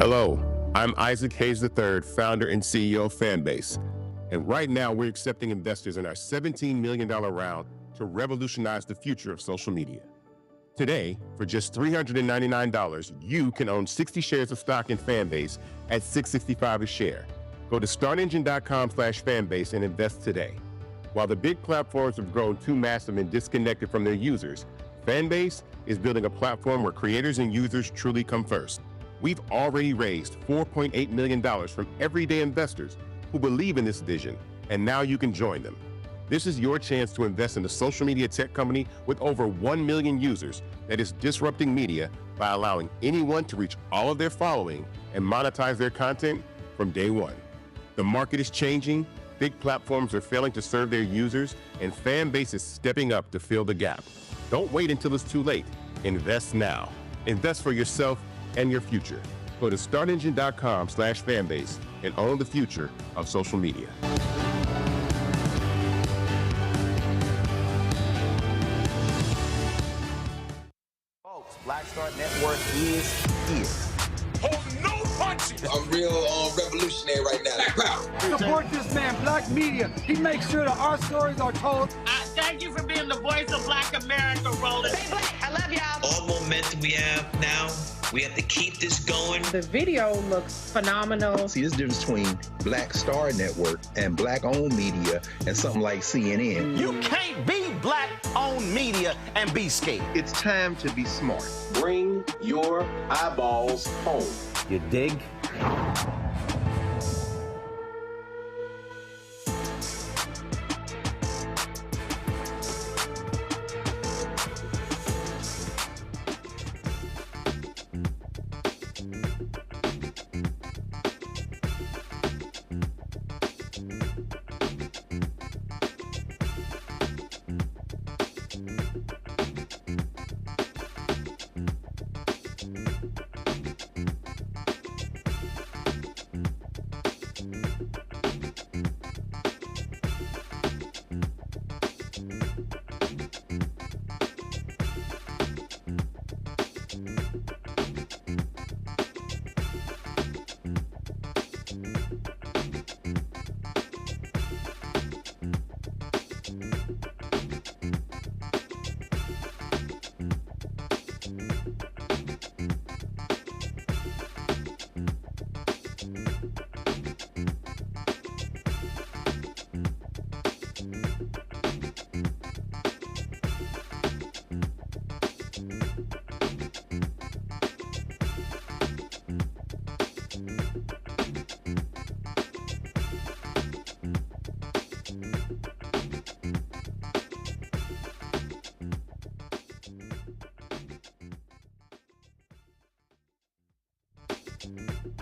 Hello, I'm Isaac Hayes III, founder and CEO of Fanbase. And right now, we're accepting investors in our $17 million round to revolutionize the future of social media. Today, for just $399, you can own 60 shares of stock in Fanbase at $665 a share. Go to startengine.com/fanbase and invest today. While the big platforms have grown too massive and disconnected from their users, Fanbase is building a platform where creators and users truly come first. We've already raised $4.8 million from everyday investors who believe in this vision, and now you can join them. This is your chance to invest in a social media tech company with over 1 million users that is disrupting media by allowing anyone to reach all of their following and monetize their content from day one. The market is changing, big platforms are failing to serve their users, and Fanbase is stepping up to fill the gap. Don't wait until it's too late. Invest now. Invest for yourself and your future. Go to startengine.com/fanbase and own the future of social media. Folks, Black Star Network is here. Hold no punches. I'm real revolutionary right now. Support this man, Black Media. He makes sure that our stories are told. Thank you for being the voice of Black America, Roland. Stay black. I love y'all. All momentum we have now, we have to keep this going. The video looks phenomenal. See, there's a difference between Black Star Network and Black-owned media and something like CNN. You can't be Black-owned media and be scared. It's time to be smart. Bring your eyeballs home. You dig?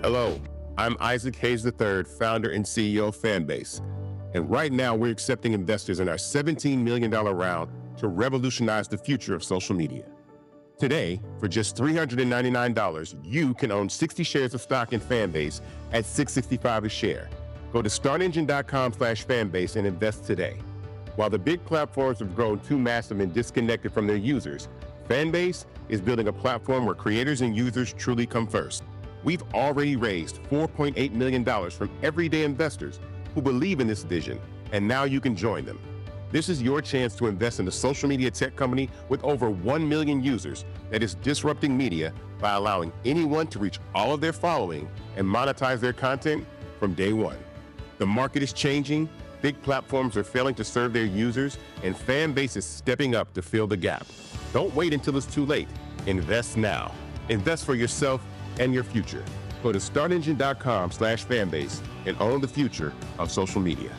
Hello, I'm Isaac Hayes III, founder and CEO of Fanbase. And right now, we're accepting investors in our $17 million round to revolutionize the future of social media. Today, for just $399, you can own 60 shares of stock in Fanbase at $665 a share. Go to startengine.com/fanbase and invest today. While the big platforms have grown too massive and disconnected from their users, Fanbase is building a platform where creators and users truly come first. We've already raised $4.8 million from everyday investors who believe in this vision, and now you can join them. This is your chance to invest in a social media tech company with over 1 million users that is disrupting media by allowing anyone to reach all of their following and monetize their content from day one. The market is changing, big platforms are failing to serve their users, and Fanbase is stepping up to fill the gap. Don't wait until it's too late. Invest now. Invest for yourself and your future. Go to startengine.com/fanbase and own the future of social media.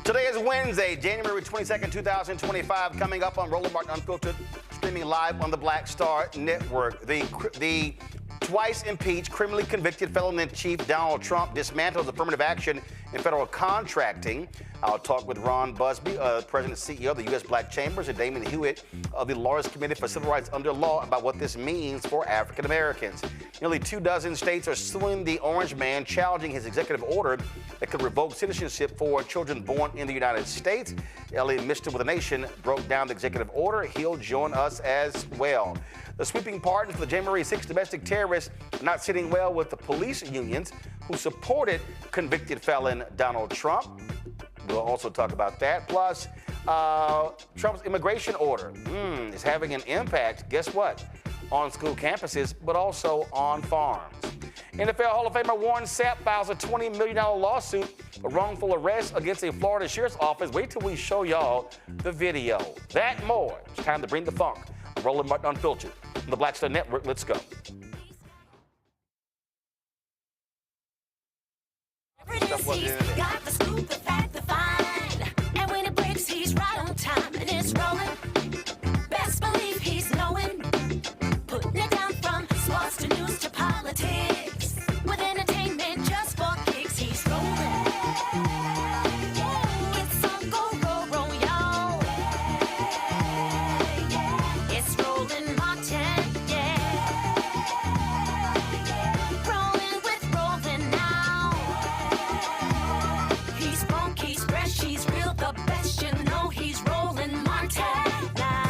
Today is Wednesday, January 22nd, 2025, coming up on Roland Martin Unfiltered, streaming live on the Black Star Network. The twice impeached, criminally convicted felon-in-chief Donald Trump dismantles affirmative action in federal contracting. I'll talk with Ron Busby, President and CEO of the U.S. Black Chambers, and Damon Hewitt of the Lawyers Committee for Civil Rights Under Law about what this means for African Americans. Nearly 24 states are suing the Orange Man, challenging his executive order that could revoke citizenship for children born in the United States. Elie Mystal with the Nation broke down the executive order. He'll join us as well. The sweeping pardons for the January 6 domestic terrorists not sitting well with the police unions who supported convicted felon Donald Trump. We'll also talk about that. Plus, Trump's immigration order is having an impact, guess what, on school campuses, but also on farms. NFL Hall of Famer Warren Sapp files a $20 million lawsuit for wrongful arrest against a Florida sheriff's office. Wait till we show y'all the video. That and more. It's time to bring the funk. I'm Roland Martin Unfiltered on the Black Star Network. Let's go. Got the scoop, the fact, the fine. And when it breaks, he's right on time. And it's rolling. Best believe he's knowing. Putting it down from sports to news to politics. With entertainment just for kicks, he's rolling. It's on go, roll, y'all. It's Roland Martin, rolling with Roland now. He's funky, he's fresh, he's real, the best, you know he's Roland Martin now.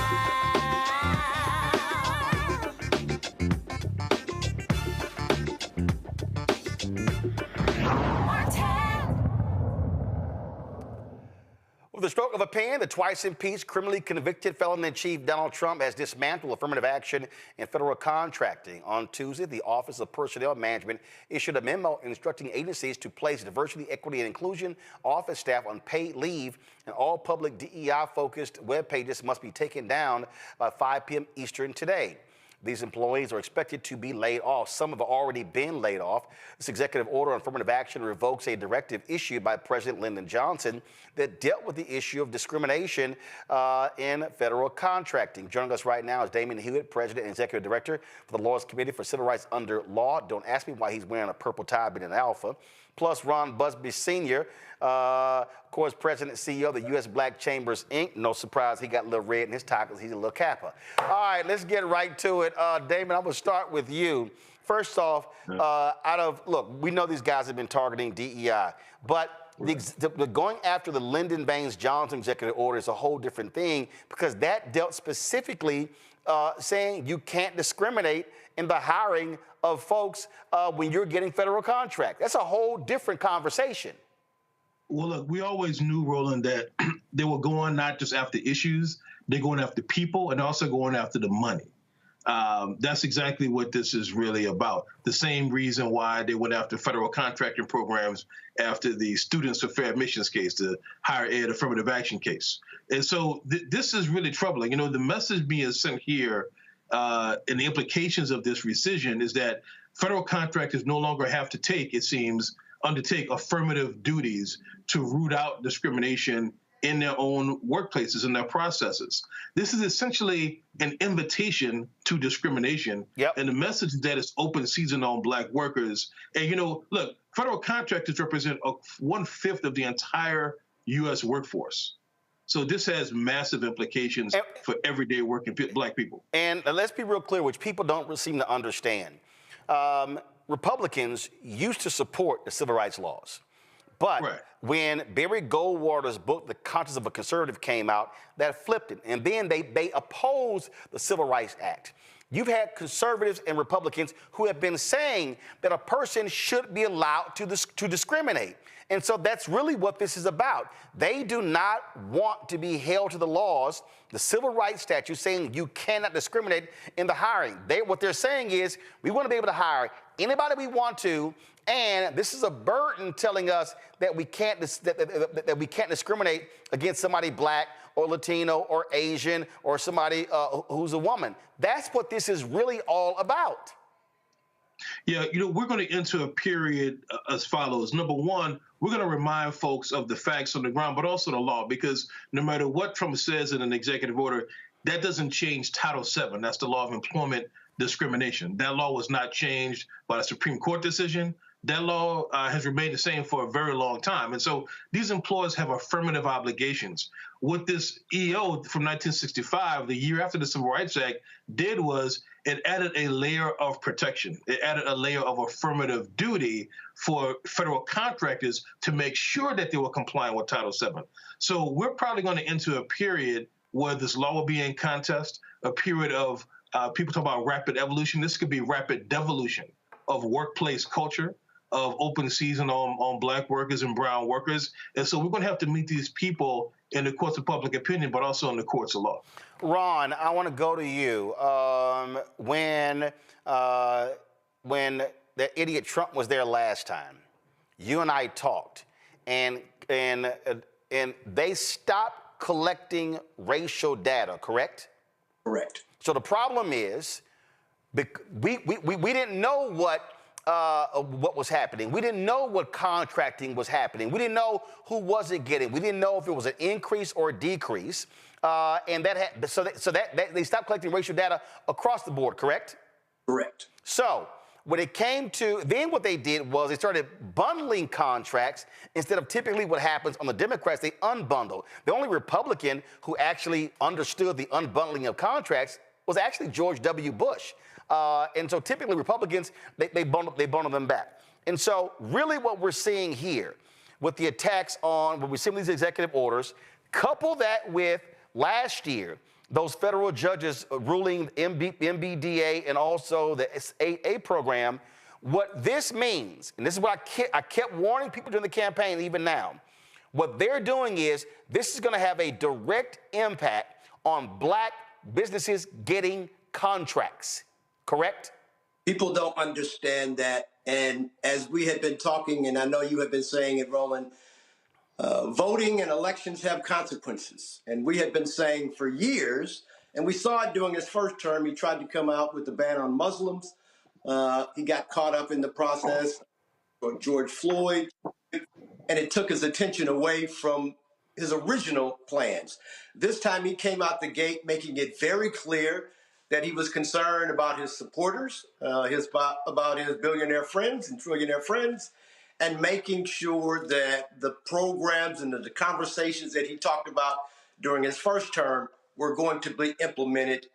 With the stroke of a pen, the twice impeached, criminally convicted felon-in-chief Donald Trump has dismantled affirmative action in federal contracting. On Tuesday, the Office of Personnel Management issued a memo instructing agencies to place diversity, equity, and inclusion office staff on paid leave, and all public DEI-focused web pages must be taken down by 5 p.m. Eastern today. These employees are expected to be laid off. Some have already been laid off. This executive order on affirmative action revokes a directive issued by President Lyndon Johnson that dealt with the issue of discrimination in federal contracting. Joining us right now is Damon Hewitt, President and Executive Director for the Lawyers Committee for Civil Rights Under Law. Don't ask me why he's wearing a purple tie being an alpha. Plus Ron Busby Sr., of course, President and CEO of the U.S. Black Chambers, Inc. No surprise he got a little red in his tie because he's a little Kappa. All right, let's get right to it. Damon, I'm going to start with you. First off, look, we know these guys have been targeting DEI, but the going after the Lyndon Baines Johnson executive order is a whole different thing because that dealt specifically saying you can't discriminate in the hiring of folks when you're getting federal contract. That's a whole different conversation. Well, look, we always knew, Roland, that they were going not just after issues, they're going after people and also going after the money. That's exactly what this is really about. The same reason why they went after federal contracting programs after the Students for Fair Admissions case, the higher ed affirmative action case. And so this is really troubling. You know, the message being sent here and the implications of this rescission is that federal contractors no longer have to take, it seems, undertake affirmative duties to root out discrimination in their own workplaces and their processes. This is essentially an invitation to discrimination. Yep. And the message is that it's open season on Black workers. And, you know, look, federal contractors represent 1/5 of the entire U.S. workforce. So this has massive implications for everyday working Black people. And let's be real clear, which people don't seem to understand. Republicans used to support the civil rights laws. But when Barry Goldwater's book, The Conscience of a Conservative, came out, that flipped it. And then they opposed the Civil Rights Act. You've had conservatives and Republicans who have been saying that a person should be allowed to discriminate. And so that's really what this is about. They do not want to be held to the laws, the civil rights statute saying you cannot discriminate in the hiring. What they're saying is we want to be able to hire anybody we want to, and this is a burden telling us that we can't that we can't discriminate against somebody Black or Latino or Asian or somebody who's a woman. That's what this is really all about. Yeah, you know, we're going to enter a period as follows. Number one, we're going to remind folks of the facts on the ground, but also the law, because no matter what Trump says in an executive order, that doesn't change Title VII. That's the law of employment discrimination. That law was not changed by a Supreme Court decision, That law has remained the same for a very long time. And so these employers have affirmative obligations. What this EO from 1965, the year after the Civil Rights Act, did was it added a layer of protection. It added a layer of affirmative duty for federal contractors to make sure that they were complying with Title VII. So we're probably going to enter a period where this law will be in contest, a period of people talk about rapid evolution. This could be rapid devolution of workplace culture, of open season on Black workers and brown workers. And so we're going to have to meet these people in the courts of public opinion, but also in the courts of law. Ron, I want to go to you. When the idiot Trump was there last time, you and I talked, and they stopped collecting racial data, correct? Correct. So the problem is, we didn't know what was happening. We didn't know what contracting was happening. We didn't know who was it getting. We didn't know if it was an increase or a decrease. And that they stopped collecting racial data across the board, correct? Correct. So when it came to, then what they did was they started bundling contracts instead of typically what happens on the Democrats, they unbundle. The only Republican who actually understood the unbundling of contracts was actually George W. Bush. And so typically Republicans, they bundle them back. And so really what we're seeing here with the attacks on, when we see these executive orders, couple that with last year, those federal judges ruling MBDA and also the AA program, what this means, and this is what I kept warning people during the campaign, even now, what they're doing is this is going to have a direct impact on Black businesses getting contracts, correct? People don't understand that. And as we had been talking, and I know you have been saying it, Roland, voting and elections have consequences. And we had been saying for years, and we saw it during his first term, he tried to come out with the ban on Muslims. He got caught up in the process of George Floyd, and it took his attention away from his original plans. This time he came out the gate making it very clear that he was concerned about his supporters, about his billionaire friends and trillionaire friends, and making sure that the programs and the conversations that he talked about during his first term were going to be implemented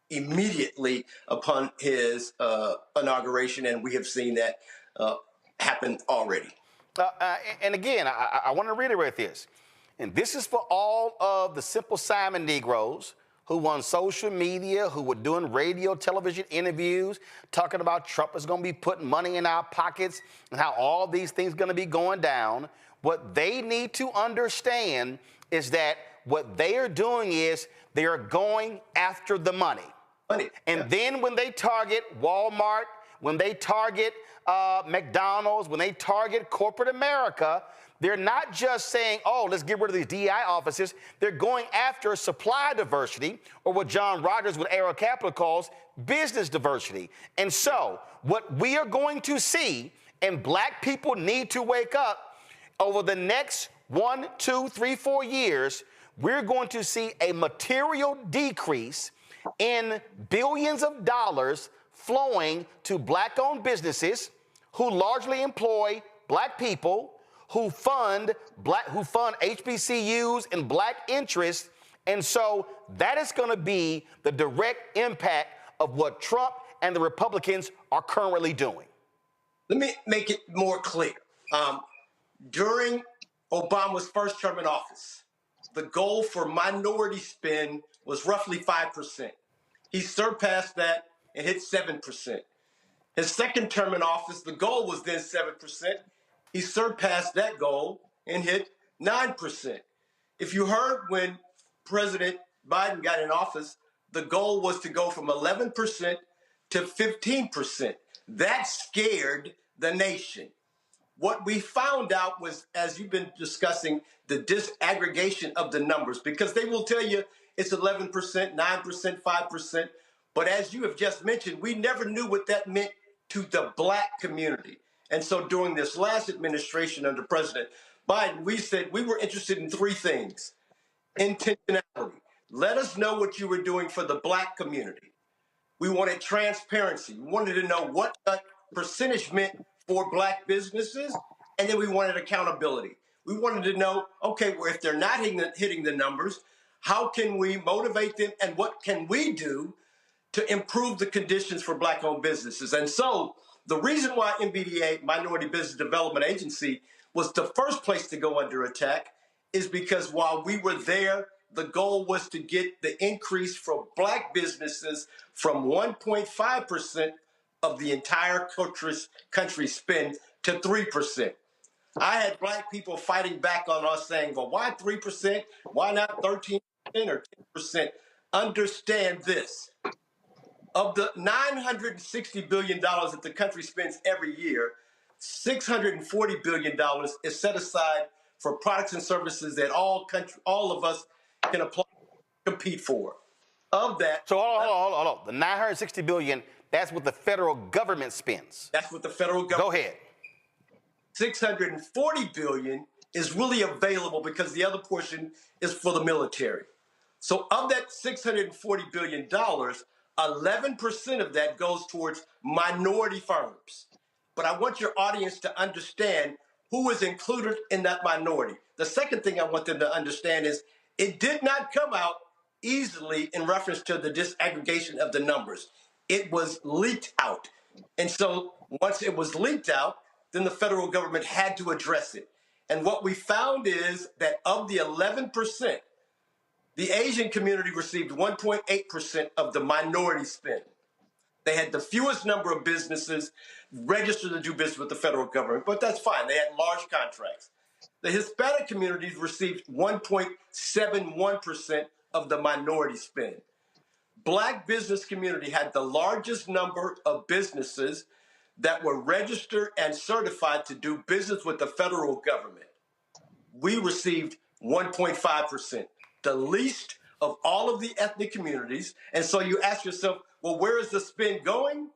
immediately upon his inauguration, and we have seen that happen already. And again, I want to reiterate this, and this is for all of the Simple Simon Negroes who on social media, who were doing radio, television interviews, talking about Trump is going to be putting money in our pockets and how all these things are going to be going down. What they need to understand is that what they are doing is they are going after the money. And then when they target Walmart, when they target McDonald's, when they target corporate America, they're not just saying, oh, let's get rid of these DI offices. They're going after supply diversity, or what John Rogers with Arrow Capital calls business diversity. And so what we are going to see, and Black people need to wake up, over the next 1, 2, 3, 4 years, we're going to see a material decrease in billions of dollars flowing to Black-owned businesses who largely employ Black people, who fund HBCUs and Black interests. And so that is going to be the direct impact of what Trump and the Republicans are currently doing. Let me make it more clear. During Obama's first term in office, the goal for minority spend was roughly 5%. He surpassed that and hit 7%. His second term in office, the goal was then 7%. He surpassed that goal and hit 9%. If you heard when President Biden got in office, the goal was to go from 11% to 15%. That scared the nation. What we found out was, as you've been discussing, the disaggregation of the numbers, because they will tell you it's 11%, 9%, 5%. But as you have just mentioned, we never knew what that meant to the Black community. And so during this last administration under President Biden, we said we were interested in 3 things. Intentionality. Let us know what you were doing for the Black community. We wanted transparency. We wanted to know what that percentage meant for Black businesses, and then we wanted accountability. We wanted to know, okay, well, if they're not hitting the numbers, how can we motivate them, and what can we do to improve the conditions for Black-owned businesses? And so the reason why MBDA, Minority Business Development Agency, was the first place to go under attack is because while we were there, the goal was to get the increase for Black businesses from 1.5% of the entire country's spend to 3%. I had Black people fighting back on us saying, well, why 3%? Why not 13% or 10%? Understand this. Of the $960 billion that the country spends every year, $640 billion is set aside for products and services that all of us can apply, compete for. Of that, so hold on. The $960 billion, that's what the federal government spends. That's what the federal government. Go ahead. $640 billion is really available because the other portion is for the military. So of that $640 billion, 11% of that goes towards minority firms. But I want your audience to understand who is included in that minority. The second thing I want them to understand is it did not come out easily in reference to the disaggregation of the numbers. It was leaked out. And so once it was leaked out, then the federal government had to address it. And what we found is that of the 11%, the Asian community received 1.8% of the minority spend. They had the fewest number of businesses registered to do business with the federal government, but that's fine. They had large contracts. The Hispanic communities received 1.71% of the minority spend. Black business community had the largest number of businesses that were registered and certified to do business with the federal government. We received 1.5%, the least of all of the ethnic communities. And so you ask yourself, well, where is the spend going?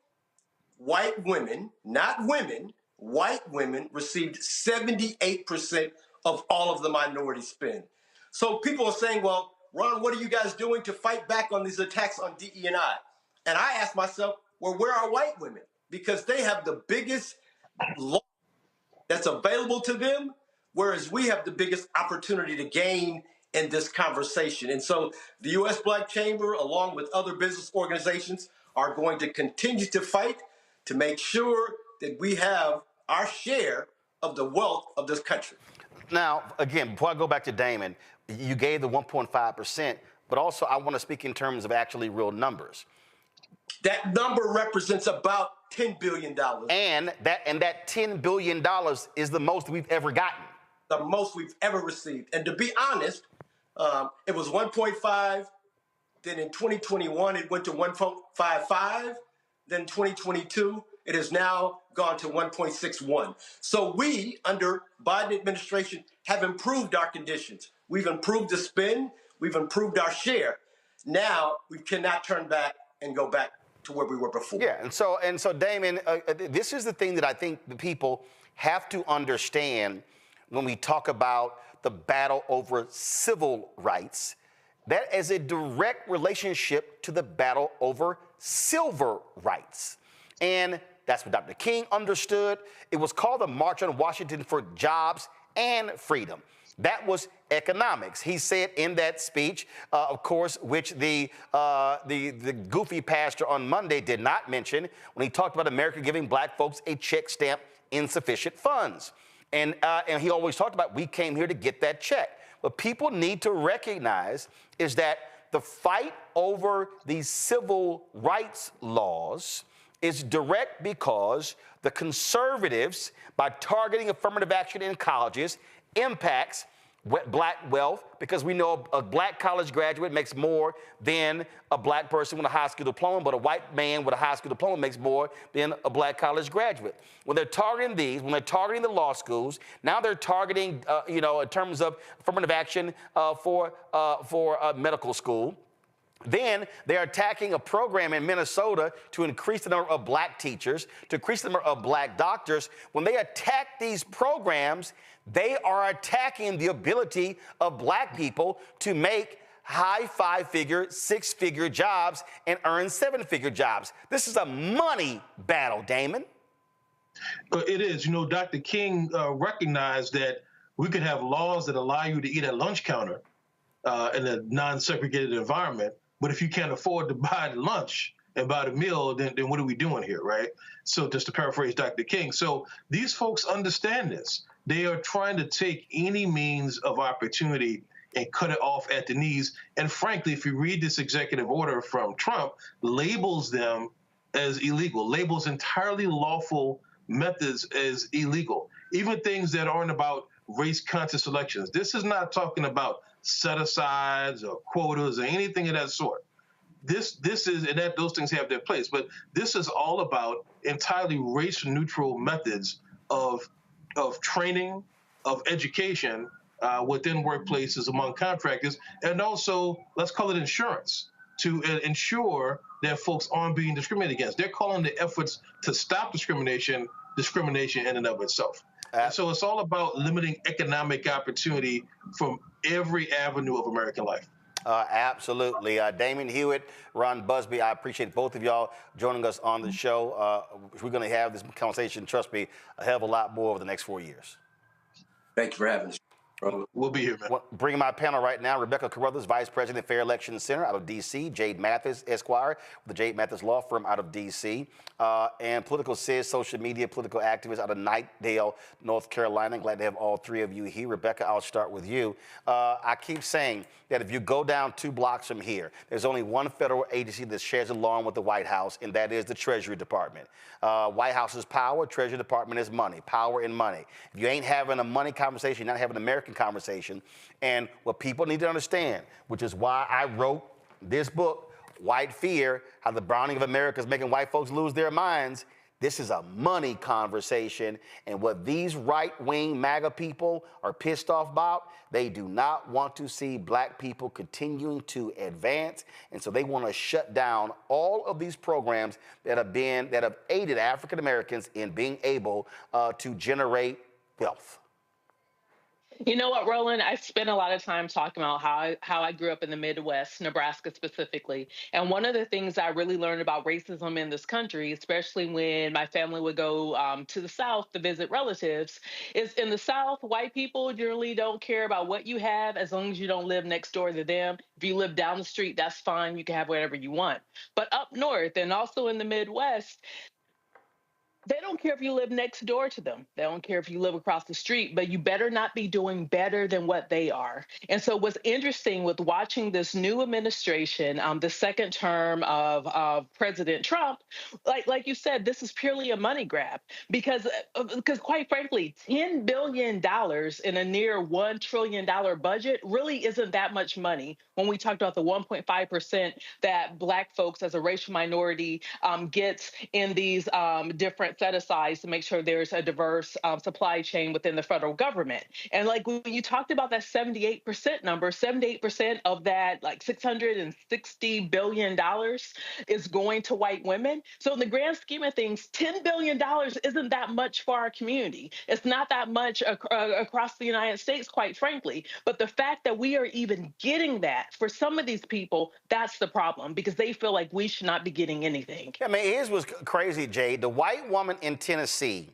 White women, not women, white women received 78% of all of the minority spend. So people are saying, well, Ron, what are you guys doing to fight back on these attacks on DE&I? And I ask myself, well, where are white women? Because they have the biggest law that's available to them, whereas we have the biggest opportunity to gain in this conversation. And so the U.S. Black Chamber, along with other business organizations, are going to continue to fight to make sure that we have our share of the wealth of this country. Now, again, before I go back to Damon, you gave the 1.5%, but also I want to speak in terms of actually real numbers. That number represents about $10 billion. And that $10 billion is the most we've ever gotten. The most we've ever received. And to be honest, it was 1.5. Then in 2021, it went to 1.55. Then 2022, it has now gone to 1.61. So we, under Biden administration, have improved our conditions. We've improved the spend. We've improved our share. Now we cannot turn back and go back to where we were before. Yeah, and so Damon, this is the thing that I think the people have to understand when we talk about the battle over civil rights. That is a direct relationship to the battle over civil rights. And that's what Dr. King understood. It was called the March on Washington for Jobs and Freedom. That was economics. He said in that speech, of course, which the goofy pastor on Monday did not mention when he talked about America giving black folks a check stamp insufficient funds. And he always talked about, we came here to get that check. What people need to recognize is that the fight over these civil rights laws is direct because the conservatives, by targeting affirmative action in colleges, impacts black wealth, because we know a black college graduate makes more than a black person with a high school diploma, but a white man with a high school diploma makes more than a black college graduate. When they're targeting these, when they're targeting the law schools, now they're targeting, in terms of affirmative action for medical school. Then they're attacking a program in Minnesota to increase the number of black teachers, to increase the number of black doctors. When they attack these programs, they are attacking the ability of black people to make high five-figure, six-figure jobs and earn seven-figure jobs. This is a money battle, Damon. But it is. Dr. King recognized that we could have laws that allow you to eat at lunch counter in a non-segregated environment, but if you can't afford to buy the lunch and buy the meal, then what are we doing here, right? So just to paraphrase Dr. King. So these folks understand this. They are trying to take any means of opportunity and cut it off at the knees. And frankly, if you read this executive order from Trump, labels them as illegal, labels entirely lawful methods as illegal, even things that aren't about race-conscious elections. This is not talking about set-asides or quotas or anything of that sort. This is, and that those things have their place, but this is all about entirely race-neutral methods of training, of education within workplaces among contractors, and also, let's call it insurance, to ensure that folks aren't being discriminated against. They're calling the efforts to stop discrimination in and of itself. And so it's all about limiting economic opportunity from every avenue of American life. Absolutely. Damon Hewitt, Ron Busby, I appreciate both of y'all joining us on the show. We're going to have this conversation, trust me, a hell of a lot more over the next 4 years. Thank you for having us. We'll be here, man. Bringing my panel right now, Rebecca Carruthers, Vice President, Fair Election Center out of D.C., Jade Mathis, Esquire, with the Jade Mathis Law Firm out of D.C., and Political Sis, social media, political activist out of Knightdale, North Carolina. Glad to have all three of you here. Rebecca, I'll start with you. I keep saying that if you go down 2 blocks from here, there's only one federal agency that shares a lawn with the White House, and that is the Treasury Department. White House is power, Treasury Department is money, power and money. If you ain't having a money conversation, you're not having an American conversation. And what people need to understand, which is why I wrote this book, White Fear, How the Browning of America is Making White Folks Lose Their Minds. This is a money conversation, and what these right-wing MAGA people are pissed off about, they do not want to see black people continuing to advance, and so they want to shut down all of these programs that have aided African Americans in being able to generate wealth. You know what, Roland? I spent a lot of time talking about how I grew up in the Midwest, Nebraska specifically. And one of the things I really learned about racism in this country, especially when my family would go to the South to visit relatives, is in the South, white people generally don't care about what you have as long as you don't live next door to them. If you live down the street, that's fine. You can have whatever you want. But up north and also in the Midwest, they don't care if you live next door to them. They don't care if you live across the street, but you better not be doing better than what they are. And so what's interesting with watching this new administration, the second term of President Trump, like you said, this is purely a money grab because quite frankly, $10 billion in a near $1 trillion budget really isn't that much money when we talked about the 1.5% that Black folks as a racial minority gets in these different set-asides to make sure there's a diverse supply chain within the federal government. And like when you talked about that 78% number, 78% of that like $660 billion is going to white women. So in the grand scheme of things, $10 billion isn't that much for our community. It's not that much across the United States, quite frankly. But the fact that we are even getting that for some of these people, that's the problem because they feel like we should not be getting anything. I mean, here's what's crazy, Jay. The white woman in Tennessee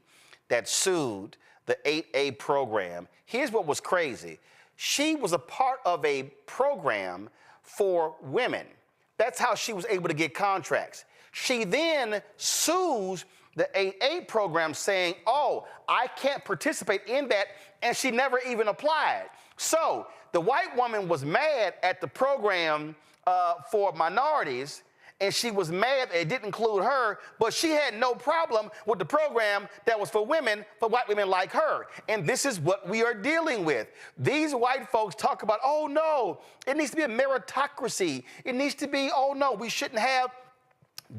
that sued the 8A program, here's what was crazy. She was a part of a program for women. That's how she was able to get contracts. She then sues the 8A program saying, oh, I can't participate in that, and she never even applied. So the white woman was mad at the program for minorities, and she was mad it didn't include her, but she had no problem with the program that was for women, for white women like her. And this is what we are dealing with. These white folks talk about, oh no, it needs to be a meritocracy. It needs to be, oh no, we shouldn't have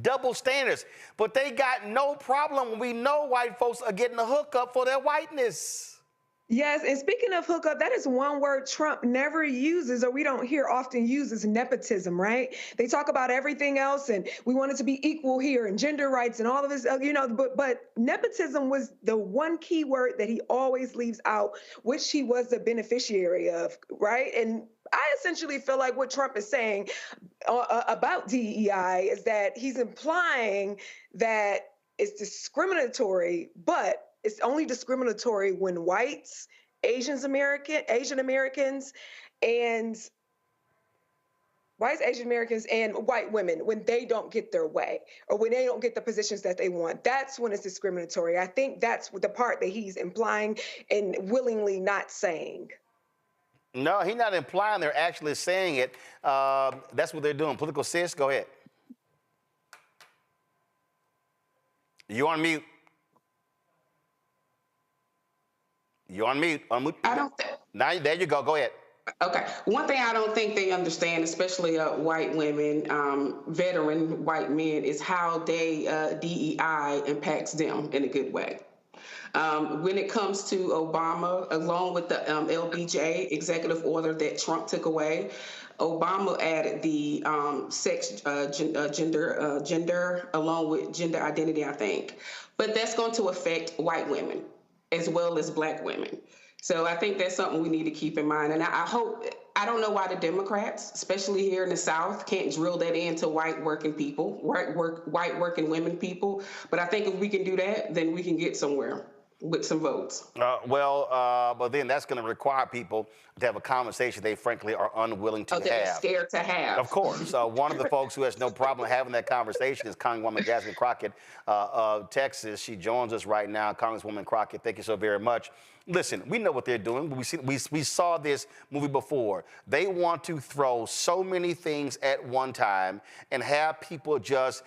double standards. But they got no problem when we know white folks are getting a hookup for their whiteness. Yes, and speaking of hookup, that is one word Trump never uses, or we don't hear often used, is nepotism, right? They talk about everything else, and we want it to be equal here, and gender rights, and all of this, but nepotism was the one key word that he always leaves out, which he was the beneficiary of, right? And I essentially feel like what Trump is saying about DEI is that he's implying that it's discriminatory, but it's only discriminatory when whites, Asian Americans, and whites, Asian Americans, and white women, when they don't get their way or when they don't get the positions that they want. That's when it's discriminatory. I think that's the part that he's implying and willingly not saying. No, he's not implying, they're actually saying it. That's what they're doing. Political sis, go ahead. You on mute. You on mute. Unmute. I don't Now, there you go. Go ahead. Okay. One thing I don't think they understand, especially white women, veteran white men, is how DEI impacts them in a good way. When it comes to Obama, along with the LBJ executive order that Trump took away, Obama added the gender along with gender identity, I think. But that's going to affect white women as well as black women. So I think that's something we need to keep in mind. And I don't know why the Democrats, especially here in the South, can't drill that into white working people, white working women people. But I think if we can do that, then we can get somewhere with some votes. But then that's going to require people to have a conversation they frankly are unwilling to have. They're scared to have. Of course. One of the folks who has no problem having that conversation is Congresswoman Jasmine Crockett of Texas. She joins us right now. Congresswoman Crockett, thank you so very much. Listen, we know what they're doing. We saw this movie before. They want to throw so many things at one time and have people just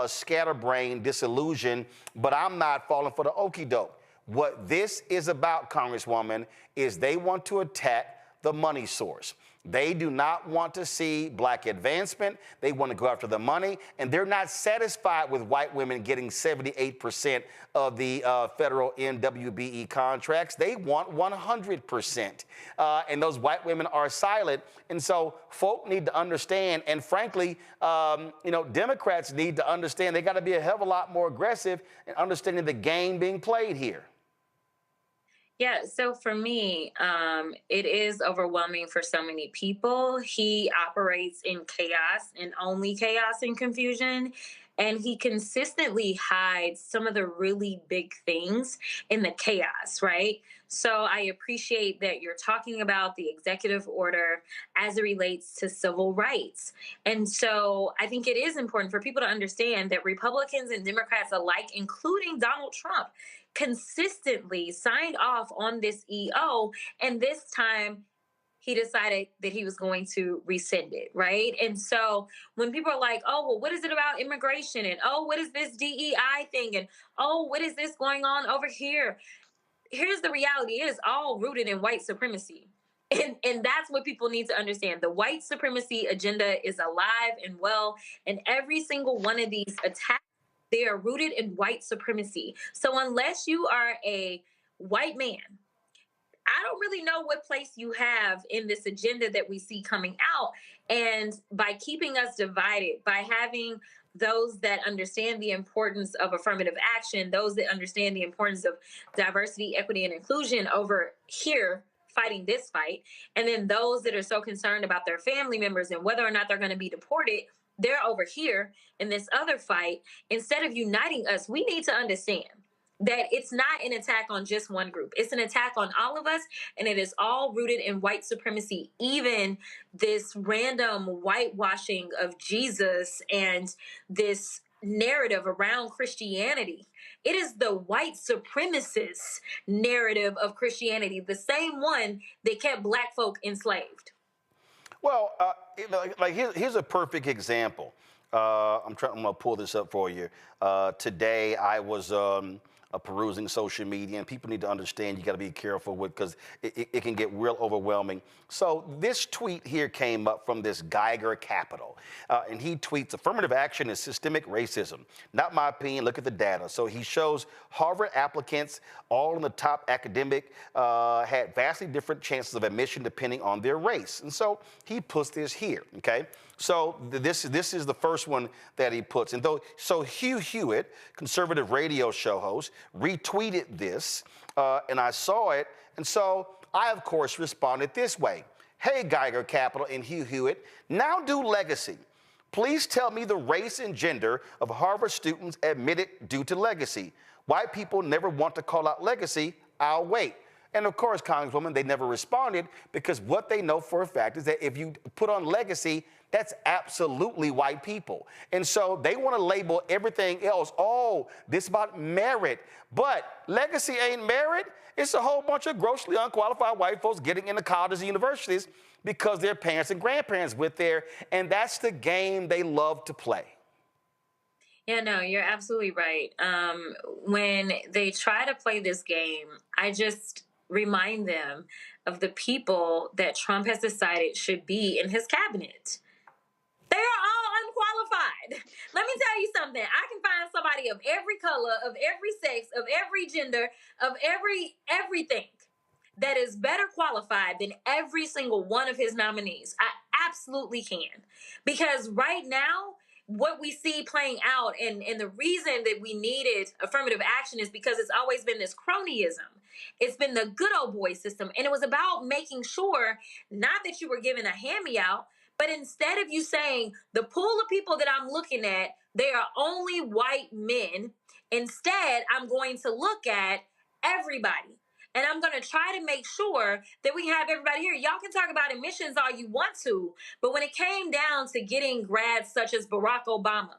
scatterbrained, disillusioned, but I'm not falling for the okie doke. What this is about, Congresswoman, is they want to attack the money source. They do not want to see black advancement. They want to go after the money, and they're not satisfied with white women getting 78% of the federal NWBE contracts. They want 100%, and those white women are silent. And so folk need to understand, and frankly, Democrats need to understand they got to be a hell of a lot more aggressive in understanding the game being played here. Yeah, so for me, it is overwhelming for so many people. He operates in chaos and only chaos and confusion. And he consistently hides some of the really big things in the chaos, right? So I appreciate that you're talking about the executive order as it relates to civil rights. And so I think it is important for people to understand that Republicans and Democrats alike, including Donald Trump, consistently signed off on this EO, and this time he decided that he was going to rescind it, right? And so when people are like, oh, well, what is it about immigration? And, oh, what is this DEI thing? And, oh, what is this going on over here? Here's the reality. It is all rooted in white supremacy. And that's what people need to understand. The white supremacy agenda is alive and well, and every single one of these attacks, they are rooted in white supremacy. So unless you are a white man, I don't really know what place you have in this agenda that we see coming out. And by keeping us divided, by having those that understand the importance of affirmative action, those that understand the importance of diversity, equity, and inclusion over here fighting this fight, and then those that are so concerned about their family members and whether or not they're going to be deported, they're over here in this other fight. Instead of uniting us, we need to understand that it's not an attack on just one group. It's an attack on all of us, and it is all rooted in white supremacy. Even this random whitewashing of Jesus and this narrative around Christianity, it is the white supremacist narrative of Christianity, the same one that kept black folk enslaved. Well, here's a perfect example. I'm going to pull this up for you. Today, I was perusing social media, and people need to understand you got to be careful with, because it can get real overwhelming. So this tweet here came up from this Geiger Capital, and he tweets, affirmative action is systemic racism. Not my opinion, look at the data. So he shows Harvard applicants, all in the top academic, had vastly different chances of admission depending on their race. And so he puts this here, okay? So this is the first one that he puts. And so Hugh Hewitt, conservative radio show host, retweeted this, and I saw it. And so I, of course, responded this way. Hey, Geiger Capital and Hugh Hewitt, now do legacy. Please tell me the race and gender of Harvard students admitted due to legacy. White people never want to call out legacy. I'll wait. And of course, Congresswoman, they never responded because what they know for a fact is that if you put on legacy, that's absolutely white people. And so they want to label everything else, oh, this about merit. But legacy ain't merit. It's a whole bunch of grossly unqualified white folks getting into colleges and universities because their parents and grandparents went there. And that's the game they love to play. Yeah, no, you're absolutely right. When they try to play this game, I just remind them of the people that Trump has decided should be in his cabinet. They are all unqualified. Let me tell you something. I can find somebody of every color, of every sex, of every gender, of everything that is better qualified than every single one of his nominees. I absolutely can. Because right now, what we see playing out and the reason that we needed affirmative action is because it's always been this cronyism. It's been the good old boy system. And it was about making sure not that you were given a hand-me-out, but instead of you saying the pool of people that I'm looking at, they are only white men. Instead, I'm going to look at everybody. And I'm going to try to make sure that we have everybody here. Y'all can talk about admissions all you want to, but when it came down to getting grads such as Barack Obama,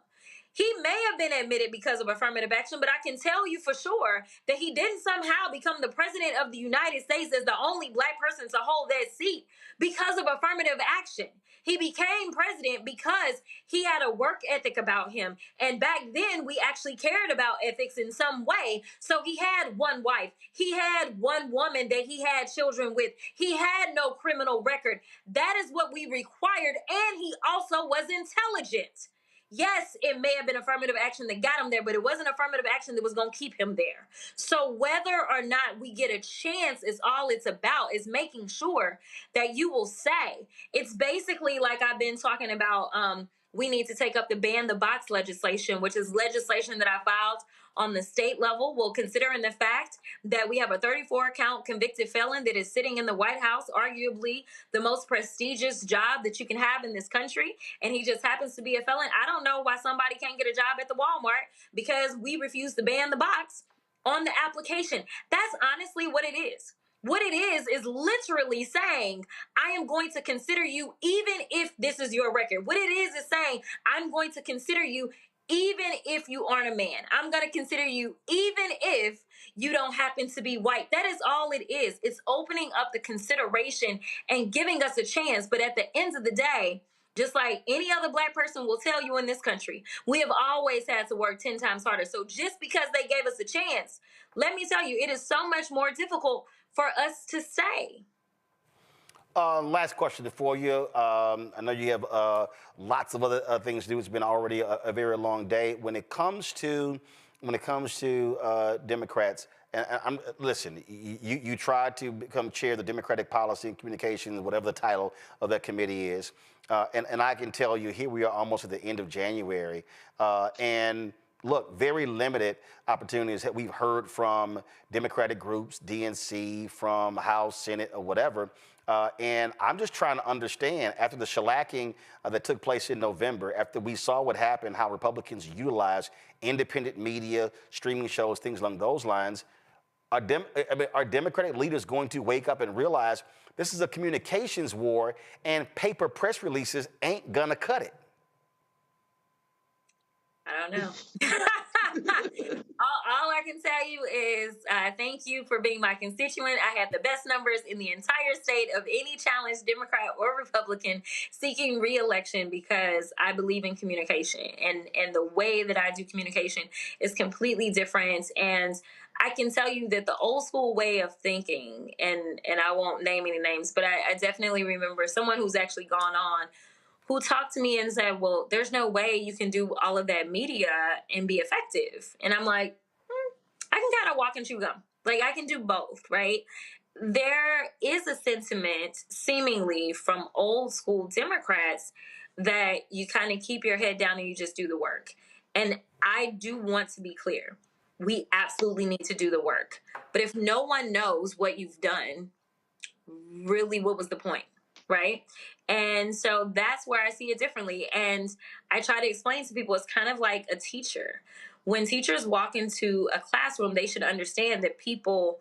he may have been admitted because of affirmative action, but I can tell you for sure that he didn't somehow become the president of the United States as the only black person to hold that seat because of affirmative action. He became president because he had a work ethic about him. And back then, we actually cared about ethics in some way. So he had one wife. He had one woman that he had children with. He had no criminal record. That is what we required. And he also was intelligent. Yes, it may have been affirmative action that got him there, but it wasn't affirmative action that was going to keep him there. So whether or not we get a chance is all it's about, is making sure that you will say. It's basically like I've been talking about, we need to take up the ban the box legislation, which is legislation that I filed on the state level. Well, considering the fact that we have a 34-count convicted felon that is sitting in the White House, arguably the most prestigious job that you can have in this country, and he just happens to be a felon. I don't know why somebody can't get a job at the Walmart because we refuse to ban the box on the application. That's honestly what it is. What it is literally saying, I am going to consider you even if this is your record. What it is saying, I'm going to consider you even if you aren't a man. I'm going to consider you even if you don't happen to be white. That is all it is. It's opening up the consideration and giving us a chance. But at the end of the day, just like any other black person will tell you in this country, we have always had to work 10 times harder. So just because they gave us a chance, let me tell you, it is so much more difficult for us to say. Last question for you. I know you have lots of other things to do. It's been already a very long day. When it comes to Democrats, and listen, you tried to become chair of the Democratic Policy and Communications, whatever the title of that committee is, and I can tell you, here we are almost at the end of January, and look, very limited opportunities that we've heard from Democratic groups, DNC, from House, Senate, or whatever. And I'm just trying to understand, after the shellacking that took place in November, after we saw what happened, how Republicans utilize independent media, streaming shows, things along those lines, are Democratic leaders going to wake up and realize this is a communications war and paper press releases ain't gonna cut it? I don't know. all I can tell you is thank you for being my constituent. I had the best numbers in the entire state of any challenged Democrat or Republican seeking re-election because I believe in communication. And the way that I do communication is completely different. And I can tell you that the old school way of thinking, and I won't name any names, but I definitely remember someone who's actually gone on who talked to me and said, well, there's no way you can do all of that media and be effective. And I'm like, I can kind of walk and chew gum. Like, I can do both, right? There is a sentiment, seemingly from old school Democrats, that you kind of keep your head down and you just do the work. And I do want to be clear. We absolutely need to do the work. But if no one knows what you've done, really, what was the point? Right? And so that's where I see it differently. And I try to explain to people, it's kind of like a teacher. When teachers walk into a classroom, they should understand that people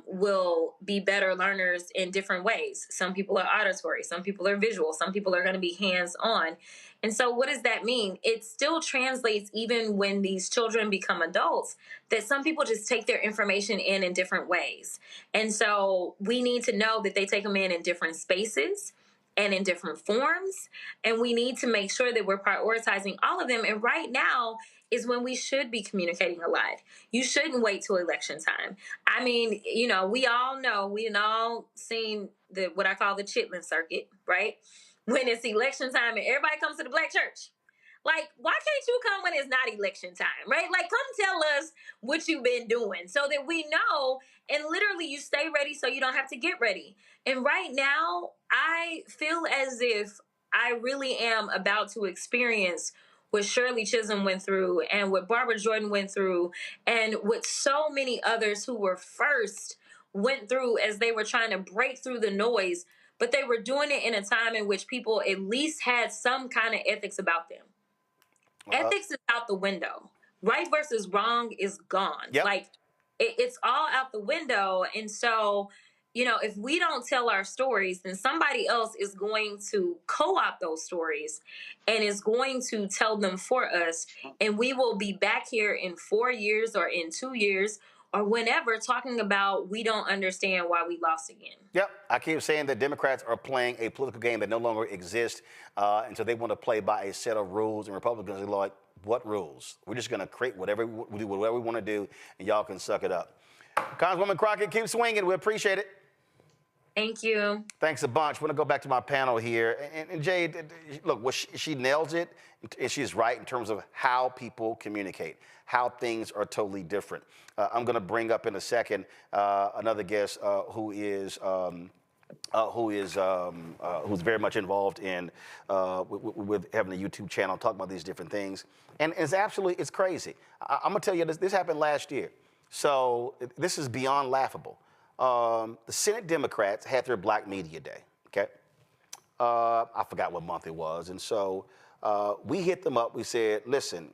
will be better learners in different ways. Some people are auditory, some people are visual, some people are going to be hands-on. And so what does that mean? It still translates even when these children become adults, that some people just take their information in different ways. And so we need to know that they take them in different spaces and in different forms. And we need to make sure that we're prioritizing all of them. And right now is when we should be communicating a lot. You shouldn't wait till election time. I mean, you know, we all know, we've all seen what I call the Chitlin circuit, right? When it's election time and everybody comes to the black church. Like, why can't you come when it's not election time, right? Like, come tell us what you've been doing so that we know, and literally you stay ready so you don't have to get ready. And right now, I feel as if I really am about to experience what Shirley Chisholm went through and what Barbara Jordan went through and what so many others who were first went through as they were trying to break through the noise, but they were doing it in a time in which people at least had some kind of ethics about them. Ethics is out the window. Right versus wrong is gone. Yep. Like, it's all out the window. And so, you know, if we don't tell our stories, then somebody else is going to co-opt those stories and is going to tell them for us. And we will be back here in 4 years or in 2 years or whenever talking about we don't understand why we lost again. Yep. I keep saying that Democrats are playing a political game that no longer exists. And so they want to play by a set of rules. And Republicans are like, what rules? We're just going to create whatever we want to do, and y'all can suck it up. Congresswoman Crockett, keep swinging. We appreciate it. Thank you. Thanks a bunch. I'm going to go back to my panel here. And Jade, look, she nails it, and she's right in terms of how people communicate, how things are totally different. I'm going to bring up in a second another guest who's very much involved in with having a YouTube channel, talking about these different things. And it's crazy. I'm going to tell you, this happened last year. So this is beyond laughable. The Senate Democrats had their Black Media Day, okay? I forgot what month it was. And so we hit them up. We said, listen,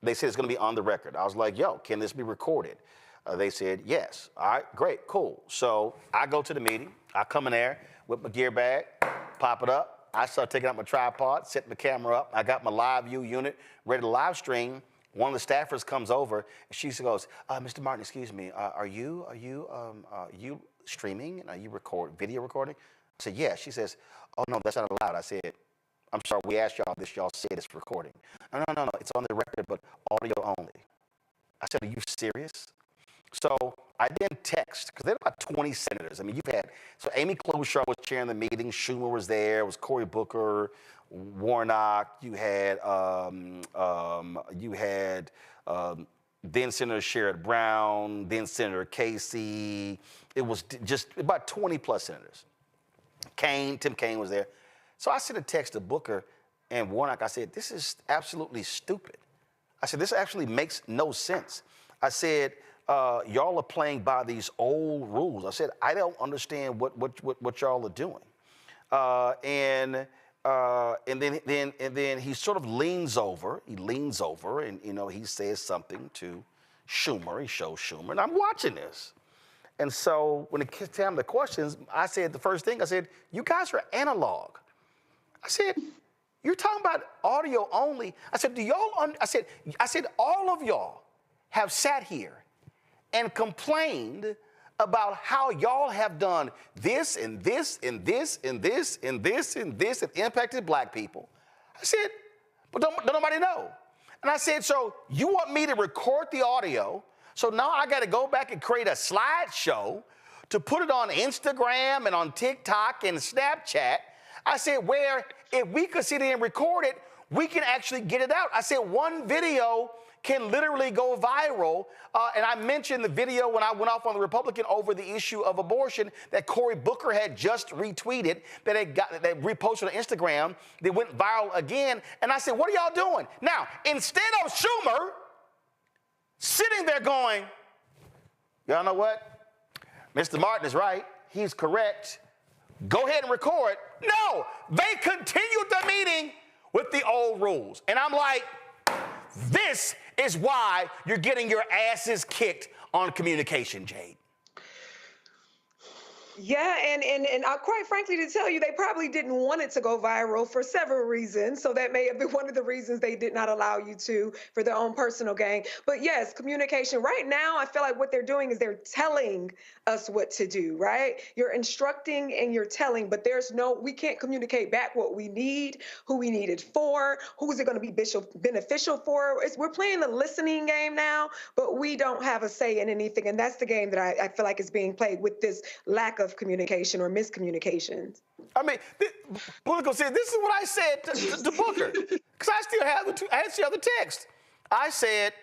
they said it's going to be on the record. I was like, yo, can this be recorded? They said, yes. All right, great, cool. So I go to the meeting. I come in there with my gear bag, pop it up. I start taking out my tripod, setting the camera up. I got my live view unit ready to live stream. One of the staffers comes over, and she goes, Mr. Martin, excuse me, are you streaming? Are you video recording? I said, yeah. She says, oh, no, that's not allowed. I said, I'm sorry, we asked y'all this. Y'all said it's recording. No, it's on the record, but audio only. I said, are you serious? So I then text, because there are about 20 senators. I mean, so Amy Klobuchar was chairing the meeting, Schumer was there, it was Cory Booker, Warnock, you had then Senator Sherrod Brown, then Senator Casey. It was just about 20 plus senators. Tim Kaine was there. So I sent a text to Booker and Warnock. I said, this is absolutely stupid. I said, this actually makes no sense. I said, y'all are playing by these old rules. I said, I don't understand what y'all are doing. And then he sort of leans over. And he says something to Schumer. He shows Schumer, and I'm watching this. And so when it came to the questions, I said the first thing, I said, you guys are analog. I said, you're talking about audio only. I said, I said, all of y'all have sat here and complained about how y'all have done this and this and this and this and this and this and impacted black people. I said, but don't nobody know. And I said, so you want me to record the audio, so now I got to go back and create a slideshow to put it on Instagram and on TikTok and Snapchat. I said, where if we could sit here and record it, we can actually get it out. I said, one video can literally go viral. And I mentioned the video when I went off on the Republican over the issue of abortion that Cory Booker had just retweeted, that reposted on Instagram, that went viral again. And I said, what are y'all doing? Now, instead of Schumer sitting there going, y'all know what? Mr. Martin is right. He's correct. go ahead and record. No, they continued the meeting with the old rules. And I'm like, this is why you're getting your asses kicked on communication, Jade. Yeah, and quite frankly, to tell you, they probably didn't want it to go viral for several reasons. So that may have been one of the reasons they did not allow you to for their own personal gain. But yes, communication. Right now, I feel like what they're doing is they're telling us what to do, right? You're instructing and you're telling, but we can't communicate back what we need, who we need it for, who is it going to be beneficial for. We're playing the listening game now, but we don't have a say in anything. And that's the game that I feel like is being played with this lack of communication or miscommunications. I mean, political said, this is what I said to Booker, because I still have the text. I said,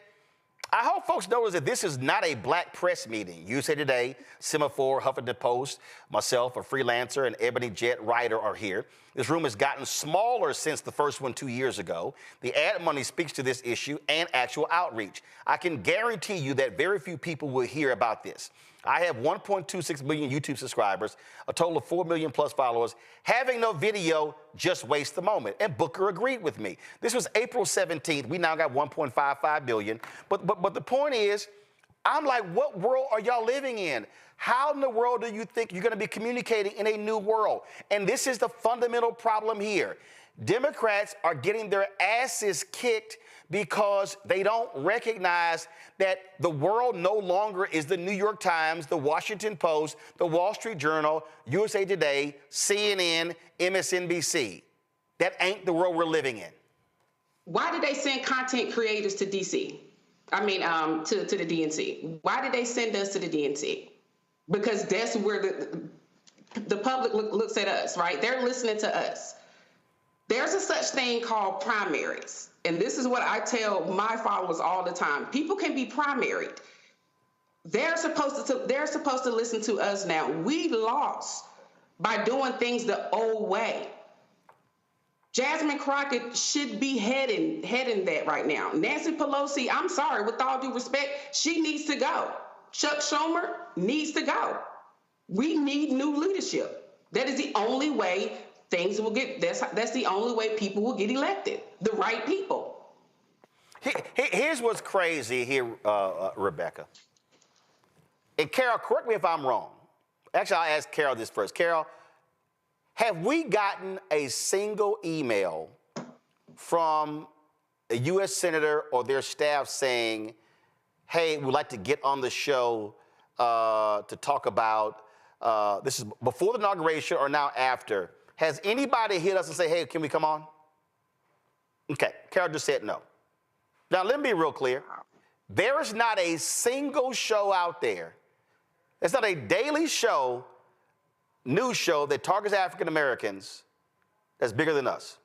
I hope folks notice that this is not a black press meeting. USA Today, Semaphore, Huffington Post, myself, a freelancer, and Ebony Jet writer are here. This room has gotten smaller since the first one 2 years ago. The ad money speaks to this issue and actual outreach. I can guarantee you that very few people will hear about this. I have 1.26 million YouTube subscribers, a total of 4 million plus followers. Having no video just wastes the moment. And Booker agreed with me. This was April 17th. We now got 1.55 billion. But the point is, I'm like, what world are y'all living in? How in the world do you think you're going to be communicating in a new world? And this is the fundamental problem here. Democrats are getting their asses kicked because they don't recognize that the world no longer is the New York Times, the Washington Post, the Wall Street Journal, USA Today, CNN, MSNBC. That ain't the world we're living in. Why did they send content creators to DC? I mean, to the DNC. Why did they send us to the DNC? Because that's where the public looks at us, right? They're listening to us. There's a such thing called primaries. And this is what I tell my followers all the time. People can be primaried. They're supposed to listen to us now. We lost by doing things the old way. Jasmine Crockett should be heading that right now. Nancy Pelosi, I'm sorry, with all due respect, she needs to go. Chuck Schumer needs to go. We need new leadership. That is the only way things will get, that's the only way people will get elected, the right people. Here's what's crazy here, Rebecca. And Carol, correct me if I'm wrong. Actually, I'll ask Carol this first. Carol, have we gotten a single email from a U.S. senator or their staff saying, hey, we'd like to get on the show to talk about, this is before the inauguration or now after, has anybody hit us and say, hey, can we come on? Okay, Carol just said no. Now, let me be real clear. There is not a single show out there. It's not a daily show, news show that targets African Americans that's bigger than us.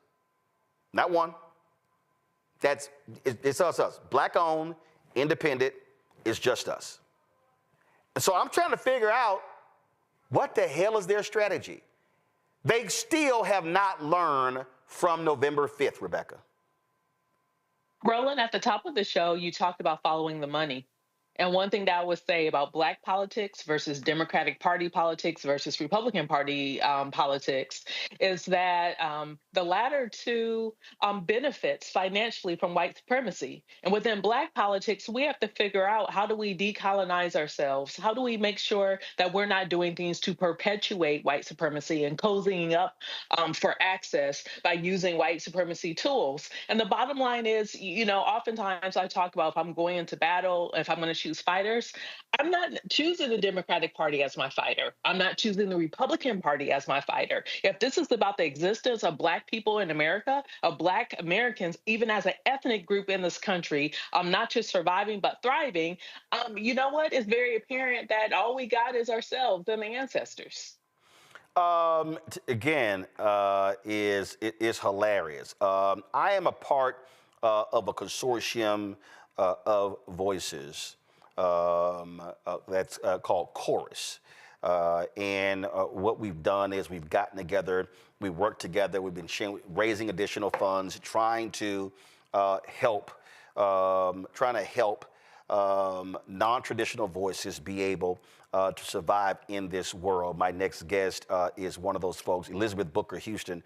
Not one. It's us. Black owned, independent, it's just us. And so I'm trying to figure out what the hell is their strategy? They still have not learned from November 5th, Rebecca. Roland, at the top of the show, you talked about following the money. And one thing that I would say about Black politics versus Democratic Party politics versus Republican Party politics is that the latter two benefits financially from white supremacy. And within Black politics, we have to figure out, how do we decolonize ourselves? How do we make sure that we're not doing things to perpetuate white supremacy and cozying up for access by using white supremacy tools? And the bottom line is, you know, oftentimes I talk about, if I'm going into battle, if I'm going to choose fighters, I'm not choosing the Democratic Party as my fighter. I'm not choosing the Republican Party as my fighter. If this is about the existence of Black people in America, of Black Americans, even as an ethnic group in this country, not just surviving but thriving, you know what? It's very apparent that all we got is ourselves and the ancestors. Again, is hilarious. I am a part of a consortium of voices that's called Chorus. And what we've done is we've gotten together, we worked together, we've been raising additional funds, trying to help non-traditional voices be able to survive in this world. My next guest is one of those folks, Elizabeth Booker Houston.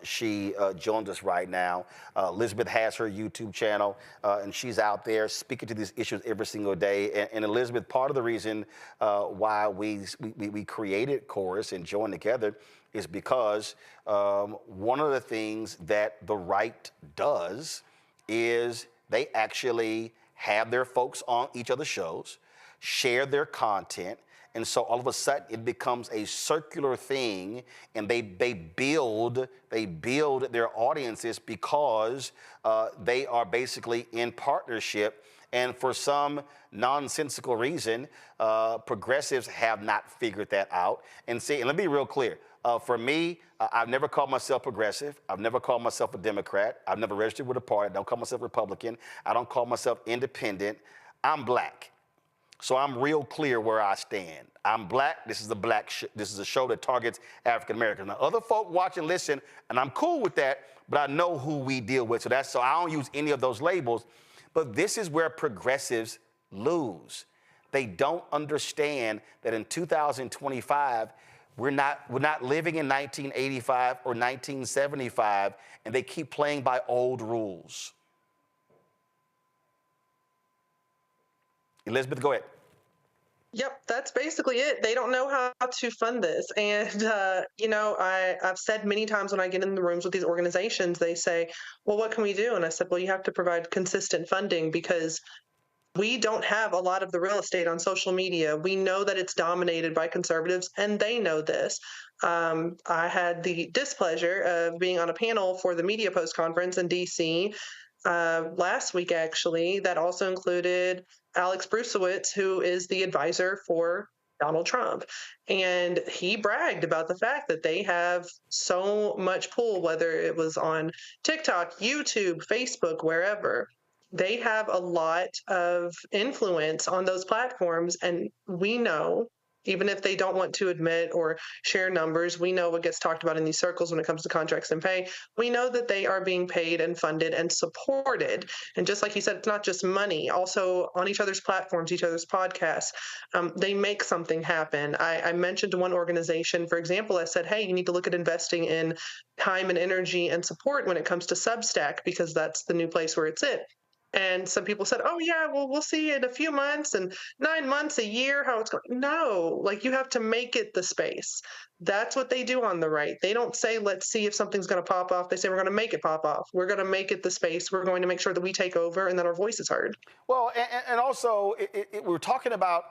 She joins us right now. Elizabeth has her YouTube channel, and she's out there speaking to these issues every single day. And Elizabeth, part of the reason why we created Chorus and joined together is because one of the things that the right does is they actually have their folks on each other's shows, share their content, and so all of a sudden it becomes a circular thing, and they build their audiences because they are basically in partnership. And for some nonsensical reason, progressives have not figured that out. And see, and let me be real clear. For me, I've never called myself progressive. I've never called myself a Democrat. I've never registered with a party. I don't call myself Republican. I don't call myself independent. I'm black. So I'm real clear where I stand. I'm black. This is this is a show that targets African Americans. Now, other folk watch and listen, and I'm cool with that, but I know who we deal with. So I don't use any of those labels. But this is where progressives lose. They don't understand that in 2025, we're not living in 1985 or 1975, and they keep playing by old rules. Elizabeth, go ahead. Yep, that's basically it. They don't know how to fund this. And, I've said many times when I get in the rooms with these organizations, they say, well, what can we do? And I said, well, you have to provide consistent funding because we don't have a lot of the real estate on social media. We know that it's dominated by conservatives, and they know this. I had the displeasure of being on a panel for the Media Post conference in D.C. Last week, actually, that also included Alex Brusewitz, who is the advisor for Donald Trump. And he bragged about the fact that they have so much pull, whether it was on TikTok, YouTube, Facebook, wherever. They have a lot of influence on those platforms. And we know, even if they don't want to admit or share numbers, we know what gets talked about in these circles when it comes to contracts and pay. We know that they are being paid and funded and supported. And just like you said, it's not just money. Also on each other's platforms, each other's podcasts, they make something happen. I mentioned to one organization, for example, I said, hey, you need to look at investing in time and energy and support when it comes to Substack, because that's the new place where it's at. And some people said, oh, yeah, well, we'll see in a few months and 9 months, a year, how it's going. No, like you have to make it the space. That's what they do on the right. They don't say, let's see if something's going to pop off. They say, we're going to make it pop off. We're going to make it the space. We're going to make sure that we take over and that our voice is heard. Well, and also we're talking about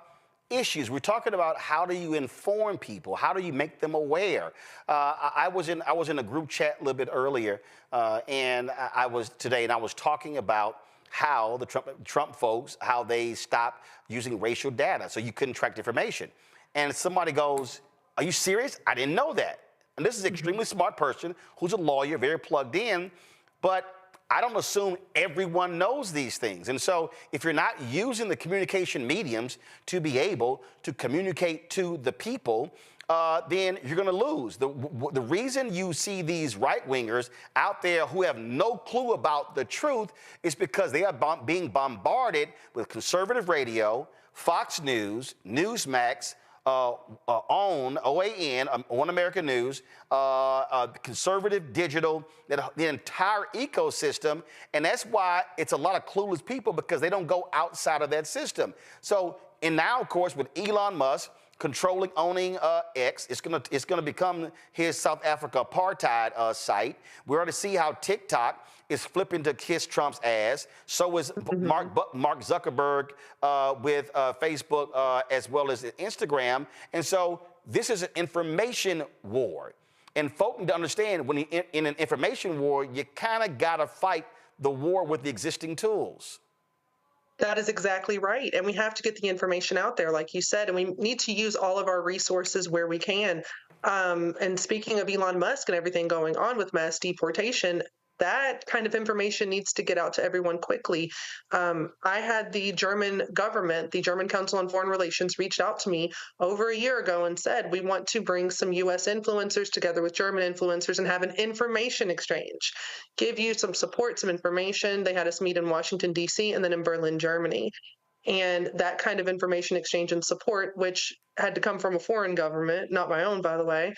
issues. We're talking about how do you inform people? How do you make them aware? I was in a group chat a little bit earlier, and I was talking about how the Trump folks, how they stopped using racial data so you couldn't track information. And somebody goes, are you serious? I didn't know that. And this is an extremely smart person who's a lawyer, very plugged in, but I don't assume everyone knows these things. And so if you're not using the communication mediums to be able to communicate to the people, then you're going to lose. The reason you see these right-wingers out there who have no clue about the truth is because they are being bombarded with conservative radio, Fox News, Newsmax, OAN, On American News, conservative digital, the entire ecosystem. And that's why it's a lot of clueless people, because they don't go outside of that system. So, and now, of course, with Elon Musk owning X, it's gonna become his South Africa apartheid site. We already see how TikTok is flipping to kiss Trump's ass. So is Mark Zuckerberg with Facebook as well as Instagram. And so this is an information war. And folks need to understand, when you're in an information war, you kind of got to fight the war with the existing tools. That is exactly right. And we have to get the information out there, like you said, and we need to use all of our resources where we can. And speaking of Elon Musk and everything going on with mass deportation, that kind of information needs to get out to everyone quickly. I had the German government, the German Council on Foreign Relations, reached out to me over a year ago and said, we want to bring some U.S. influencers together with German influencers and have an information exchange, give you some support, some information. They had us meet in Washington, D.C., and then in Berlin, Germany. And that kind of information exchange and support, which had to come from a foreign government, not my own, by the way,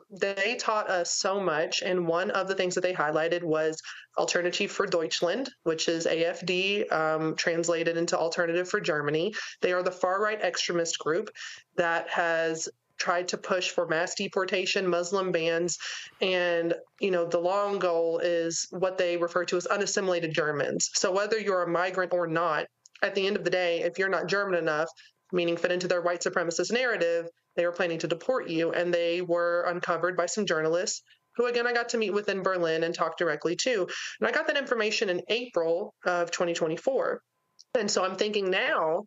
they taught us so much. And one of the things that they highlighted was Alternative for Deutschland, which is AfD, translated into Alternative for Germany. They are the far-right extremist group that has tried to push for mass deportation, Muslim bans, and the long goal is what they refer to as unassimilated Germans. So whether you're a migrant or not, at the end of the day, if you're not German enough, meaning fit into their white supremacist narrative, they were planning to deport you. And they were uncovered by some journalists who, again, I got to meet with in Berlin and talk directly to. And I got that information in April of 2024. And so I'm thinking now,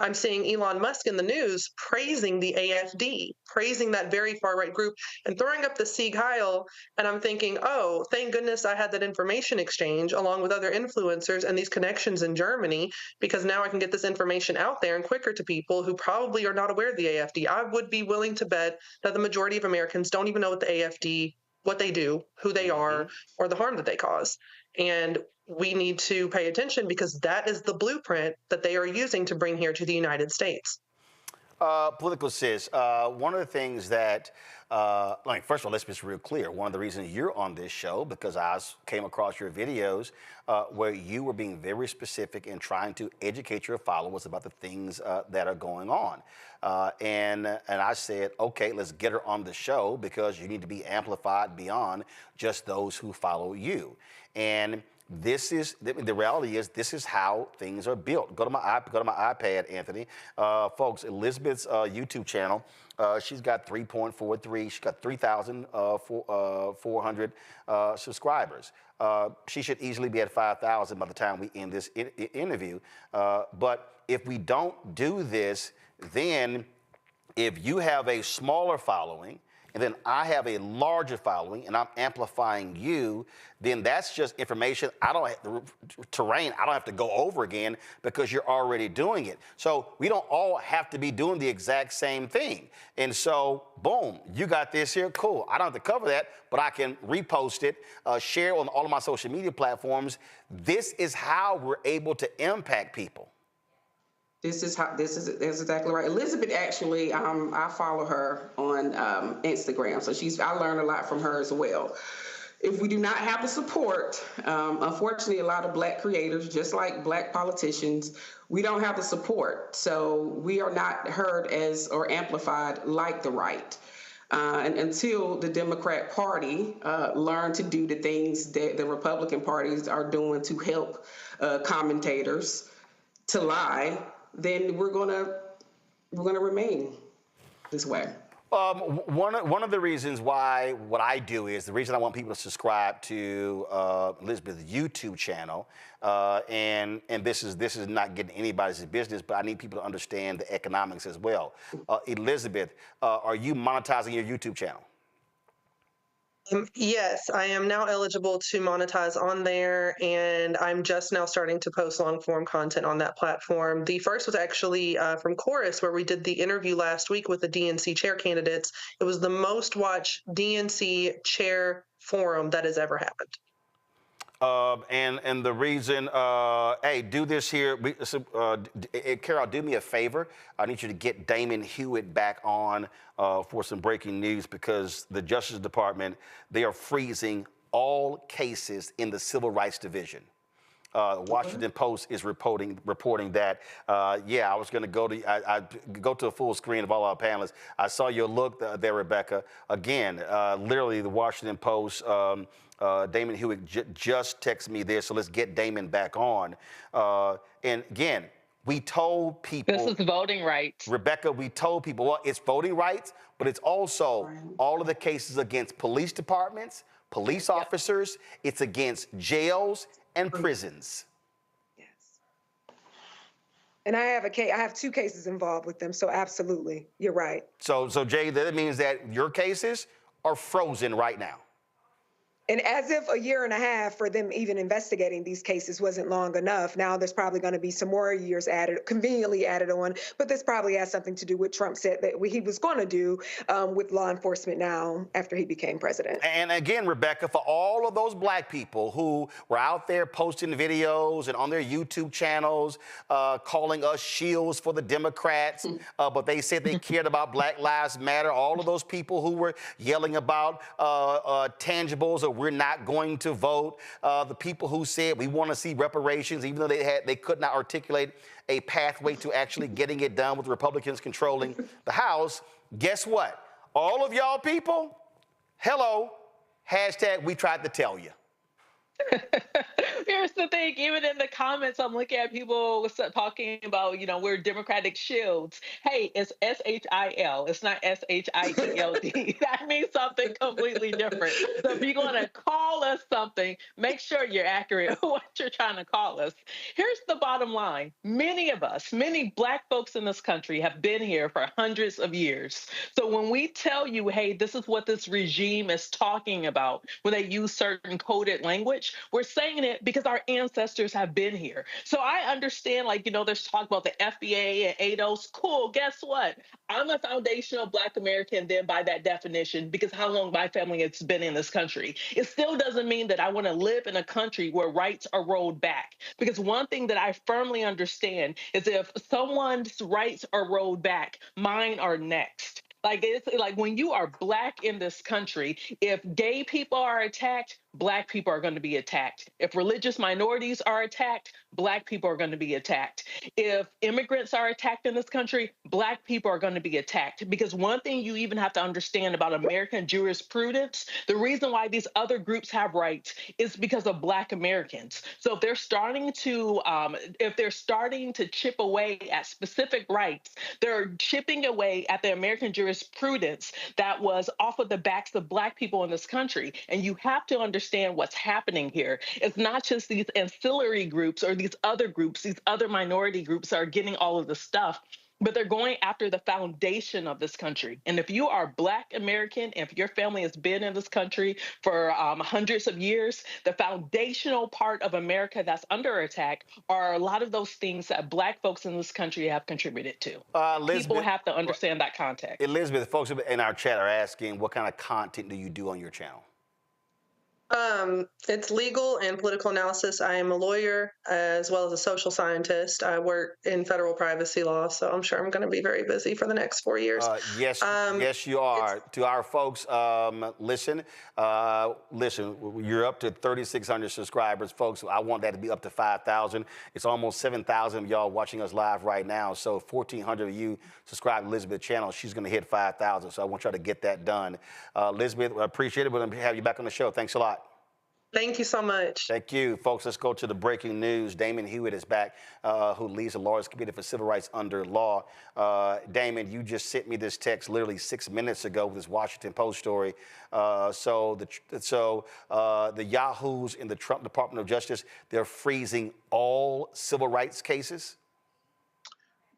I'm seeing Elon Musk in the news praising the AfD, praising that very far-right group and throwing up the Sieg Heil. And I'm thinking, oh, thank goodness I had that information exchange along with other influencers and these connections in Germany, because now I can get this information out there and quicker to people who probably are not aware of the AfD. I would be willing to bet that the majority of Americans don't even know what the AfD, what they do, who they are, or the harm that they cause. And we need to pay attention because that is the blueprint that they are using to bring here to the United States. Political sis, one of the things that, first of all, let's be real clear. One of the reasons you're on this show, because I came across your videos where you were being very specific in trying to educate your followers about the things that are going on. And I said, okay, let's get her on the show because you need to be amplified beyond just those who follow you. And this is the reality is this is how things are built. Go to my iPad, Anthony. Folks, Elizabeth's YouTube channel, she's got 3.43. She's got 3,400 subscribers. She should easily be at 5,000 by the time we end this interview. But if we don't do this, then if you have a smaller following, and then I have a larger following, and I'm amplifying you, then that's just information I don't have terrain I don't have to go over again because you're already doing it. So we don't all have to be doing the exact same thing. And so, boom, you got this here, cool. I don't have to cover that, but I can repost it, share on all of my social media platforms. This is how we're able to impact people. This is exactly right. Elizabeth, actually, I follow her on Instagram, so I learned a lot from her as well. If we do not have the support, unfortunately, a lot of Black creators, just like Black politicians, we don't have the support. So we are not heard as or amplified like the right. And until the Democrat Party learn to do the things that the Republican parties are doing to help commentators to lie, then we're gonna remain this way. One of the reasons why what I do is the reason I want people to subscribe to Elizabeth's YouTube channel, and this is not getting anybody's business, but I need people to understand the economics as well. Elizabeth, are you monetizing your YouTube channel? Yes, I am now eligible to monetize on there, and I'm just now starting to post long-form content on that platform. The first was actually from Chorus, where we did the interview last week with the DNC chair candidates. It was the most watched DNC chair forum that has ever happened. And the reason, hey, do this here. Carol, do me a favor. I need you to get Damon Hewitt back on for some breaking news, because the Justice Department, they are freezing all cases in the Civil Rights Division. Washington Post is reporting that, I was going to go to a full screen of all our panelists. I saw your look there, Rebecca. Again, literally the Washington Post, Damon Hewitt just texted me there, so let's get Damon back on. And again, we told people— This is voting rights. Rebecca, we told people, well, it's voting rights, but it's also all of the cases against police departments, police officers, it's against jails and prisons. Yes. And I have two cases involved with them, so absolutely, you're right. So Jay, that means that your cases are frozen right now. And as if a year and a half for them even investigating these cases wasn't long enough, now there's probably going to be some more years added, conveniently added on. But this probably has something to do with Trump said that he was going to do with law enforcement now after he became president. And again, Rebecca, for all of those black people who were out there posting videos and on their YouTube channels calling us shields for the Democrats, but they said they cared about Black Lives Matter, all of those people who were yelling about tangibles or we're not going to vote, the people who said we want to see reparations, even though they could not articulate a pathway to actually getting it done with Republicans controlling the House. Guess what? All of y'all people, hello, hashtag we tried to tell you. Here's the thing, even in the comments, I'm looking at people talking about, we're Democratic shields. Hey, it's S-H-I-L. It's not S-H-I-E-L-D. That means something completely different. So if you're going to call us something, make sure you're accurate with what you're trying to call us. Here's the bottom line. Many of us, many black folks in this country have been here for hundreds of years. So when we tell you, hey, this is what this regime is talking about, when they use certain coded language, we're saying it because our ancestors have been here. So I understand, there's talk about the FBA and ADOS. Cool. Guess what? I'm a foundational Black American then by that definition because how long my family has been in this country. It still doesn't mean that I want to live in a country where rights are rolled back. Because one thing that I firmly understand is if someone's rights are rolled back, mine are next. It's like when you are Black in this country, if gay people are attacked, Black people are going to be attacked. If religious minorities are attacked, Black people are going to be attacked. If immigrants are attacked in this country, Black people are going to be attacked. Because one thing you even have to understand about American jurisprudence, the reason why these other groups have rights is because of Black Americans. So if they're starting to chip away at specific rights, they're chipping away at the American jurisprudence that was off of the backs of Black people in this country. And you have to understand what's happening here. It's not just these ancillary groups or these other groups, these other minority groups are getting all of the stuff, but they're going after the foundation of this country. And if you are Black American, if your family has been in this country for hundreds of years, the foundational part of America that's under attack are a lot of those things that Black folks in this country have contributed to. People have to understand that context. Elizabeth, folks in our chat are asking, what kind of content do you do on your channel? It's legal and political analysis. I am a lawyer as well as a social scientist. I work in federal privacy law, so I'm sure I'm going to be very busy for the next 4 years. Yes, you are. To our folks, listen, you're up to 3,600 subscribers, folks. I want that to be up to 5,000. It's almost 7,000 of y'all watching us live right now. So 1,400 of you subscribe to Elizabeth's channel. She's going to hit 5,000. So I want y'all to get that done. Elizabeth, I appreciate it. We're going to have you back on the show. Thanks a lot. Thank you so much. Thank you. Folks, let's go to the breaking news. Damon Hewitt is back, who leads the Lawyers Committee for Civil Rights under law. Damon, you just sent me this text literally 6 minutes ago with this Washington Post story. So the yahoos in the Trump Department of Justice, they're freezing all civil rights cases?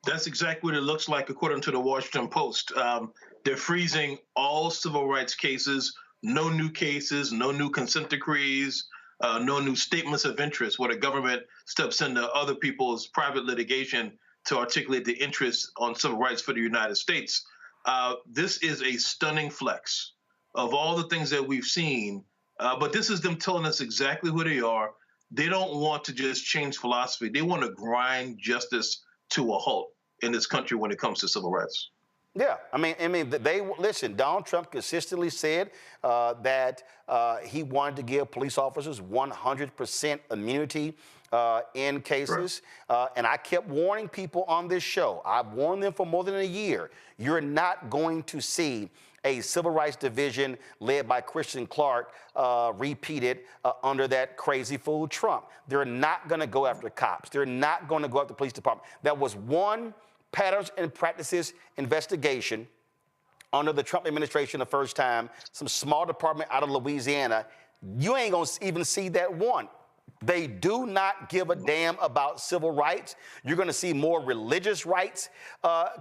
That's exactly what it looks like, according to the Washington Post. They're freezing all civil rights cases. No new cases, no new consent decrees, no new statements of interest where the government steps into other people's private litigation to articulate the interests on civil rights for the United States. This is a stunning flex of all the things that we've seen, but this is them telling us exactly who they are. They don't want to just change philosophy. They want to grind justice to a halt in this country when it comes to civil rights. Yeah, I mean, listen, Donald Trump consistently said that he wanted to give police officers 100% immunity in cases. Right. And I kept warning people on this show. I've warned them for more than a year. You're not going to see a civil rights division led by Christian Clark repeated under that crazy fool Trump. They're not going to go after cops. They're not going to go after the police department. That was one patterns and practices investigation under the Trump administration the first time, some small department out of Louisiana. You ain't gonna even see that one. They do not give a damn about civil rights. You're gonna see more religious rights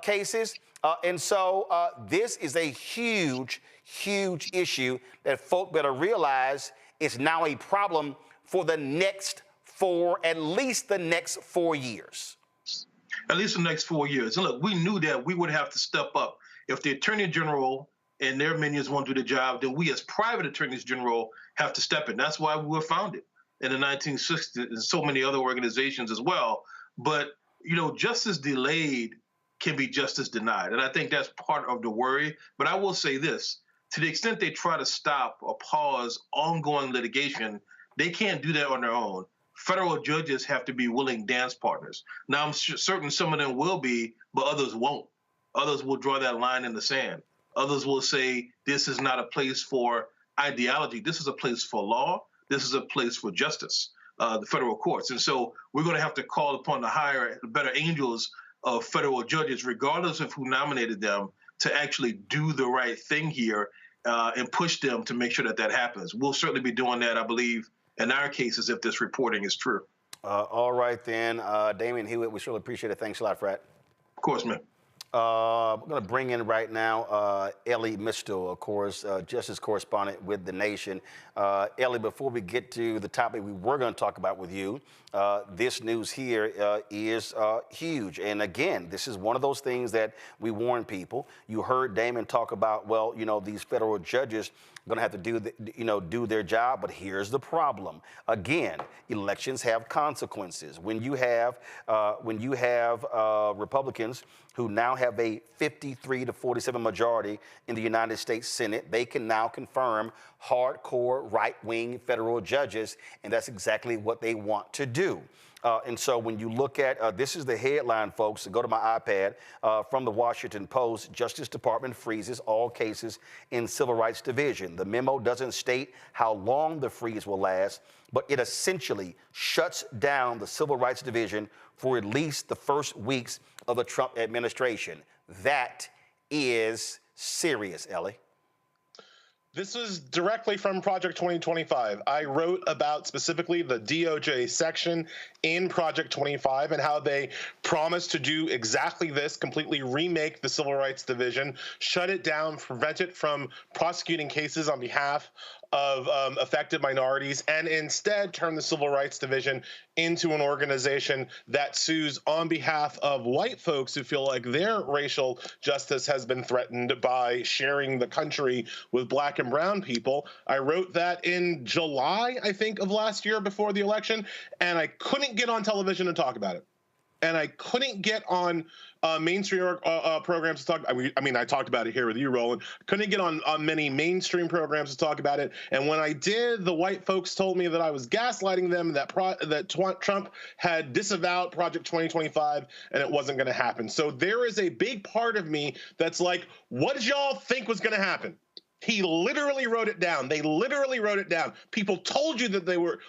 cases. And so this is a huge, huge issue that folk better realize it's now a problem for at least the next 4 years. At least the next 4 years. And look, we knew that we would have to step up. If the Attorney General and their minions won't do the job, then we as private attorneys general have to step in. That's why we were founded in the 1960s and so many other organizations as well. But, you know, justice delayed can be justice denied. And I think that's part of the worry. But I will say this, to the extent they try to stop or pause ongoing litigation, they can't do that on their own. Federal judges have to be willing dance partners. Now, I'm certain some of them will be, but others won't. Others will draw that line in the sand. Others will say, this is not a place for ideology. This is a place for law. This is a place for justice, the federal courts. And so we're going to have to call upon the better angels of federal judges, regardless of who nominated them, to actually do the right thing here and push them to make sure that that happens. We'll certainly be doing that, I believe, in our cases, if this reporting is true. All right, then. Damon Hewitt, we surely appreciate it. Thanks a lot, Fred. Of course, man. We're going to bring in right now Elie Mystal, of course, justice correspondent with The Nation. Elie, before we get to the topic we were going to talk about with you, this news here is huge. And again, this is one of those things that we warn people. You heard Damon talk about, well, you know, these federal judges going to have to do their job. But here's the problem. Again, elections have consequences. When you have Republicans who now have a 53 to 47 majority in the United States Senate, they can now confirm hardcore right-wing federal judges, and that's exactly what they want to do. And so when you look at, this is the headline, folks, so go to my iPad, from the Washington Post, Justice Department freezes all cases in Civil Rights Division. The memo doesn't state how long the freeze will last, but it essentially shuts down the Civil Rights Division for at least the first weeks of the Trump administration. That is serious, Elie. This is directly from Project 2025. I wrote about specifically the DOJ section in Project 25 and how they promised to do exactly this, completely remake the Civil Rights Division, shut it down, prevent it from prosecuting cases on behalf of affected minorities, and instead turn the Civil Rights Division into an organization that sues on behalf of white folks who feel like their racial justice has been threatened by sharing the country with black and brown people. I wrote that in July, I think, of last year before the election, and I couldn't get on television and talk about it. And I couldn't get on mainstream programs to talk. I mean, I talked about it here with you, Roland. Couldn't get on many mainstream programs to talk about it. And when I did, the white folks told me that I was gaslighting them, that Trump had disavowed Project 2025, and it wasn't going to happen. So there is a big part of me that's like, what did y'all think was going to happen? He literally wrote it down. They literally wrote it down. People told you that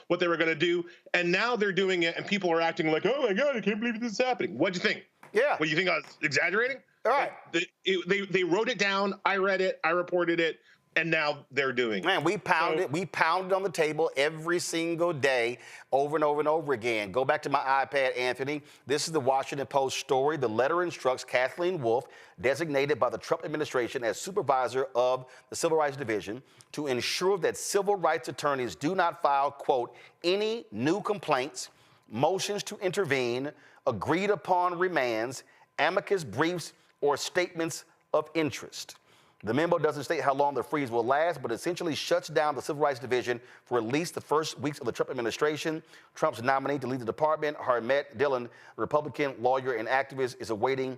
what they were going to do, and now they're doing it, and people are acting like, oh my God, I can't believe this is happening. What'd you think? Yeah. What, you think I was exaggerating? All right. They wrote it down. I read it. I reported it. And now they're doing it. Man, we pounded on the table every single day, over and over and over again. Go back to my iPad, Anthony. This is the Washington Post story. The letter instructs Kathleen Wolf, designated by the Trump administration as supervisor of the Civil Rights Division, to ensure that civil rights attorneys do not file, quote, any new complaints, motions to intervene, agreed upon remands, amicus briefs, or statements of interest. The memo doesn't state how long the freeze will last, but essentially shuts down the Civil Rights Division for at least the first weeks of the Trump administration. Trump's nominee to lead the department, Harmet Dillon, Republican lawyer and activist, is awaiting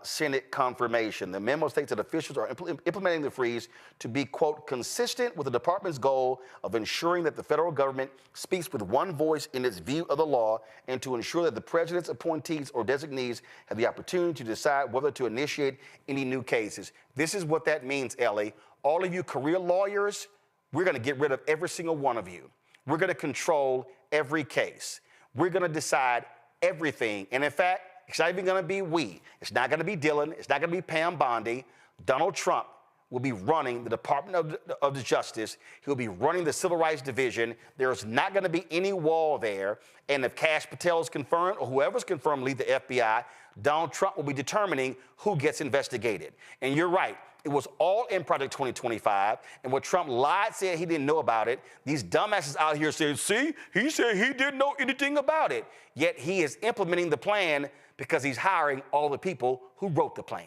Senate confirmation. The memo states that officials are implementing the freeze to be, quote, consistent with the department's goal of ensuring that the federal government speaks with one voice in its view of the law, and to ensure that the president's appointees or designees have the opportunity to decide whether to initiate any new cases. This is what that means, Elie. All of you career lawyers, we're going to get rid of every single one of you. We're going to control every case. We're going to decide everything. And in fact, it's not even going to be we. It's not going to be Dillon. It's not going to be Pam Bondi. Donald Trump will be running the Department of Justice. He'll be running the Civil Rights Division. There's not going to be any wall there. And if Kash Patel is confirmed, or whoever's confirmed lead the FBI, Donald Trump will be determining who gets investigated. And you're right. It was all in Project 2025. And when Trump lied, said he didn't know about it, these dumbasses out here said, see, he said he didn't know anything about it. Yet he is implementing the plan because he's hiring all the people who wrote the plan.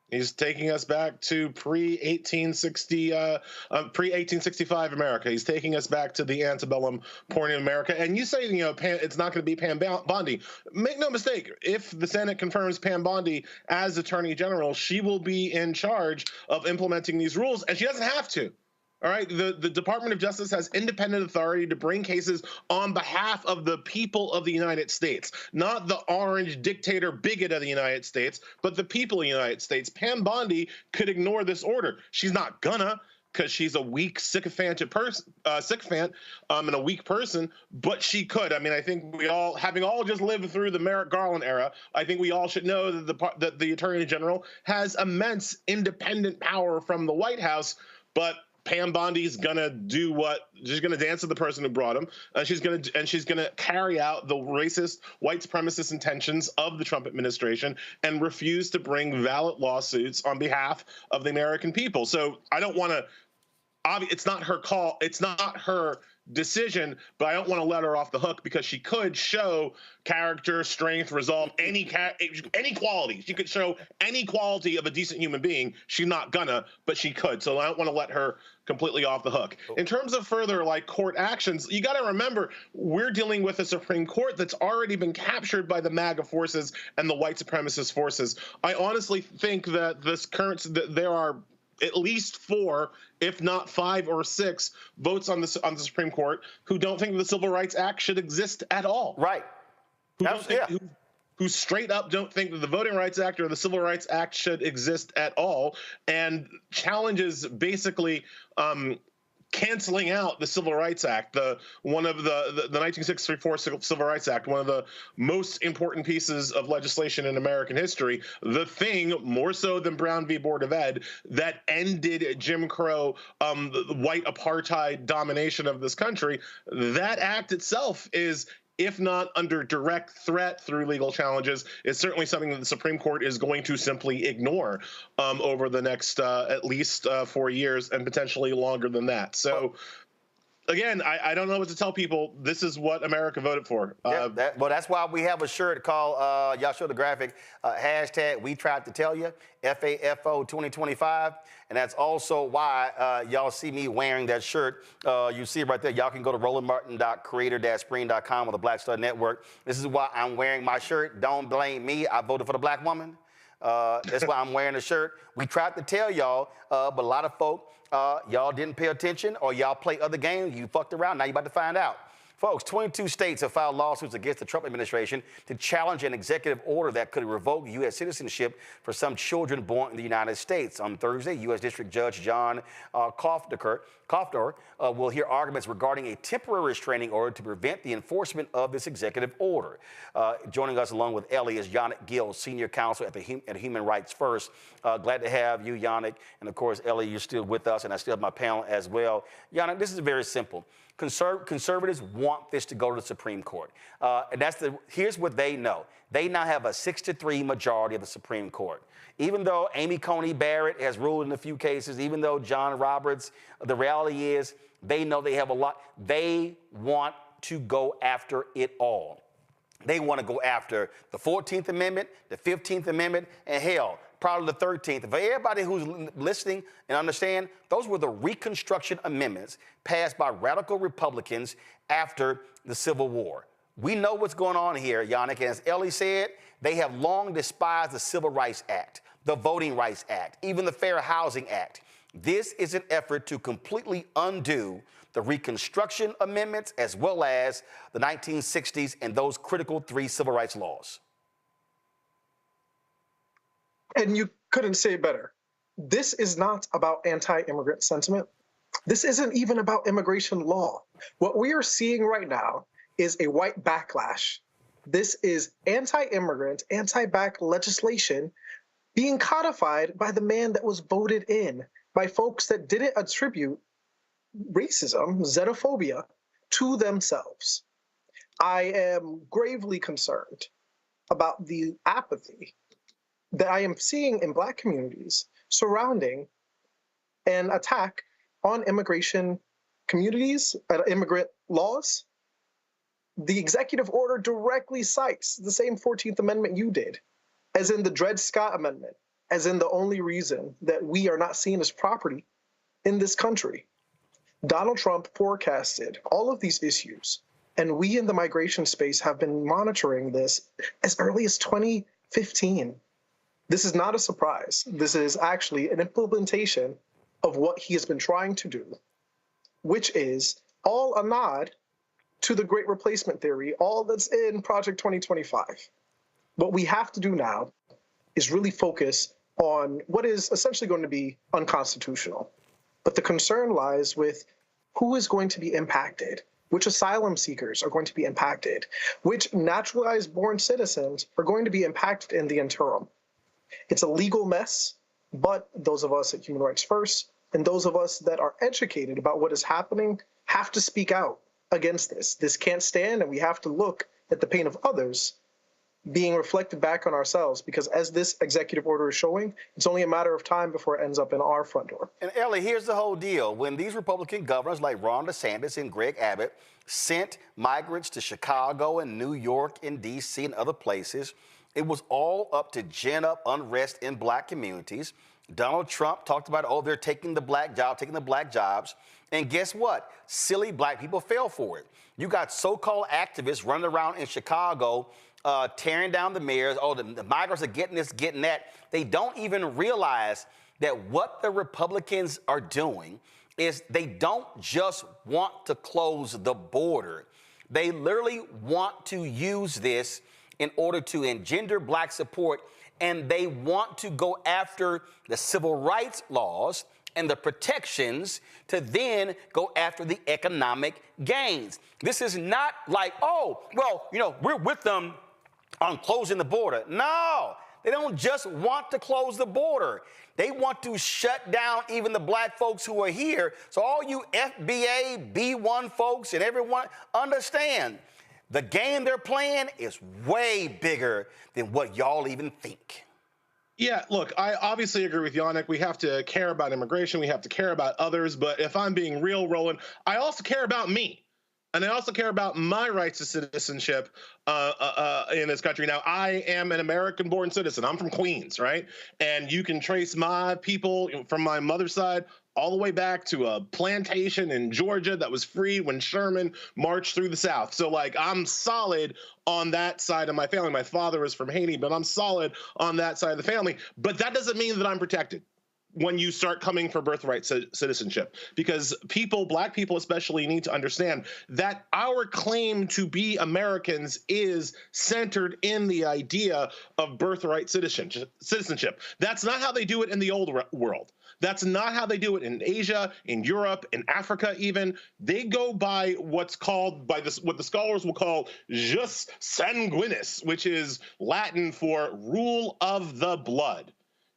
He's taking us back to pre-1865 America. He's taking us back to the antebellum point in America. And you say, it's not going to be Pam Bondi. Make no mistake, if the Senate confirms Pam Bondi as Attorney General, she will be in charge of implementing these rules, and she doesn't have to. All right, the Department of Justice has independent authority to bring cases on behalf of the people of the United States, not the orange dictator bigot of the United States, but the people of the United States. Pam Bondi could ignore this order. She's not gonna, because she's a weak, sycophantic person, and a weak person, but she could. I mean, I think we all, having all just lived through the Merrick Garland era, I think we all should know that the Attorney General has immense independent power from the White House, but Pam Bondi's gonna do what? She's gonna dance to the person who brought him. She's gonna carry out the racist, white supremacist intentions of the Trump administration and refuse to bring valid lawsuits on behalf of the American people. So I don't want to. It's not her call. It's not her decision, but I don't want to let her off the hook because she could show character, strength, resolve, any quality. She could show any quality of a decent human being. She's not gonna, but she could. So I don't want to let her completely off the hook. In terms of further court actions, you got to remember we're dealing with a Supreme Court that's already been captured by the MAGA forces and the white supremacist forces. I honestly think that there are at least 4, if not 5 or 6 votes on the Supreme Court who don't think the Civil Rights Act should exist at all. Right. Who straight up don't think that the Voting Rights Act or the Civil Rights Act should exist at all, and challenges basically canceling out the Civil Rights Act, the 1964 Civil Rights Act, one of the most important pieces of legislation in American history, the thing, more so than Brown v. Board of Ed, that ended Jim Crow, the white apartheid domination of this country. That act itself is, if not under direct threat through legal challenges, is certainly something that the Supreme Court is going to simply ignore over the next at least 4 years and potentially longer than that. So, again, I don't know what to tell people. This is what America voted for. That's why we have a shirt called, y'all show the graphic, hashtag We Tried to Tell You, FAFO 2025. And that's also why y'all see me wearing that shirt. You see it right there. Y'all can go to rolandmartin.creator-spring.com or the Black Star Network. This is why I'm wearing my shirt. Don't blame me. I voted for the black woman. That's why I'm wearing the shirt. We tried to tell y'all, but a lot of folk, y'all didn't pay attention or y'all play other games. You fucked around. Now you're about to find out. Folks, 22 states have filed lawsuits against the Trump administration to challenge an executive order that could revoke U.S. citizenship for some children born in the United States. On Thursday, U.S. District Judge John Kofdor will hear arguments regarding a temporary restraining order to prevent the enforcement of this executive order. Joining us along with Elie is Yannick Gill, Senior Counsel at Human Rights First. Glad to have you, Yannick. And of course, Elie, you're still with us, and I still have my panel as well. Yannick, this is very simple. Conservatives want this to go to the Supreme Court. And here's what they know. They now have a 6-3 majority of the Supreme Court. Even though Amy Coney Barrett has ruled in a few cases, even though John Roberts, the reality is they know they have a lot. They want to go after it all. They want to go after the 14th Amendment, the 15th Amendment, and hell, probably the 13th. For everybody who's listening and understand, those were the Reconstruction Amendments passed by radical Republicans after the Civil War. We know what's going on here, Yannick. And as Elie said, they have long despised the Civil Rights Act, the Voting Rights Act, even the Fair Housing Act. This is an effort to completely undo the Reconstruction Amendments as well as the 1960s and those critical 3 civil rights laws. And you couldn't say it better. This is not about anti-immigrant sentiment. This isn't even about immigration law. What we are seeing right now is a white backlash. This is anti-immigrant, anti-black legislation being codified by the man that was voted in, by folks that didn't attribute racism, xenophobia, to themselves. I am gravely concerned about the apathy that I am seeing in Black communities surrounding an attack on immigration communities, immigrant laws. The executive order directly cites the same 14th Amendment you did, as in the Dred Scott Amendment, as in the only reason that we are not seen as property in this country. Donald Trump forecasted all of these issues, and we in the migration space have been monitoring this as early as 2015. This is not a surprise. This is actually an implementation of what he has been trying to do, which is all a nod to the Great Replacement Theory, all that's in Project 2025. What we have to do now is really focus on what is essentially going to be unconstitutional. But the concern lies with who is going to be impacted, which asylum seekers are going to be impacted, which naturalized born citizens are going to be impacted in the interim. It's a legal mess, but those of us at Human Rights First and those of us that are educated about what is happening have to speak out against this. This can't stand, and we have to look at the pain of others being reflected back on ourselves, because as this executive order is showing, it's only a matter of time before it ends up in our front door. And Elie, here's the whole deal. When these Republican governors like Ron DeSantis and Greg Abbott sent migrants to Chicago and New York and D.C. and other places, it was all up to gin up unrest in Black communities. Donald Trump talked about, oh, they're taking the black jobs. And guess what? Silly Black people fell for it. You got so-called activists running around in Chicago tearing down the mayors. Oh, the migrants are getting this, getting that. They don't even realize that what the Republicans are doing is they don't just want to close the border. They literally want to use this in order to engender Black support, and they want to go after the civil rights laws and the protections to then go after the economic gains. This is not like, oh, well, you know, we're with them on closing the border. No, they don't just want to close the border. They want to shut down even the Black folks who are here. So all you FBA, B1 folks and everyone, understand the game they're playing is way bigger than what y'all even think. Yeah, look, I obviously agree with Yannick. We have to care about immigration. We have to care about others. But if I'm being real, Roland, I also care about me. And I also care about my rights to citizenship in this country. Now, I am an American-born citizen. I'm from Queens, right? And you can trace my people from my mother's side all the way back to a plantation in Georgia that was free when Sherman marched through the South. So, like, I'm solid on that side of my family. My father is from Haiti, but I'm solid on that side of the family. But that doesn't mean that I'm protected when you start coming for birthright citizenship, because people, Black people especially, need to understand that our claim to be Americans is centered in the idea of birthright citizenship. That's not how they do it in the old world. That's not how they do it in Asia, in Europe, in Africa even. They go by what's called, what the scholars will call jus sanguinis, which is Latin for rule of the blood.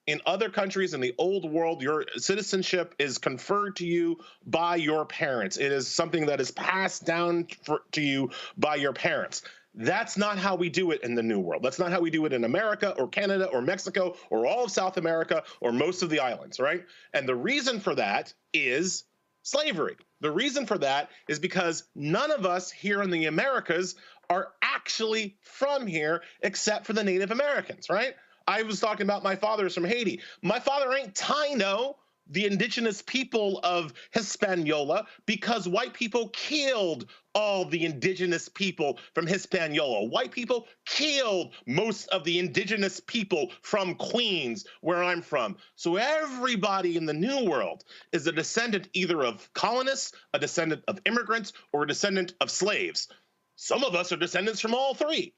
In other countries in the old world, your citizenship is conferred to you by your parents. It is something that is passed down to you by your parents. That's not how we do it in the New World. That's not how we do it in America or Canada or Mexico or all of South America or most of the islands, right? And the reason for that is slavery. The reason for that is because none of us here in the Americas are actually from here except for the Native Americans, right? I was talking about my father's from Haiti. My father ain't Taino, the indigenous people of Hispaniola, because white people killed all the indigenous people from Hispaniola. White people killed most of the indigenous people from Queens, where I'm from. So everybody in the New World is a descendant either of colonists, a descendant of immigrants, or a descendant of slaves. Some of us are descendants from all three.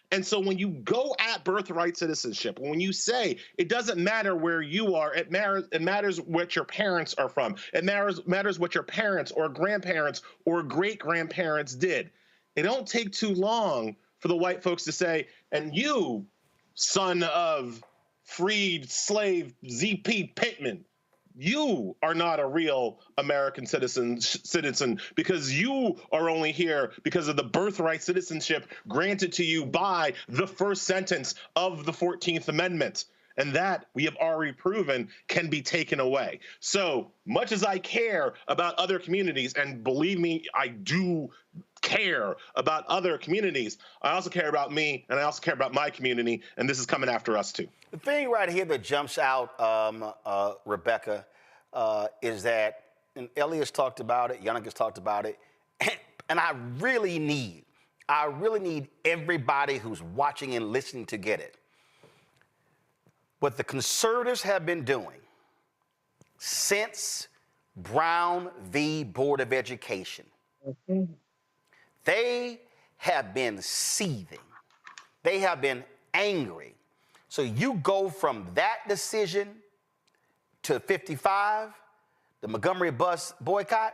And so when you go at birthright citizenship, when you say it doesn't matter where you are, it matters what your parents are from. It matters what your parents or grandparents or great-grandparents did. It don't take too long for the white folks to say, and you, son of freed slave Z.P. Pittman, you are not a real American citizen because you are only here because of the birthright citizenship granted to you by the first sentence of the 14th Amendment. And that we have already proven can be taken away. So much as I care about other communities, and believe me, I do care about other communities, I also care about me, and I also care about my community, and this is coming after us too. The thing right here that jumps out, Rebecca, is that, and Elie has talked about it, Yannick has talked about it, and I really need everybody who's watching and listening to get it. What the conservatives have been doing since Brown v. Board of Education, they have been seething. They have been angry. So you go from that decision to 55, the Montgomery bus boycott.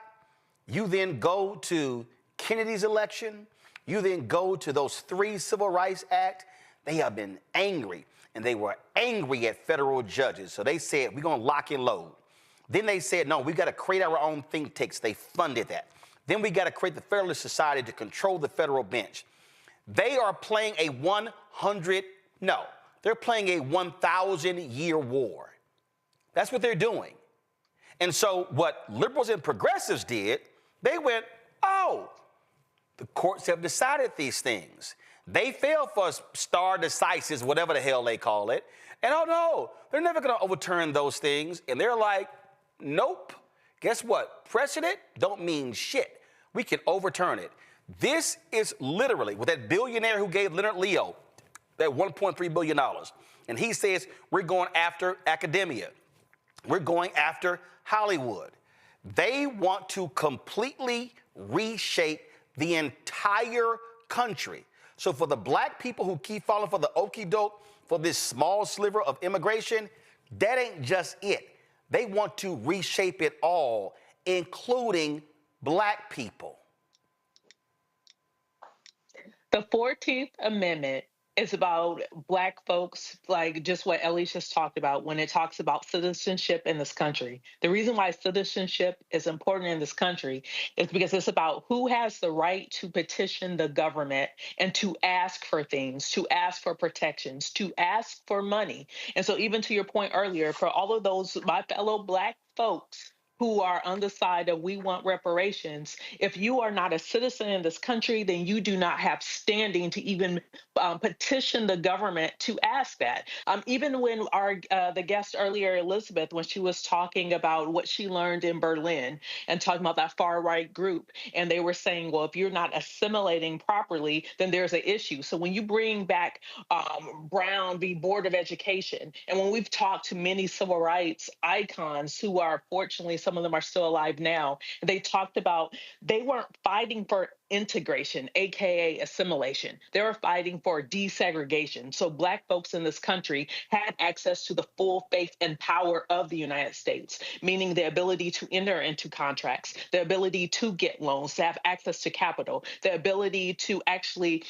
You then go to Kennedy's election. You then go to those 3 Civil Rights Act. They have been angry, and they were angry at federal judges. So they said, we're going to lock and load. Then they said, no, we've got to create our own think tanks. They funded that. Then we got to create the Federalist Society to control the federal bench. They are playing a 1,000-year war. That's what they're doing. And so what liberals and progressives did, they went, oh, the courts have decided these things. They fell for stare decisis, whatever the hell they call it. And oh no, they're never going to overturn those things. And they're like, nope. Guess what? Precedent don't mean shit. We can overturn it. This is literally with that billionaire who gave Leonard Leo that $1.3 billion. And he says, we're going after academia. We're going after Hollywood. They want to completely reshape the entire country. So for the black people who keep falling for the okie doke for this small sliver of immigration, that ain't just it. They want to reshape it all, including black people. The 14th Amendment is about black folks, like just what Elie just talked about when it talks about citizenship in this country. The reason why citizenship is important in this country is because it's about who has the right to petition the government and to ask for things, to ask for protections, to ask for money. And so even to your point earlier, for all of those, my fellow black folks who are on the side of we want reparations, if you are not a citizen in this country, then you do not have standing to even petition the government to ask that. Even when the guest earlier, Elizabeth, when she was talking about what she learned in Berlin and talking about that far-right group, and they were saying, well, if you're not assimilating properly, then there's an issue. So when you bring back Brown v. Board of Education, and when we've talked to many civil rights icons who are fortunately, some of them are still alive now, they talked about they weren't fighting for integration, aka assimilation. They were fighting for desegregation. So black folks in this country had access to the full faith and power of the United States, meaning the ability to enter into contracts, the ability to get loans, to have access to capital, the ability to actually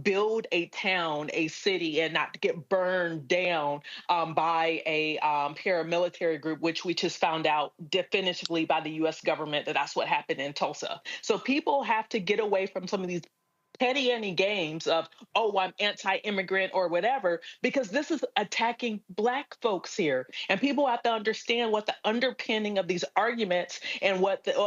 build a town, a city, and not to get burned down by a paramilitary group, which we just found out definitively by the U.S. government that that's what happened in Tulsa. So people have to get away from some of these petty games of, oh, I'm anti-immigrant or whatever, because this is attacking black folks here. And people have to understand what the underpinning of these arguments and what the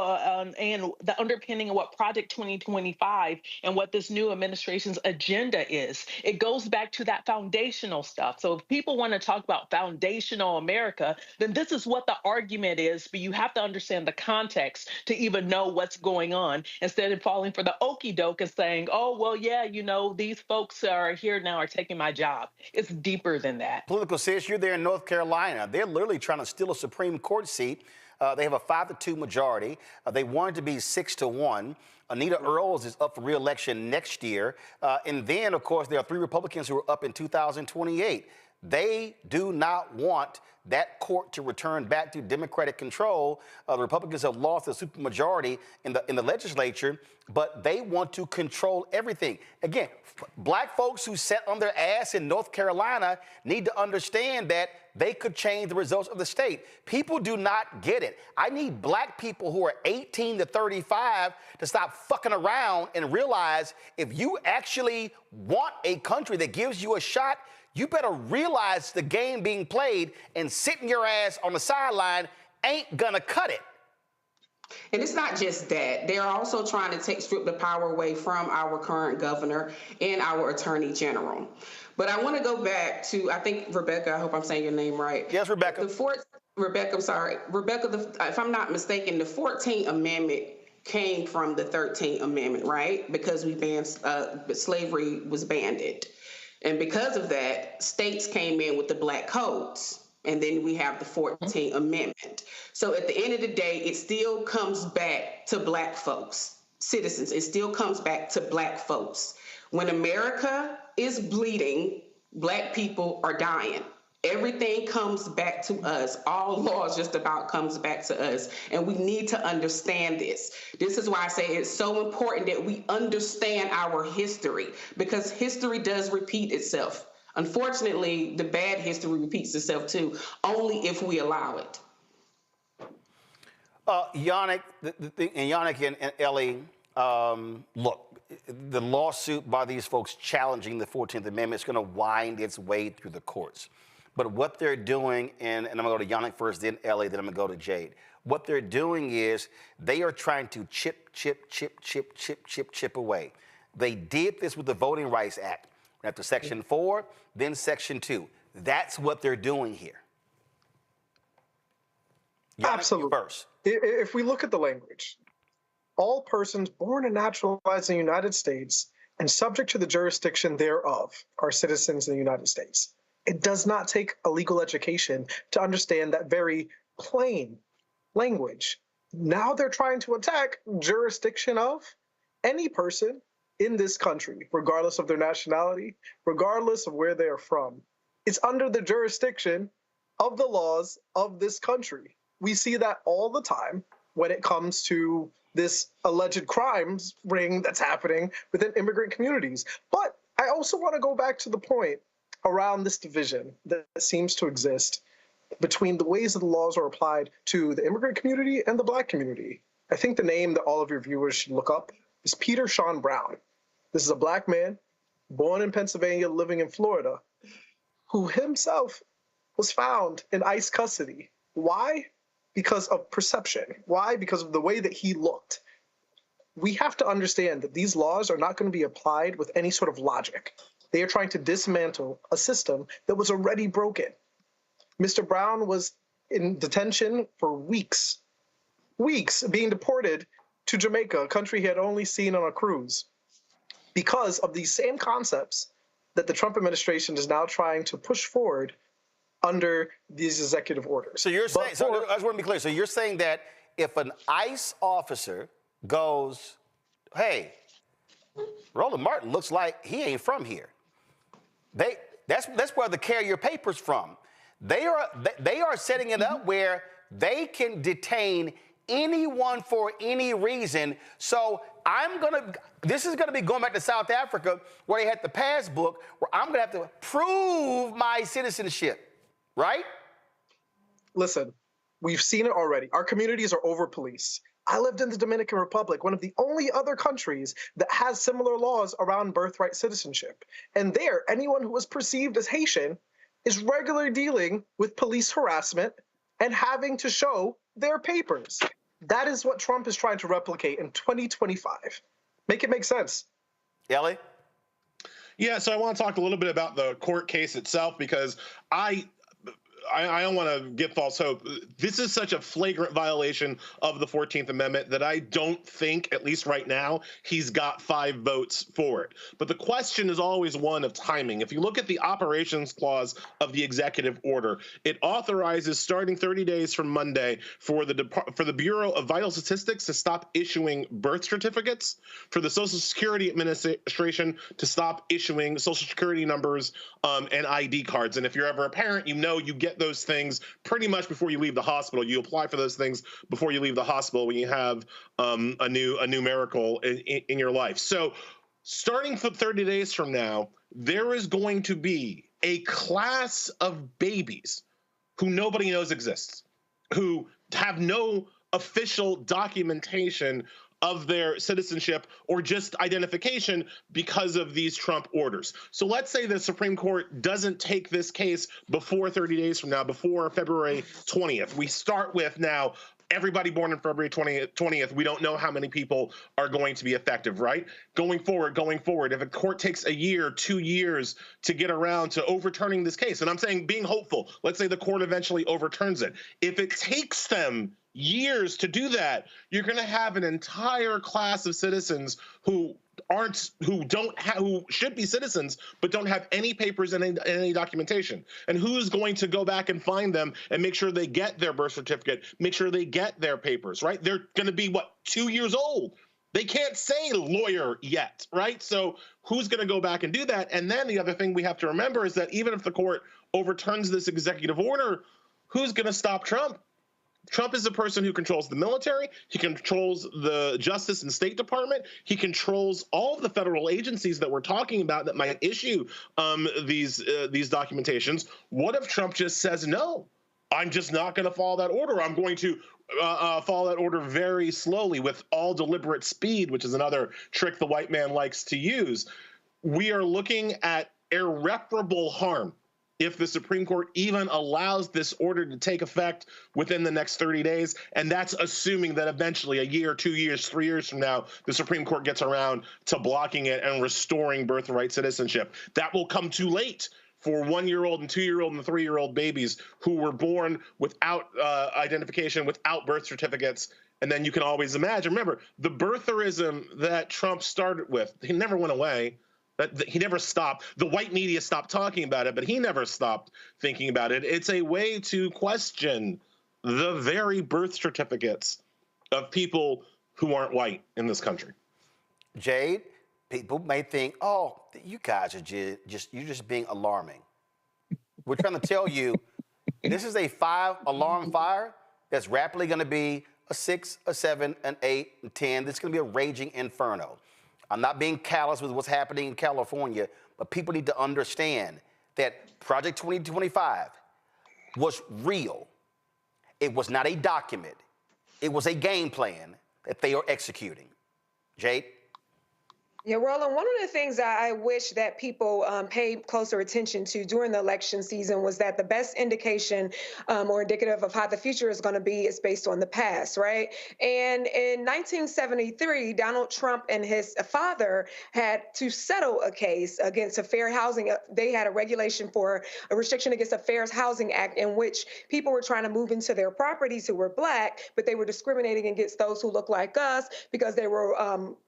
underpinning of what Project 2025 and what this new administration's agenda is. It goes back to that foundational stuff. So if people want to talk about foundational America, then this is what the argument is, but you have to understand the context to even know what's going on instead of falling for the okie doke and saying, oh, well, yeah, you know, these folks are here now are taking my job. It's deeper than that. Political sis, you're there in North Carolina. They're literally trying to steal a Supreme Court seat. They have a 5-2 majority. They wanted to be 6-1. Anita Earls is up for re-election next year. And then, of course, there are 3 Republicans who are up in 2028. They do not want that court to return back to Democratic control. The Republicans have lost a supermajority in the legislature, but they want to control everything. Again, black folks who sat on their ass in North Carolina need to understand that they could change the results of the state. People do not get it. I need black people who are 18 to 35 to stop fucking around and realize if you actually want a country that gives you a shot, you better realize the game being played, and sitting your ass on the sideline ain't gonna cut it. And it's not just that. They're also trying to strip the power away from our current governor and our attorney general. But I want to go back to, I think, Rebecca, I hope I'm saying your name right. Yes, Rebecca. Rebecca, I'm sorry. Rebecca, if I'm not mistaken, the 14th Amendment came from the 13th Amendment, right? Because we banned, slavery was banned. And because of that, states came in with the black codes. And then we have the 14th Amendment. So at the end of the day, it still comes back to black folks, citizens. It still comes back to black folks. When America is bleeding, black people are dying. Everything comes back to us. All laws just about comes back to us. And we need to understand this. This is why I say it's so important that we understand our history, because history does repeat itself. Unfortunately, the bad history repeats itself too, only if we allow it. Yannick, and Elie, look, the lawsuit by these folks challenging the 14th Amendment is going to wind its way through the courts. But what they're doing, and I'm going to go to Yannick first, then Elie, then I'm going to go to Jade. What they're doing is they are trying to chip away. They did this with the Voting Rights Act. After Section 4, then Section 2. That's what they're doing here. Yannick, absolutely. First. If we look at the language, all persons born and naturalized in the United States and subject to the jurisdiction thereof are citizens in the United States. It does not take a legal education to understand that very plain language. Now they're trying to attack jurisdiction of any person in this country, regardless of their nationality, regardless of where they are from. It's under the jurisdiction of the laws of this country. We see that all the time when it comes to this alleged crimes ring that's happening within immigrant communities. But I also want to go back to the point around this division that seems to exist between the ways that the laws are applied to the immigrant community and the black community. I think the name that all of your viewers should look up is Peter Sean Brown. This is a black man born in Pennsylvania, living in Florida, who himself was found in ICE custody. Why? Because of perception. Why? Because of the way that he looked. We have to understand that these laws are not going to be applied with any sort of logic. They are trying to dismantle a system that was already broken. Mr. Brown was in detention for weeks, being deported to Jamaica, a country he had only seen on a cruise, because of these same concepts that the Trump administration is now trying to push forward under these executive orders. So you're saying, so I just want to be clear. So you're saying that if an ICE officer goes, hey, Roland Martin looks like he ain't from here. That's where they carry your papers from. They are setting it up where they can detain anyone for any reason. So this is gonna be going back to South Africa where they had the passbook, where I'm gonna have to prove my citizenship, right? Listen, we've seen it already. Our communities are over-policed. I lived in the Dominican Republic, one of the only other countries that has similar laws around birthright citizenship. And there, anyone who was perceived as Haitian is regularly dealing with police harassment and having to show their papers. That is what Trump is trying to replicate in 2025. Make it make sense. Elie? Yeah, so I want to talk a little bit about the court case itself, because I don't want to give false hope. This is such a flagrant violation of the 14th Amendment that I don't think, at least right now, he's got 5 votes for it. But the question is always one of timing. If you look at the operations clause of the executive order, it authorizes, starting 30 days from Monday, for the Bureau of Vital Statistics to stop issuing birth certificates, for the Social Security Administration to stop issuing Social Security numbers and ID cards. And if you're ever a parent, you know you get those things pretty much before you leave the hospital. You apply for those things before you leave the hospital when you have a new miracle in your life. So starting for 30 days from now, there is going to be a class of babies who nobody knows exists, who have no official documentation of their citizenship or just identification because of these Trump orders. So let's say the Supreme Court doesn't take this case before 30 days from now, before February 20th. We start with now everybody born on February 20th, we don't know how many people are going to be effective, right? Going forward, if a court takes a year, 2 years to get around to overturning this case, and I'm saying being hopeful, let's say the court eventually overturns it. If it takes them years to do that, you're going to have an entire class of citizens who should be citizens but don't have any papers and any documentation. And who's going to go back and find them and make sure they get their birth certificate, make sure they get their papers, right? They're going to be 2 years old. They can't say lawyer yet, right? So who's going to go back and do that? And then the other thing we have to remember is that even if the court overturns this executive order, who's going to stop Trump? Trump is the person who controls the military. He controls the Justice and State Department. He controls all of the federal agencies that we're talking about that might issue these documentations. What if Trump just says, no, I'm just not going to follow that order. I'm going to follow that order very slowly with all deliberate speed, which is another trick the white man likes to use. We are looking at irreparable harm if the Supreme Court even allows this order to take effect within the next 30 days, and that's assuming that eventually a year, 2 years, 3 years from now, the Supreme Court gets around to blocking it and restoring birthright citizenship. That will come too late for 1-year-old and 2-year-old and 3-year-old babies who were born without identification, without birth certificates. And then you can always imagine, remember, the birtherism that Trump started with, he never went away. He never stopped. The white media stopped talking about it, but he never stopped thinking about it. It's a way to question the very birth certificates of people who aren't white in this country. Jade, people may think, oh, you guys are you're just being alarming. We're trying to tell you this is a 5-alarm fire that's rapidly going to be a 6, a 7, an 8, and 10. This is going to be a raging inferno. I'm not being callous with what's happening in California, but people need to understand that Project 2025 was real. It was not a document. It was a game plan that they are executing. Jade? Yeah, Roland, one of the things I wish that people paid closer attention to during the election season was that the best indication or indicative of how the future is going to be is based on the past, right? And in 1973, Donald Trump and his father had to settle a case against a fair housing. They had a regulation for a restriction against a Fair Housing Act in which people were trying to move into their properties who were Black, but they were discriminating against those who look like us because they were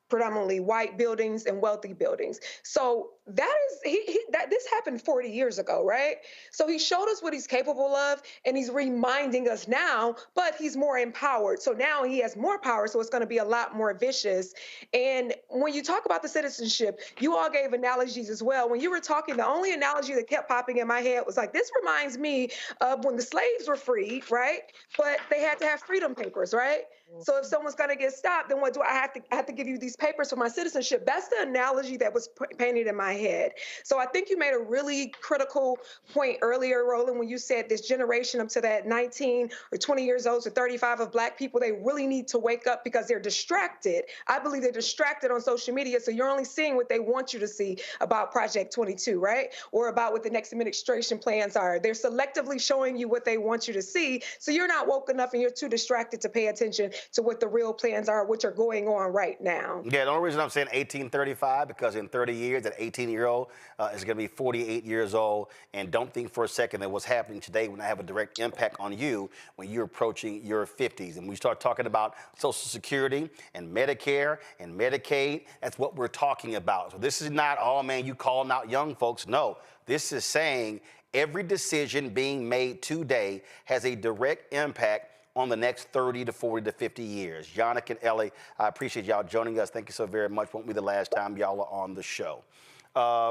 predominantly white buildings and wealthy buildings. So that is this happened 40 years ago, right? So he showed us what he's capable of, and he's reminding us now, but he's more empowered. So now he has more power, so it's going to be a lot more vicious. And when you talk about the citizenship, you all gave analogies as well. When you were talking, the only analogy that kept popping in my head was like, this reminds me of when the slaves were freed, right? But they had to have freedom papers, right? So if someone's going to get stopped, then what do I have to give you these papers for my citizenship? That's the analogy that was painted in my head. So I think you made a really critical point earlier, Roland, when you said this generation up to that 19 or 20 years old to 35 of Black people, they really need to wake up because they're distracted. I believe they're distracted on social media, so you're only seeing what they want you to see about Project 22, right? Or about what the next administration plans are. They're selectively showing you what they want you to see, so you're not woke enough and you're too distracted to pay attention to what the real plans are, which are going on right now. Yeah, the only reason I'm saying 1835, because in 30 years, that 18-year-old is going to be 48 years old. And don't think for a second that what's happening today will not have a direct impact on you when you're approaching your 50s. And we start talking about Social Security and Medicare and Medicaid. That's what we're talking about. So this is not, oh, man, you calling out young folks. No, this is saying every decision being made today has a direct impact on the next 30 to 40 to 50 years. Yannick and Elie, I appreciate y'all joining us. Thank you so very much. Won't be the last time y'all are on the show.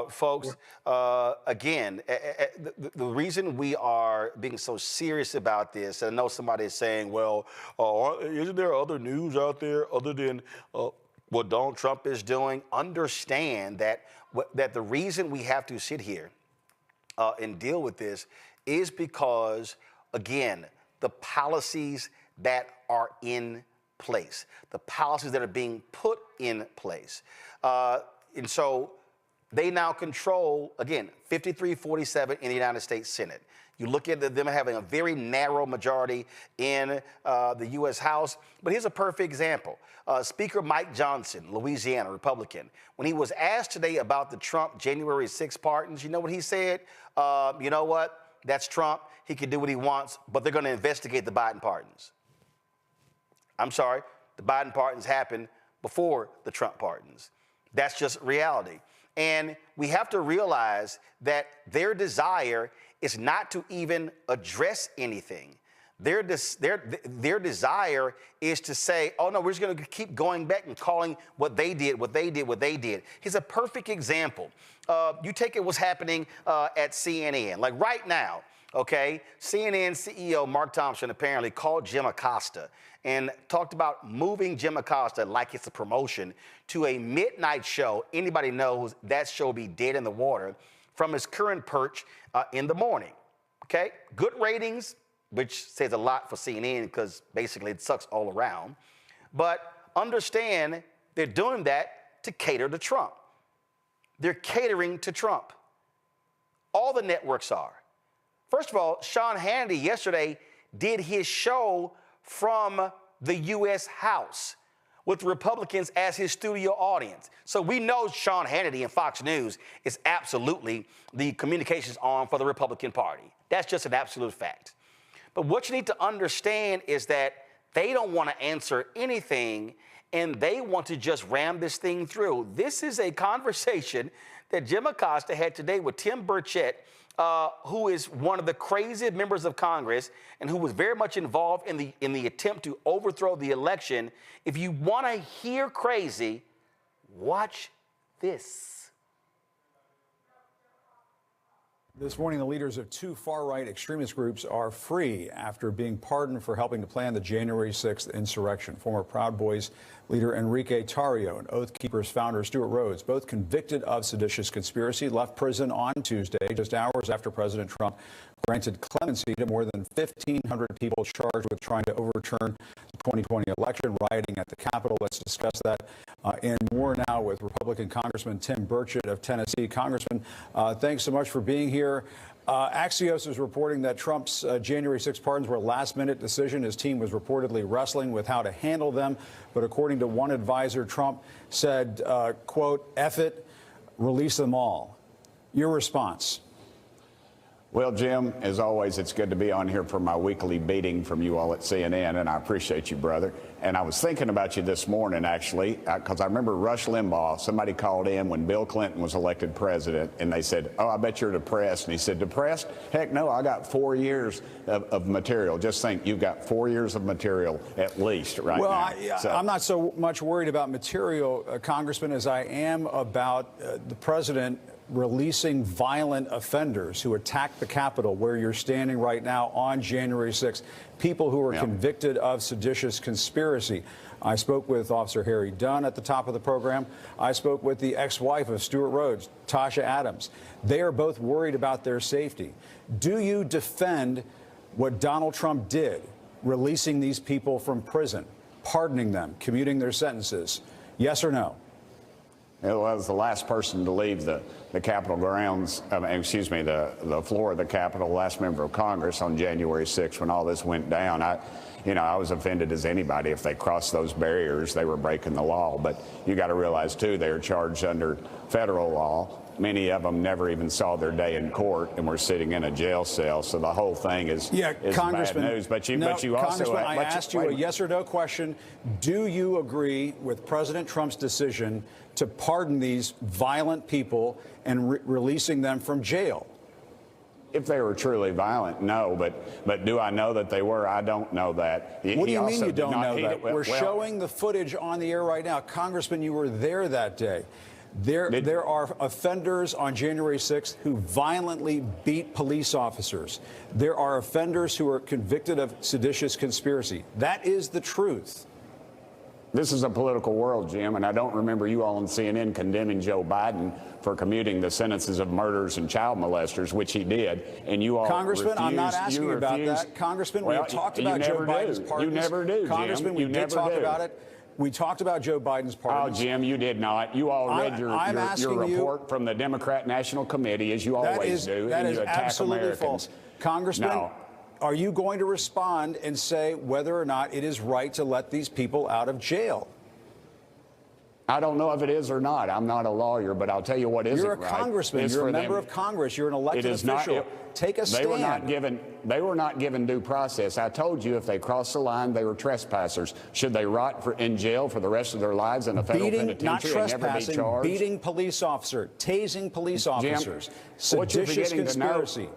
Folks, again, the reason we are being so serious about this, and I know somebody is saying, well, isn't there other news out there other than what Donald Trump is doing? Understand that, that the reason we have to sit here and deal with this is because, again, the policies that are in place, the policies that are being put in place. And so they now control, again, 53-47 in the United States Senate. You look at them having a very narrow majority in the U.S. House. But here's a perfect example. Speaker Mike Johnson, Louisiana, Republican, when he was asked today about the Trump January 6 pardons, you know what he said? You know what? That's Trump. He can do what he wants, but they're going to investigate the Biden pardons. I'm sorry, the Biden pardons happened before the Trump pardons. That's just reality. And we have to realize that their desire is not to even address anything. Their desire is to say, oh, no, we're just going to keep going back and calling what they did, what they did, what they did. Here's a perfect example. You take it what's happening at CNN. Like right now, okay, CNN CEO Mark Thompson apparently called Jim Acosta and talked about moving Jim Acosta like it's a promotion to a midnight show. Anybody knows that show will be dead in the water from his current perch in the morning. Okay, good ratings, which says a lot for CNN because basically it sucks all around. But understand they're doing that to cater to Trump. They're catering to Trump. All the networks are. First of all, Sean Hannity yesterday did his show from the U.S. House with Republicans as his studio audience. So we know Sean Hannity and Fox News is absolutely the communications arm for the Republican Party. That's just an absolute fact. But what you need to understand is that they don't want to answer anything and they want to just ram this thing through. This is a conversation that Jim Acosta had today with Tim Burchett, who is one of the craziest members of Congress and who was very much involved in the attempt to overthrow the election. If you want to hear crazy, watch this. This morning, the leaders of two far-right extremist groups are free after being pardoned for helping to plan the January 6th insurrection. Former Proud Boys leader Enrique Tarrio and Oath Keepers founder Stuart Rhodes, both convicted of seditious conspiracy, left prison on Tuesday, just hours after President Trump granted clemency to more than 1,500 people charged with trying to overturn the 2020 election, rioting at the Capitol. Let's discuss that and more now with Republican Congressman Tim Burchett of Tennessee. Congressman, thanks so much for being here. Axios is reporting that Trump's January 6 pardons were a last-minute decision. His team was reportedly wrestling with how to handle them. But according to one advisor, Trump said, quote, "F it, release them all." Your response? Well, Jim, as always, it's good to be on here for my weekly beating from you all at CNN, and I appreciate you, brother. And I was thinking about you this morning, actually, because I remember Rush Limbaugh, somebody called in when Bill Clinton was elected president, and they said, "Oh, I bet you're depressed." And he said, "Depressed? Heck no, I got 4 years of material." Just think, you've got 4 years of material at least right now. Well, I'm not so much worried about material, Congressman, as I am about the president releasing violent offenders who attacked the Capitol, where you're standing right now on January 6th, people who were convicted of seditious conspiracy. I spoke with Officer Harry Dunn at the top of the program. I spoke with the ex-wife of Stuart Rhodes, Tasha Adams. They are both worried about their safety. Do you defend what Donald Trump did, releasing these people from prison, pardoning them, commuting their sentences? Yes or no? I was the last person to leave the Capitol grounds, the floor of the Capitol, last member of Congress on January 6th when all this went down. I was offended as anybody. If they crossed those barriers, they were breaking the law. But you got to realize, too, they are charged under federal law. Many of them never even saw their day in court and were sitting in a jail cell. So the whole thing is Congressman, bad news. But you also, Congressman, I asked you a yes or no question. Do you agree with President Trump's decision to pardon these violent people and releasing them from jail? If they were truly violent, no. But do I know that they were? I don't know that. What do you mean you don't know that? We're showing the footage on the air right now. Congressman, you were there that day. There are offenders on January 6th who violently beat police officers. There are offenders who are convicted of seditious conspiracy. That is the truth. This is a political world, Jim, and I don't remember you all on CNN condemning Joe Biden for commuting the sentences of murderers and child molesters, which he did, and you all Congressman, refused, I'm not asking you about refused. that. Congressman, well, we talked about Joe Biden's pardons. You never do, Congressman, Jim. we did talk about it. We talked about Joe Biden's pardons. Oh, Jim, you did not. You all read your report from the Democrat National Committee, as you always do, that and is you attack absolutely Americans. false. Congressman, no. Are you going to respond and say whether or not it is right to let these people out of jail? I don't know if it is or not. I'm not a lawyer, but I'll tell you what isn't right. You're a congressman. You're a member of Congress. You're an elected official. Take a stand. They were not given due process. I told you if they crossed the line, they were trespassers. Should they rot in jail for the rest of their lives in a federal penitentiary and never be charged? Beating police officer, tasing police officers, seditious conspiracy.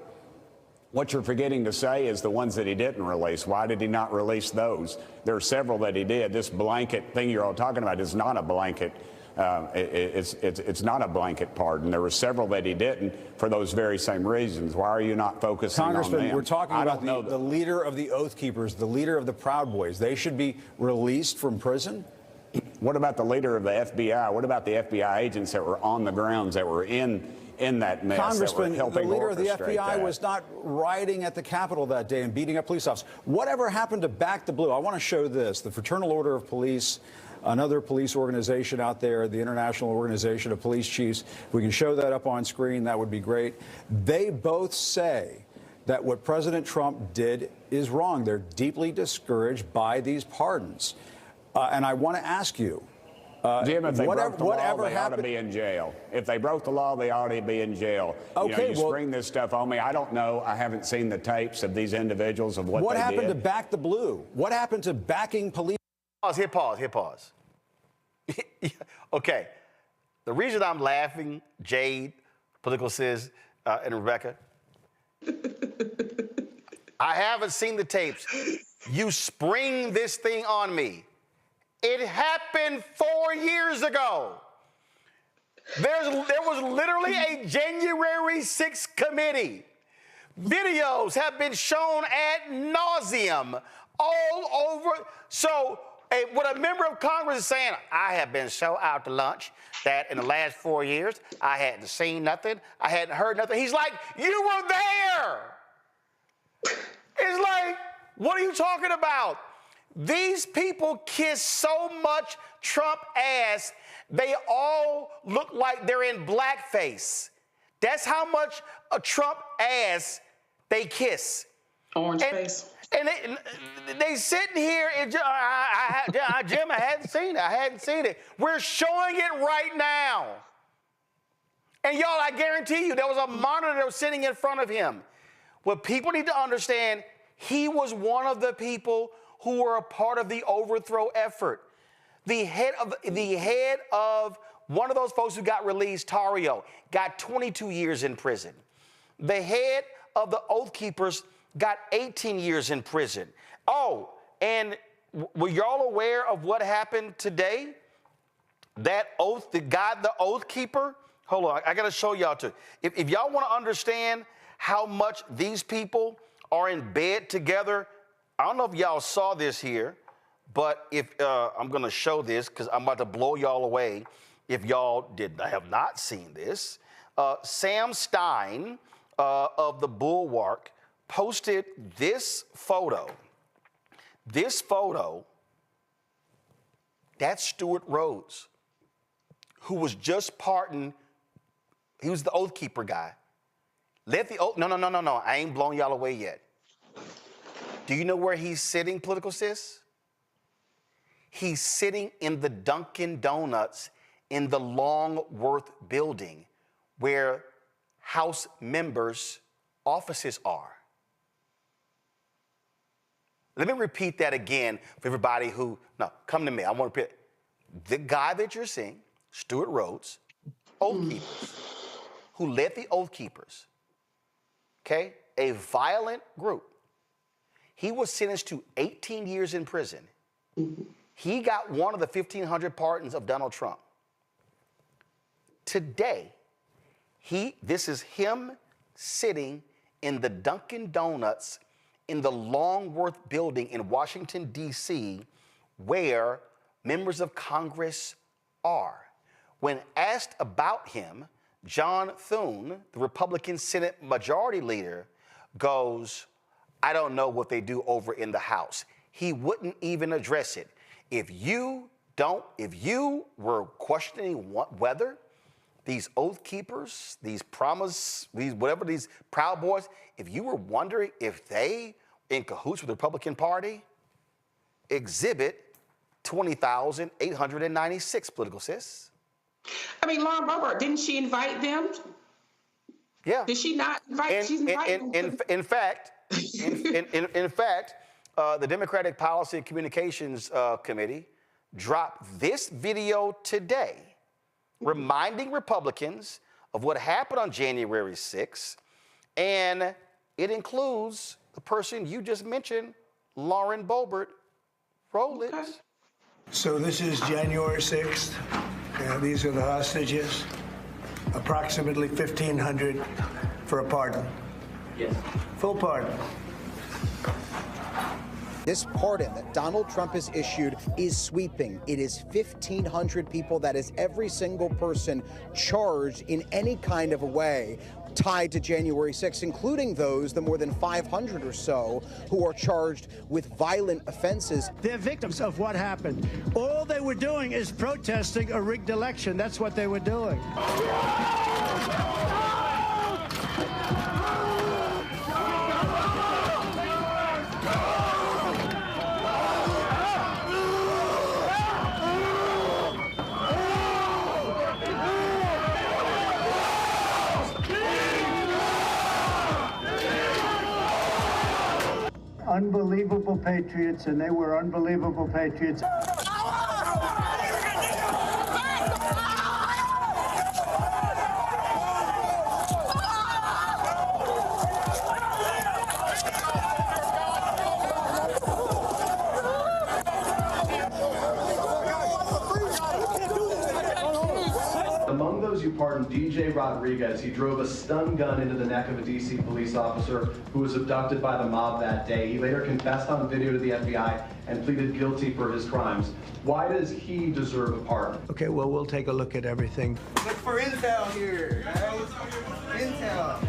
What you're forgetting to say is the ones that he didn't release. Why did he not release those? There are several that he did. This blanket thing you're all talking about is not a blanket. It's not a blanket pardon. There were several that he didn't for those very same reasons. Why are you not focusing on them? Congressman, we're talking about the leader of the Oath Keepers, the leader of the Proud Boys. They should be released from prison? What about the leader of the FBI? What about the FBI agents that were on the grounds, that were in that mess? Congressman, that were the leader of the FBI that? was not rioting at the Capitol that day and beating up police officers. Whatever happened to Back the Blue? I want to show this. The Fraternal Order of Police, another police organization out there, the International Organization of Police Chiefs. If we can show that up on screen, that would be great. They both say that what President Trump did is wrong. They're deeply discouraged by these pardons. And I want to ask you, Jim, if they broke the law, they ought to be in jail. If they broke the law, they ought to be in jail. Okay, you spring this stuff on me. I don't know. I haven't seen the tapes of these individuals of what they did. What happened to Back the Blue? What happened to backing police? Pause. Okay. The reason I'm laughing, Jade, Political Sis, and Rebecca, I haven't seen the tapes. You spring this thing on me. It happened 4 years ago. There was literally a January 6th committee. Videos have been shown ad nauseum all over. So what a member of Congress is saying, I have been so out to lunch that in the last 4 years, I hadn't seen nothing. I hadn't heard nothing. He's like, you were there. It's like, what are you talking about? These people kiss so much Trump ass, they all look like they're in blackface. That's how much a Trump ass they kiss. Orange face. And they sitting here and Jim, I hadn't seen it. We're showing it right now. And y'all, I guarantee you, there was a monitor that was sitting in front of him. What people need to understand, he was one of the people who were a part of the overthrow effort. The head of one of those folks who got released, Tarrio, got 22 years in prison. The head of the Oath Keepers got 18 years in prison. Oh, and were y'all aware of what happened today? That oath, the Oath Keeper, hold on, I gotta show y'all too. If y'all wanna understand how much these people are in bed together, I don't know if y'all saw this here, but if I'm going to show this because I'm about to blow y'all away if y'all have not seen this. Sam Stein of the Bulwark posted this photo. This photo, that's Stuart Rhodes, who was just pardoned. He was the Oath Keeper guy. No. I ain't blowing y'all away yet. Do you know where he's sitting, Political Sis? He's sitting in the Dunkin' Donuts in the Longworth building where House members' offices are. Let me repeat that again for everybody come to me. I want to repeat it. The guy that you're seeing, Stuart Rhodes, Oath Keepers, who led the Oath Keepers, okay, a violent group. He was sentenced to 18 years in prison. He got one of the 1,500 pardons of Donald Trump. Today, this is him sitting in the Dunkin' Donuts in the Longworth building in Washington, D.C., where members of Congress are. When asked about him, John Thune, the Republican Senate Majority Leader, goes, I don't know what they do over in the House. He wouldn't even address it. If you were questioning whether these oath keepers, these Proud Boys, if you were wondering if they in cahoots with the Republican Party, exhibit 20,896, political sis. I mean, Lauren Boebert, didn't she invite them? Yeah. Did she not invite? In fact, the Democratic Policy and Communications Committee dropped this video today, reminding Republicans of what happened on January 6th, and it includes the person you just mentioned, Lauren Boebert. Roll it. Okay. So this is January 6th. These are the hostages. Approximately 1,500 for a pardon. Yes. Full pardon. This pardon that Donald Trump has issued is sweeping. It is 1,500 people. That is every single person charged in any kind of a way tied to January 6th, including those, the more than 500 or so, who are charged with violent offenses. They're victims of what happened. All they were doing is protesting a rigged election. That's what they were doing. Unbelievable patriots, and they were unbelievable patriots. Among those you pardoned, DJ Rodriguez. He drove a stun gun into the neck of a D.C. police officer who was abducted by the mob that day. He later confessed on video to the FBI and pleaded guilty for his crimes. Why does he deserve a pardon? Okay, well, we'll take a look at everything. Look for intel here, guys. Intel.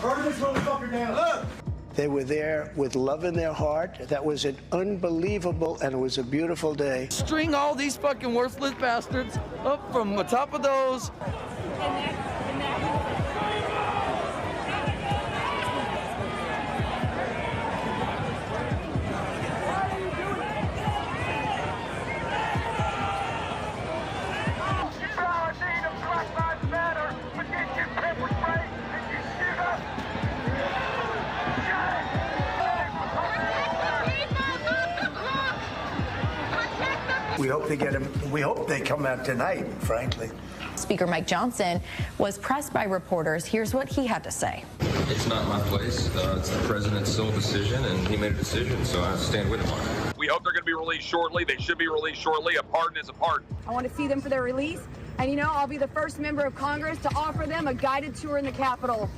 Burn this motherfucker down. Look. They were there with love in their heart. That was an unbelievable, and it was a beautiful day. String all these fucking worthless bastards up from the top of those. We hope they get him. We hope they come out tonight, frankly. Speaker Mike Johnson was pressed by reporters. Here's what he had to say. It's not my place. It's the president's sole decision, and he made a decision, so I stand with him on it. We hope they're going to be released shortly. They should be released shortly. A pardon is a pardon. I want to see them for their release. And, you know, I'll be the first member of Congress to offer them a guided tour in the Capitol.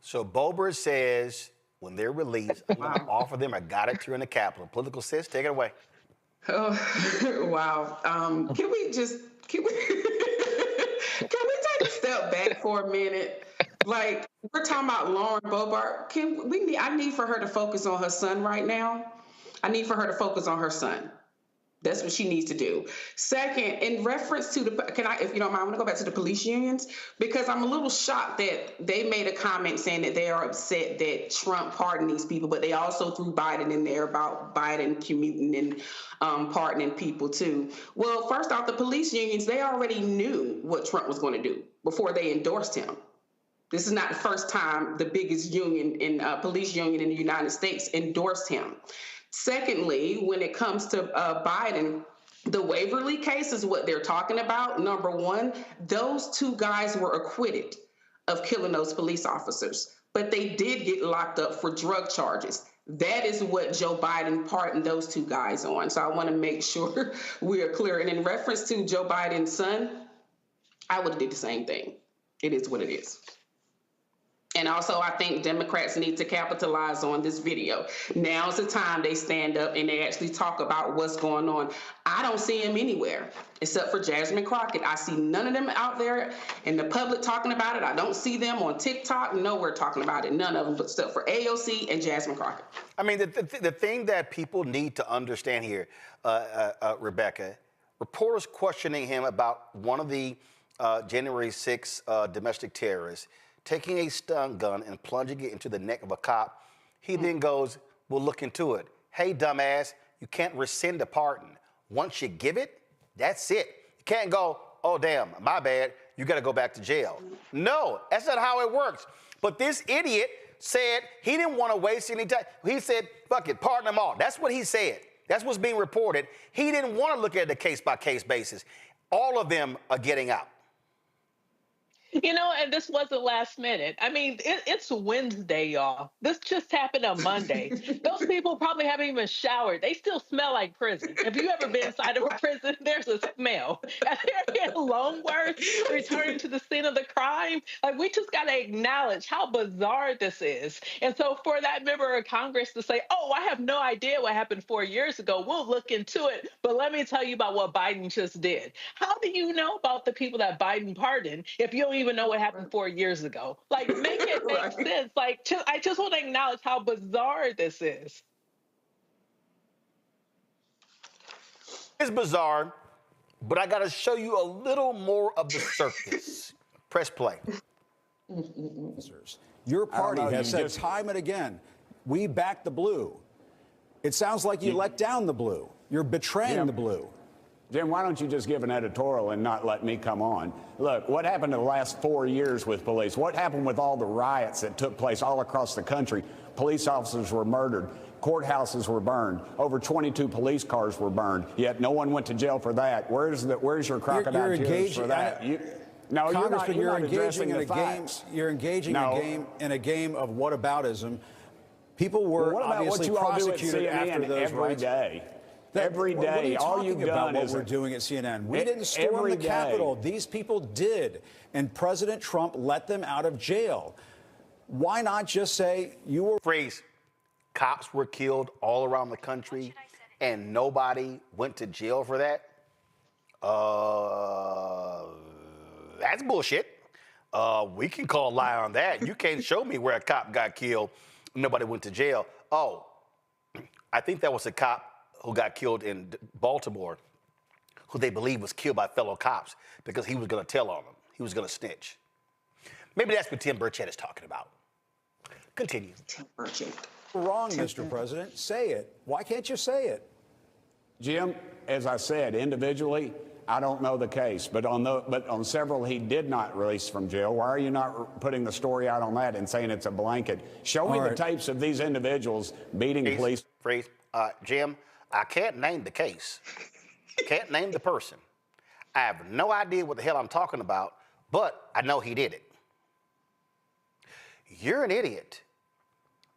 So Boebert says when they're released, I'm going to offer them a guided tour in the Capitol. Political sis, take it away. Oh, wow. Can we take a step back for a minute? Like, we're talking about Lauren Boebert. I need for her to focus on her son right now. I need for her to focus on her son. That's what she needs to do. Second, in reference to if you don't mind, I want to go back to the police unions, because I'm a little shocked that they made a comment saying that they are upset that Trump pardoned these people, but they also threw Biden in there about Biden commuting and pardoning people too. Well, first off, the police unions, they already knew what Trump was going to do before they endorsed him. This is not the first time the biggest union police union in the United States endorsed him. Secondly, when it comes to Biden, the Waverly case is what they're talking about. Number one, those two guys were acquitted of killing those police officers, but they did get locked up for drug charges. That is what Joe Biden pardoned those two guys on. So I want to make sure we are clear. And in reference to Joe Biden's son, I would have did the same thing. It is what it is. And also, I think Democrats need to capitalize on this video. Now's the time they stand up and they actually talk about what's going on. I don't see them anywhere except for Jasmine Crockett. I see none of them out there in the public talking about it. I don't see them on TikTok, nowhere talking about it. None of them, but except for AOC and Jasmine Crockett. I mean, the thing that people need to understand here, Rebecca, reporters questioning him about one of the January 6th domestic terrorists taking a stun gun and plunging it into the neck of a cop. He then goes, we'll look into it. Hey, dumbass, you can't rescind a pardon. Once you give it, that's it. You can't go, oh, damn, my bad, you got to go back to jail. No, that's not how it works. But this idiot said he didn't want to waste any time. He said, fuck it, pardon them all. That's what he said. That's what's being reported. He didn't want to look at it a case-by-case basis. All of them are getting out. You know, and this wasn't last minute. I mean, it's Wednesday, y'all. This just happened on Monday. Those people probably haven't even showered. They still smell like prison. If you ever been inside of a prison, there's a smell. And they're in Longworth, returning to the scene of the crime. Like, we just got to acknowledge how bizarre this is. And so for that member of Congress to say, oh, I have no idea what happened 4 years ago, we'll look into it. But let me tell you about what Biden just did. How do you know about the people that Biden pardoned if you don't even know what happened 4 years ago? Like, make it make sense. Like, I just want to acknowledge how bizarre this is. It's bizarre, but I got to show you a little more of the circus. Press play. Your party has said time and again, we back the blue. It sounds like you let down the blue. You're betraying the blue. Jim, why don't you just give an editorial and not let me come on? Look, what happened in the last 4 years with police? What happened with all the riots that took place all across the country? Police officers were murdered. Courthouses were burned. Over 22 police cars were burned. Yet no one went to jail for that. Where's your crocodile tears for that? No, Congressman, you're not engaging in a game. You're engaging in a game of whataboutism. People were obviously prosecuted after those every day. Every day, all you've done is what we're doing at CNN. We didn't storm the Capitol. These people did, and President Trump let them out of jail. Why not just say you were? Phrase, cops were killed all around the country, and nobody went to jail for that. That's bullshit. We can call a lie on that. You can't show me where a cop got killed, and nobody went to jail. Oh, I think that was a cop who got killed in Baltimore, who they believe was killed by fellow cops because he was going to tell on them. He was going to snitch. Maybe that's what Tim Burchett is talking about. Continue. Tim Burchett. Wrong, Mr. President. Say it. Why can't you say it? Jim, as I said, individually, I don't know the case, but on several he did not release from jail. Why are you not putting the story out on that and saying it's a blanket? Show me the tapes of these individuals beating police. Jim, I can't name the case. Can't name the person. I have no idea what the hell I'm talking about, but I know he did it. You're an idiot.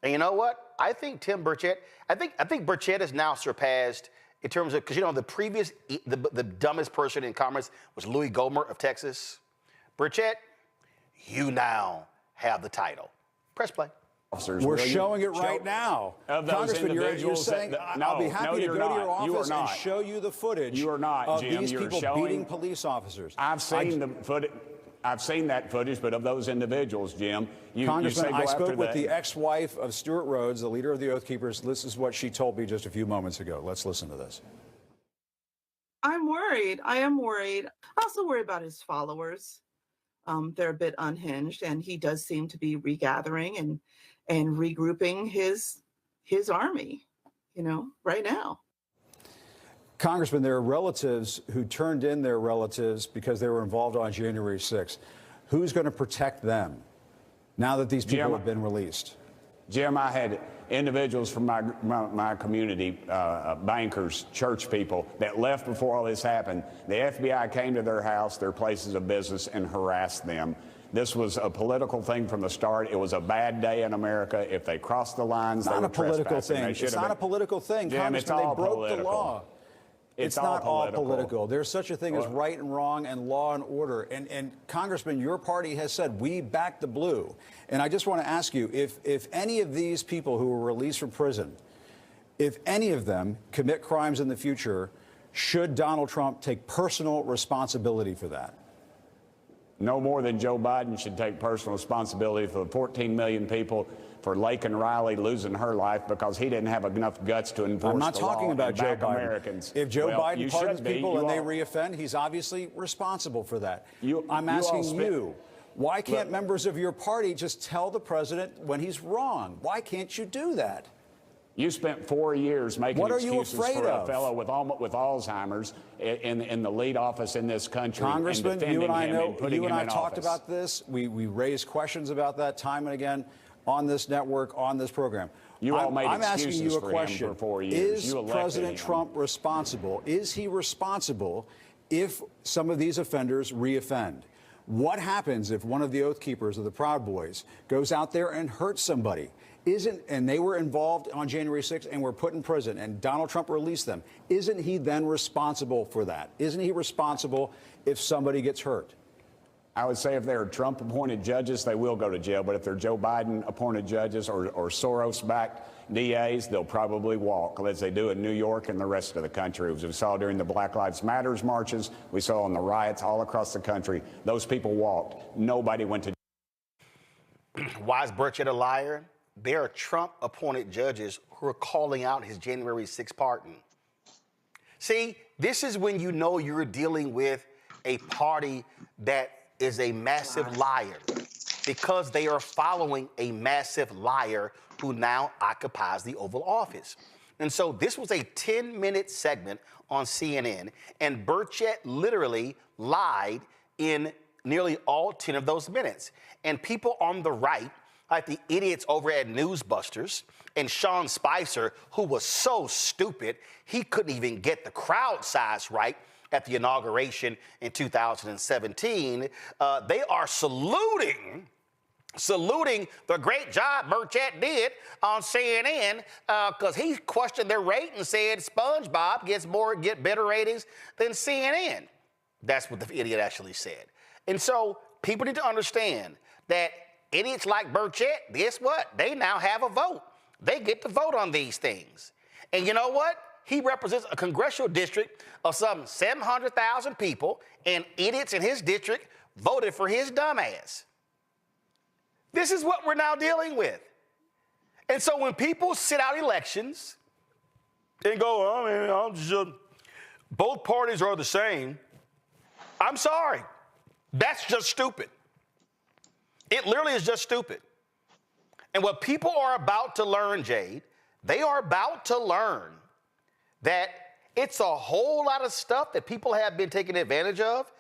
And you know what? I think Tim Burchett, I think Burchett is now surpassed in terms of, because you know, the dumbest person in Congress was Louis Gohmert of Texas. Burchett, you now have the title. Press play. We're showing it right now. Congressman, you're saying, I'll be happy to go to your office and show you the footage of these people beating police officers. I've seen the footage. I've seen that footage, but of those individuals, Jim, Congressman, I spoke with the ex-wife of Stuart Rhodes, the leader of the Oath Keepers. This is what she told me just a few moments ago. Let's listen to this. I'm worried. I am worried. I also worry about his followers. They're a bit unhinged, and he does seem to be regathering and regrouping his army, right now. Congressman, there are relatives who turned in their relatives because they were involved on January 6th. Who's going to protect them now that these people have been released? Jim, I had individuals from my community, bankers, church people, that left before all this happened. The FBI came to their house, their places of business, and harassed them. This was a political thing from the start. It was a bad day in America. If they crossed the lines, It's they not were a political trespassing. thing. They It's not a political thing. Jim, it's Congressman, all they broke political. the law. It's not all political. There's such a thing as right and wrong and law and order. And Congressman, your party has said, we back the blue. And I just want to ask you, if any of these people who were released from prison, if any of them commit crimes in the future, should Donald Trump take personal responsibility for that? No more than Joe Biden should take personal responsibility for the 14 million people, for Laken Riley losing her life because he didn't have enough guts to enforce the law. I'm not talking about Joe Biden. Americans. If Joe Well, Biden you pardons should be. people You and they all- reoffend, he's obviously responsible for that. I'm you all asking spent- you, why can't Look- members of your party just tell the president when he's wrong? Why can't you do that? You spent 4 years making What are you excuses afraid for of? a fellow with Alzheimer's in the lead office in this country. Congressman, and you and I defending him know, and putting you and him I in talked office. about this. We raised questions about that time and again on this network, on this program. You all made I'm asking excuses you a for him question. for 4 years. Is You elected President him. Trump responsible? Is he responsible if some of these offenders reoffend? What happens if one of the Oath Keepers of the Proud Boys goes out there and hurts somebody? And they were involved on January 6th and were put in prison, and Donald Trump released them. Isn't he then responsible for that? Isn't he responsible if somebody gets hurt? I would say if they're Trump-appointed judges, they will go to jail. But if they're Joe Biden-appointed judges or Soros-backed DAs, they'll probably walk, as they do in New York and the rest of the country. As we saw during the Black Lives Matter marches, we saw in the riots all across the country, those people walked. Nobody went to jail. Why is Burchett a liar? There are Trump-appointed judges who are calling out his January 6th pardon. See, this is when you know you're dealing with a party that is a massive liar, because they are following a massive liar who now occupies the Oval Office. And so this was a 10-minute segment on CNN, and Burchett literally lied in nearly all 10 of those minutes. And people on the right, like the idiots over at Newsbusters and Sean Spicer, who was so stupid, he couldn't even get the crowd size right at the inauguration in 2017. They are saluting the great job Burchett did on CNN, because he questioned their rate and said SpongeBob get better ratings than CNN. That's what the idiot actually said. And so people need to understand that idiots like Burchett, guess what? They now have a vote. They get to vote on these things. And you know what? He represents a congressional district of some 700,000 people, and idiots in his district voted for his dumbass. This is what we're now dealing with. And so when people sit out elections and go, both parties are the same, I'm sorry. That's just stupid. It literally is just stupid. And what people are about to learn, Jade, they are about to learn that it's a whole lot of stuff that people have been taking advantage of,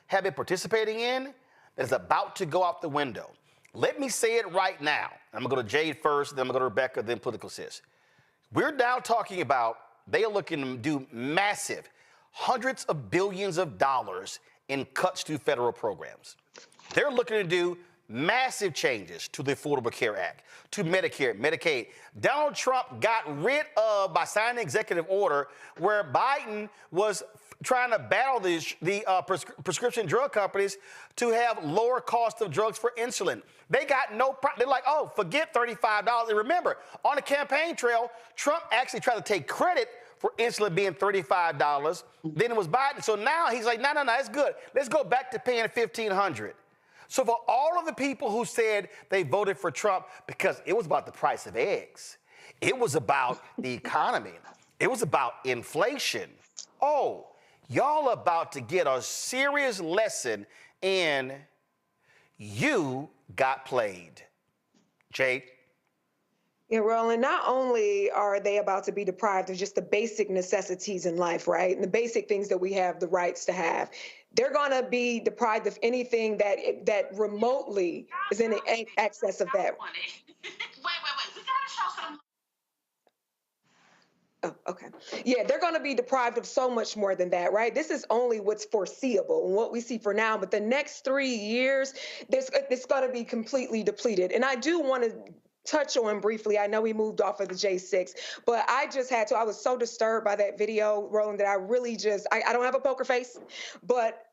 have been participating in, that is about to go out the window. Let me say it right now. I'm going to go to Jade first, then I'm going to go to Rebecca, then Political Sis. We're now talking about they are looking to do massive, hundreds of billions of dollars in cuts to federal programs. They're looking to do massive changes to the Affordable Care Act, to Medicare, Medicaid. Donald Trump got rid of, by signing an executive order, where Biden was trying to battle the prescription drug companies to have lower cost of drugs for insulin. They got no problem. They're like, oh, forget $35. And remember, on the campaign trail, Trump actually tried to take credit for insulin being $35. Then it was Biden. So now he's like, no, it's good. Let's go back to paying $1,500. So for all of the people who said they voted for Trump because it was about the price of eggs, it was about the economy, it was about inflation. Oh, y'all about to get a serious lesson in you got played. Jade? Yeah, Roland, not only are they about to be deprived of just the basic necessities in life, right? And the basic things that we have the rights to have, they're going to be deprived of anything that remotely is in excess of that. Oh, okay. Yeah, they're going to be deprived of so much more than that, right? This is only what's foreseeable and what we see for now. But the next 3 years, it's going to be completely depleted. And I do want to touch on briefly. I know we moved off of the J6, but I just had to. I was so disturbed by that video, Roland, that I really just, I don't have a poker face, but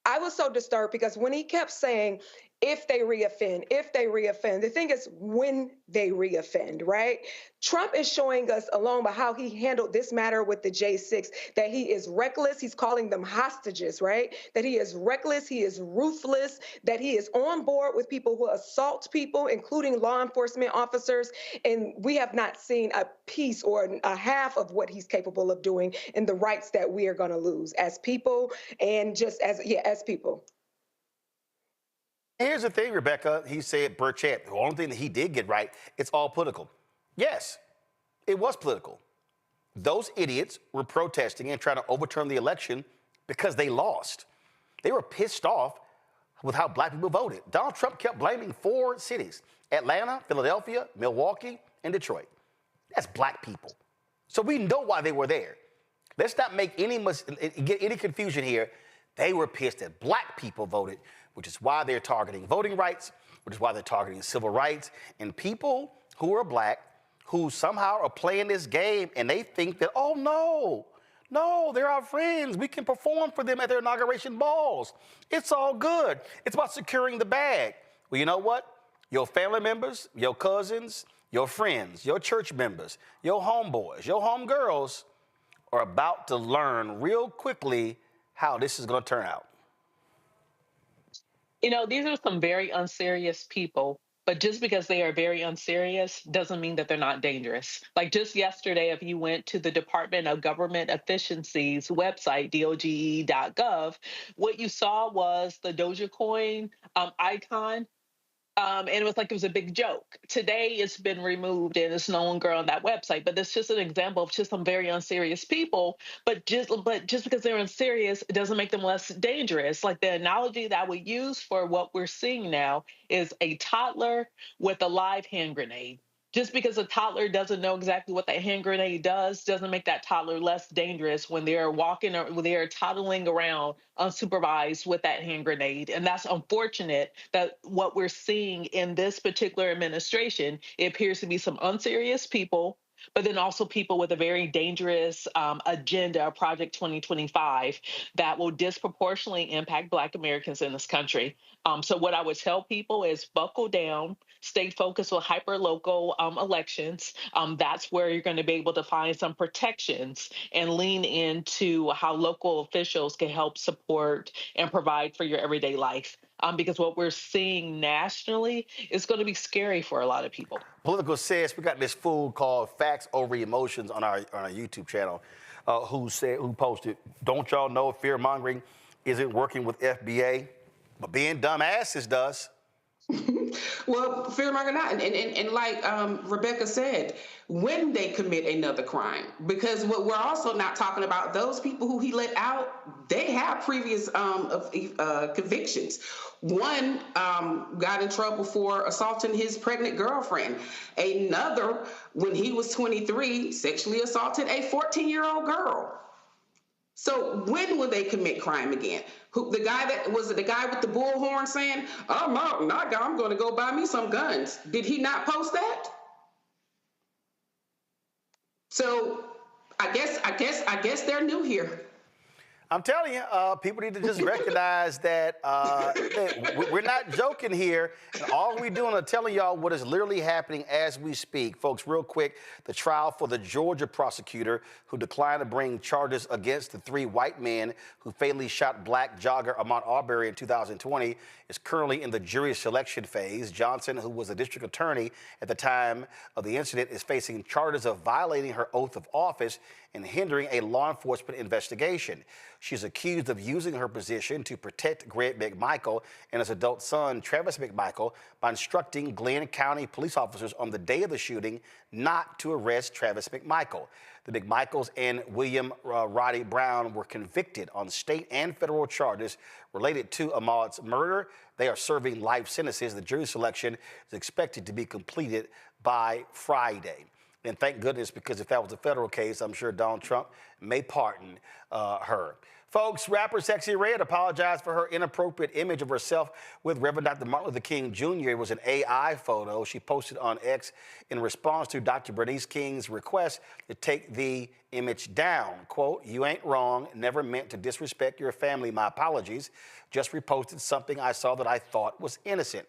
I was so disturbed because when he kept saying, if they reoffend, the thing is when they reoffend, right? Trump is showing us alone by how he handled this matter with the J6, that he is reckless. He's calling them hostages, right? That he is reckless, he is ruthless, that he is on board with people who assault people, including law enforcement officers. And we have not seen a piece or a half of what he's capable of doing and the rights that we are going to lose as people and just as people. Here's the thing, Rebecca. He said, Burchett, the only thing that he did get right, it's all political. Yes, it was political. Those idiots were protesting and trying to overturn the election because they lost. They were pissed off with how black people voted. Donald Trump kept blaming 4 cities: Atlanta, Philadelphia, Milwaukee, and Detroit. That's black people. So we know why they were there. Let's not make get any confusion here. They were pissed that black people voted, which is why they're targeting voting rights, which is why they're targeting civil rights. And people who are black, who somehow are playing this game, and they think that, oh, no, they're our friends. We can perform for them at their inauguration balls. It's all good. It's about securing the bag. Well, you know what? Your family members, your cousins, your friends, your church members, your homeboys, your homegirls are about to learn real quickly how this is going to turn out. You know, these are some very unserious people, but just because they are very unserious doesn't mean that they're not dangerous. Like just yesterday, if you went to the Department of Government Efficiency's website, doge.gov, what you saw was the Dogecoin icon. And it was a big joke. Today it's been removed and it's no longer on that website. But that's just an example of just some very unserious people. But just because they're unserious, it doesn't make them less dangerous. Like the analogy that I would use for what we're seeing now is a toddler with a live hand grenade. Just because a toddler doesn't know exactly what that hand grenade does doesn't make that toddler less dangerous when they're walking or when they're toddling around unsupervised with that hand grenade. And that's unfortunate that what we're seeing in this particular administration, it appears to be some unserious people, but then also people with a very dangerous agenda, Project 2025, that will disproportionately impact Black Americans in this country. So what I would tell people is buckle down, stay focused on hyper-local elections. That's where you're going to be able to find some protections and lean into how local officials can help support and provide for your everyday life. Because what we're seeing nationally is going to be scary for a lot of people. Political says we got this fool called Facts Over Emotions on our YouTube channel who posted, don't y'all know fear-mongering isn't working with FBA, but being dumbasses does. Well, fear-mongering not. And like Rebecca said, when they commit another crime, because what we're also not talking about, those people who he let out, they have previous convictions. One got in trouble for assaulting his pregnant girlfriend. Another, when he was 23, sexually assaulted a 14-year-old girl. So when will they commit crime again? The guy with the bullhorn saying, I'm going to go buy me some guns. Did he not post that? So I guess they're new here. I'm telling you, people need to just recognize that we're not joking here. And all we're doing is telling y'all what is literally happening as we speak. Folks, real quick, the trial for the Georgia prosecutor who declined to bring charges against the 3 white men who fatally shot black jogger Ahmaud Arbery in 2020 is currently in the jury selection phase. Johnson, who was a district attorney at the time of the incident, is facing charges of violating her oath of office and hindering a law enforcement investigation. She's accused of using her position to protect Greg McMichael and his adult son, Travis McMichael, by instructing Glenn County police officers on the day of the shooting not to arrest Travis McMichael. The McMichaels and William Roddy Brown were convicted on state and federal charges related to Ahmaud's murder. They are serving life sentences. The jury selection is expected to be completed by Friday. And thank goodness, because if that was a federal case, I'm sure Donald Trump may pardon her. Folks, rapper Sexy Red apologized for her inappropriate image of herself with Reverend Dr. Martin Luther King Jr. It was an AI photo she posted on X in response to Dr. Bernice King's request to take the image down. Quote, "You ain't wrong, never meant to disrespect your family, my apologies. Just reposted something I saw that I thought was innocent."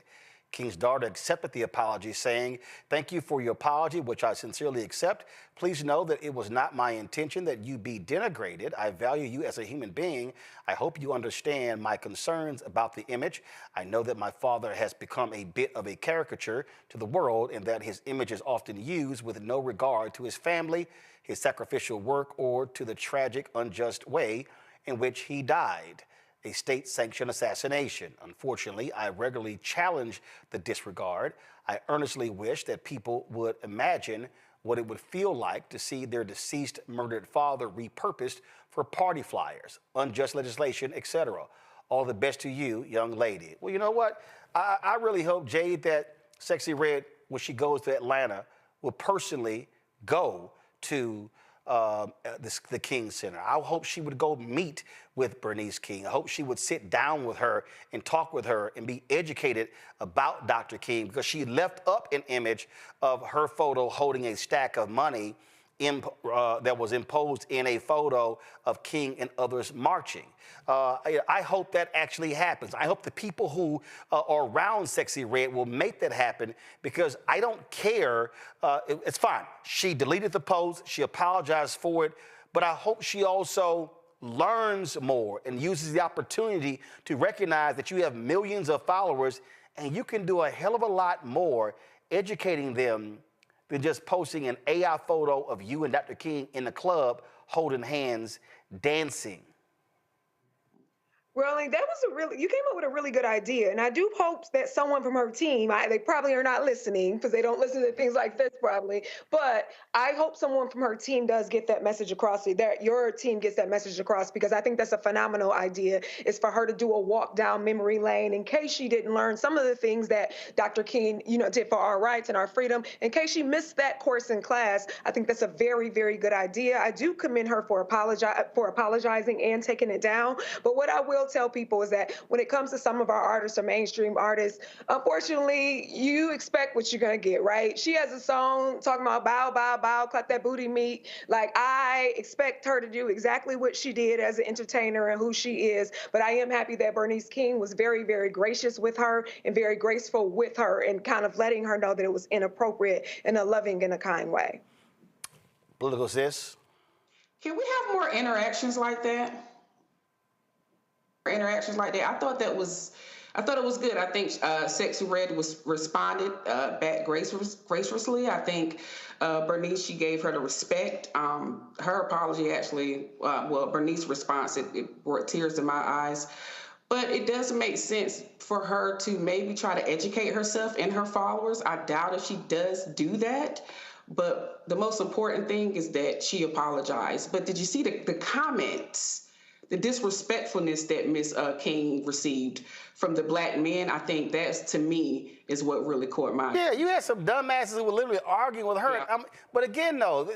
King's daughter accepted the apology, saying, "Thank you for your apology, which I sincerely accept. Please know that it was not my intention that you be denigrated. I value you as a human being. I hope you understand my concerns about the image. I know that my father has become a bit of a caricature to the world and that his image is often used with no regard to his family, his sacrificial work, or to the tragic, unjust way in which he died. A state-sanctioned assassination. Unfortunately, I regularly challenge the disregard. I earnestly wish that people would imagine what it would feel like to see their deceased, murdered father repurposed for party flyers, unjust legislation, etc. All the best to you, young lady." Well, you know what? I really hope, Jade, that Sexy Red, when she goes to Atlanta, will personally go to the King Center. I hope she would go meet with Bernice King. I hope she would sit down with her and talk with her and be educated about Dr. King, because she left up an image of her photo holding a stack of money that was imposed in a photo of King and others marching. I hope that actually happens. I hope the people who are around Sexy Red will make that happen, because I don't care. It's fine. She deleted the post. She apologized for it. But I hope she also learns more and uses the opportunity to recognize that you have millions of followers and you can do a hell of a lot more educating them than just posting an AI photo of you and Dr. King in the club holding hands, dancing. Rolling, that was you came up with a really good idea. And I do hope that someone from her team, they probably are not listening because they don't listen to things like this probably, but I hope someone from her team does get that message across, that your team gets that message across, because I think that's a phenomenal idea, is for her to do a walk down memory lane in case she didn't learn some of the things that Dr. King, did for our rights and our freedom. In case she missed that course in class, I think that's a very, very good idea. I do commend her for apologizing and taking it down. But what I will tell people is that when it comes to some of our artists or mainstream artists, unfortunately, you expect what you're going to get, right? She has a song talking about bow, bow, bow, clap that booty meat. Like, I expect her to do exactly what she did as an entertainer and who she is. But I am happy that Bernice King was very, very gracious with her and very graceful with her and kind of letting her know that it was inappropriate in a loving and a kind way. Political sis? Can we have more interactions like that? I thought it was good. I think Sexy Red responded back graciously. I think Bernice, she gave her the respect. Her apology actually, Bernice's response, it brought tears to my eyes. But it does make sense for her to maybe try to educate herself and her followers. I doubt if she does do that. But the most important thing is that she apologized. But did you see the comments? The disrespectfulness that Ms. King received from the black men, I think that's, to me, is what really caught my. Yeah, you had some dumbasses who were literally arguing with her. Yeah. But again, though,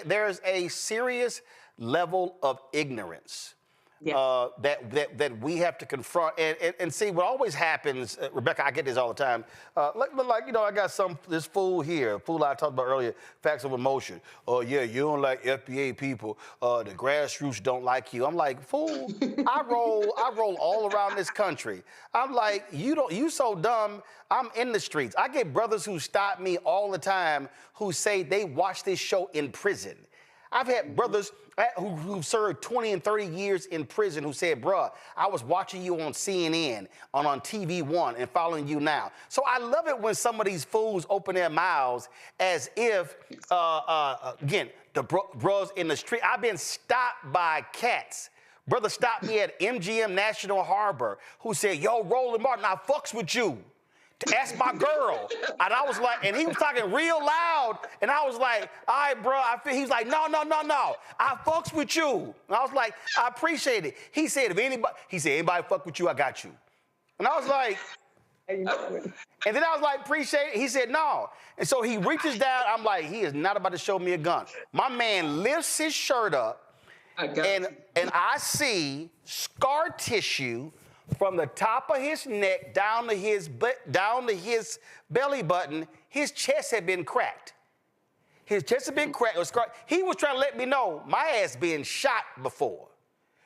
there's a serious level of ignorance that we have to confront. And see, what always happens, Rebecca, I get this all the time. I got this fool here, fool I talked about earlier, facts of emotion. Oh, yeah, you don't like FBA people. The grassroots don't like you. I'm like, fool, I roll all around this country. I'm like, you so dumb. I'm in the streets. I get brothers who stop me all the time who say they watch this show in prison. I've had brothers who served 20 and 30 years in prison who said, bruh, I was watching you on CNN, on TV One, and following you now. So I love it when some of these fools open their mouths as if, again, the bros in the street. I've been stopped by cats. Brother stopped me at MGM National Harbor who said, yo, Roland Martin, I fucks with you. That's my girl. And I was like, and he was talking real loud. And I was like, all right, bro. He's like, no. I fucks with you. And I was like, I appreciate it. He said, anybody fuck with you, I got you. And I was like, And then I was like, appreciate it. He said, no. And so he reaches down. I'm like, he is not about to show me a gun. My man lifts his shirt up, and I see scar tissue from the top of his neck down to his belly button. His chest had been cracked. His chest had been cracked. He was trying to let me know my ass been shot before.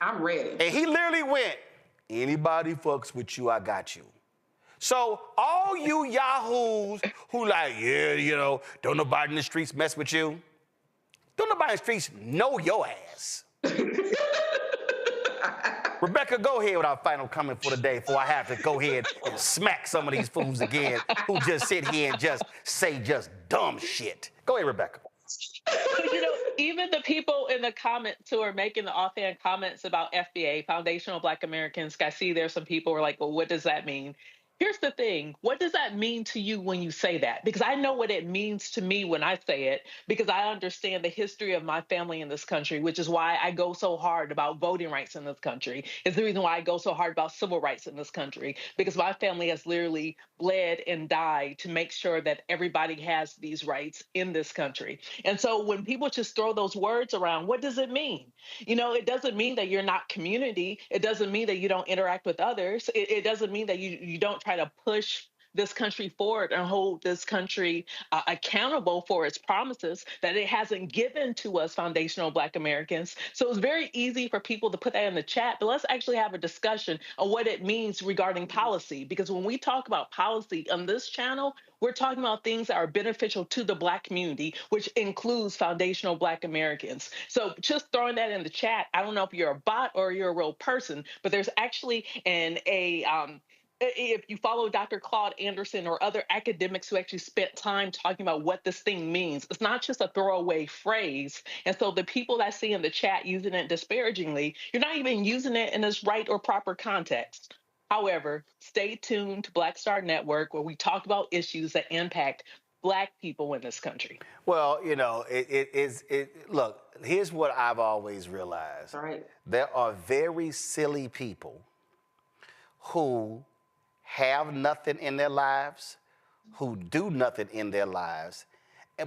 I'm ready. And he literally went, anybody fucks with you, I got you. So all you yahoos who like, yeah, you know, don't nobody in the streets mess with you. Don't nobody in the streets know your ass. Rebecca, go ahead with our final comment for the day before I have to go ahead and smack some of these fools again who just sit here and just say just dumb shit. Go ahead, Rebecca. You know, even the people in the comments who are making the offhand comments about FBA, Foundational Black Americans, I see there's some people who are like, well, what does that mean? Here's the thing. What does that mean to you when you say that? Because I know what it means to me when I say it, because I understand the history of my family in this country, which is why I go so hard about voting rights in this country. It's the reason why I go so hard about civil rights in this country, because my family has literally bled and died to make sure that everybody has these rights in this country. And so when people just throw those words around, what does it mean? You know, it doesn't mean that you're not community. It doesn't mean that you don't interact with others. It doesn't mean that you don't try to push this country forward and hold this country accountable for its promises that it hasn't given to us foundational Black Americans. So it's very easy for people to put that in the chat, but let's actually have a discussion on what it means regarding policy. Because when we talk about policy on this channel, we're talking about things that are beneficial to the Black community, which includes foundational Black Americans. So just throwing that in the chat, I don't know if you're a bot or you're a real person, but there's actually if you follow Dr. Claude Anderson or other academics who actually spent time talking about what this thing means, it's not just a throwaway phrase. And so the people that I see in the chat using it disparagingly, you're not even using it in its right or proper context. However, stay tuned to Black Star Network, where we talk about issues that impact Black people in this country. Well, you know, look, here's what I've always realized. All right. There are very silly people who have nothing in their lives, who do nothing in their lives,